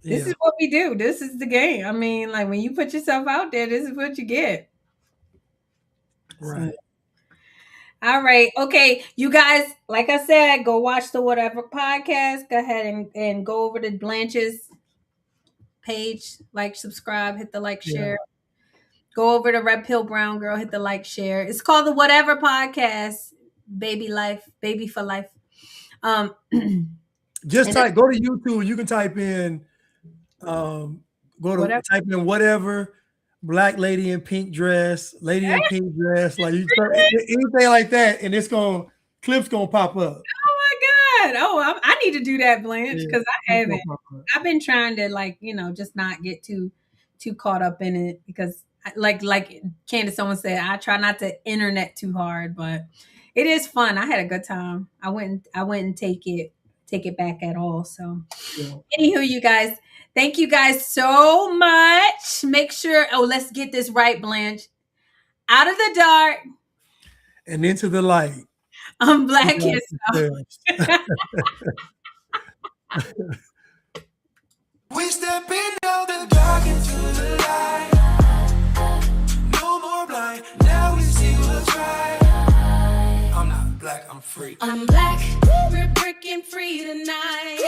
This is what we do. This is the game. I mean, like when you put yourself out there, this is what you get. Right. All right. Okay. You guys, like I said, go watch the Whatever podcast. Go ahead and go over to Blanche's page, like, subscribe, hit the like, share. Go over to Red Pill Brown Girl, hit the like, share. It's called the Whatever podcast. Baby life, baby for life. Just go to YouTube. You can type in type in whatever black lady in pink dress, lady in pink dress, like you anything like that, and clips gonna pop up. Oh my god! Oh, I need to do that, Blanche, because I haven't. I've been trying to just not get too caught up in it because like Candace, someone said, I try not to internet too hard, but it is fun. I had a good time. I went and take it back at all. So, anywho, you guys. Thank you guys so much. Make sure, let's get this right, Blanche. Out of the dark. And into the light. Unblack yourself. We step out the dark into the light. No more blind. Now we see what's right. I'm not black. I'm I'm free. I'm black, we're breaking free tonight.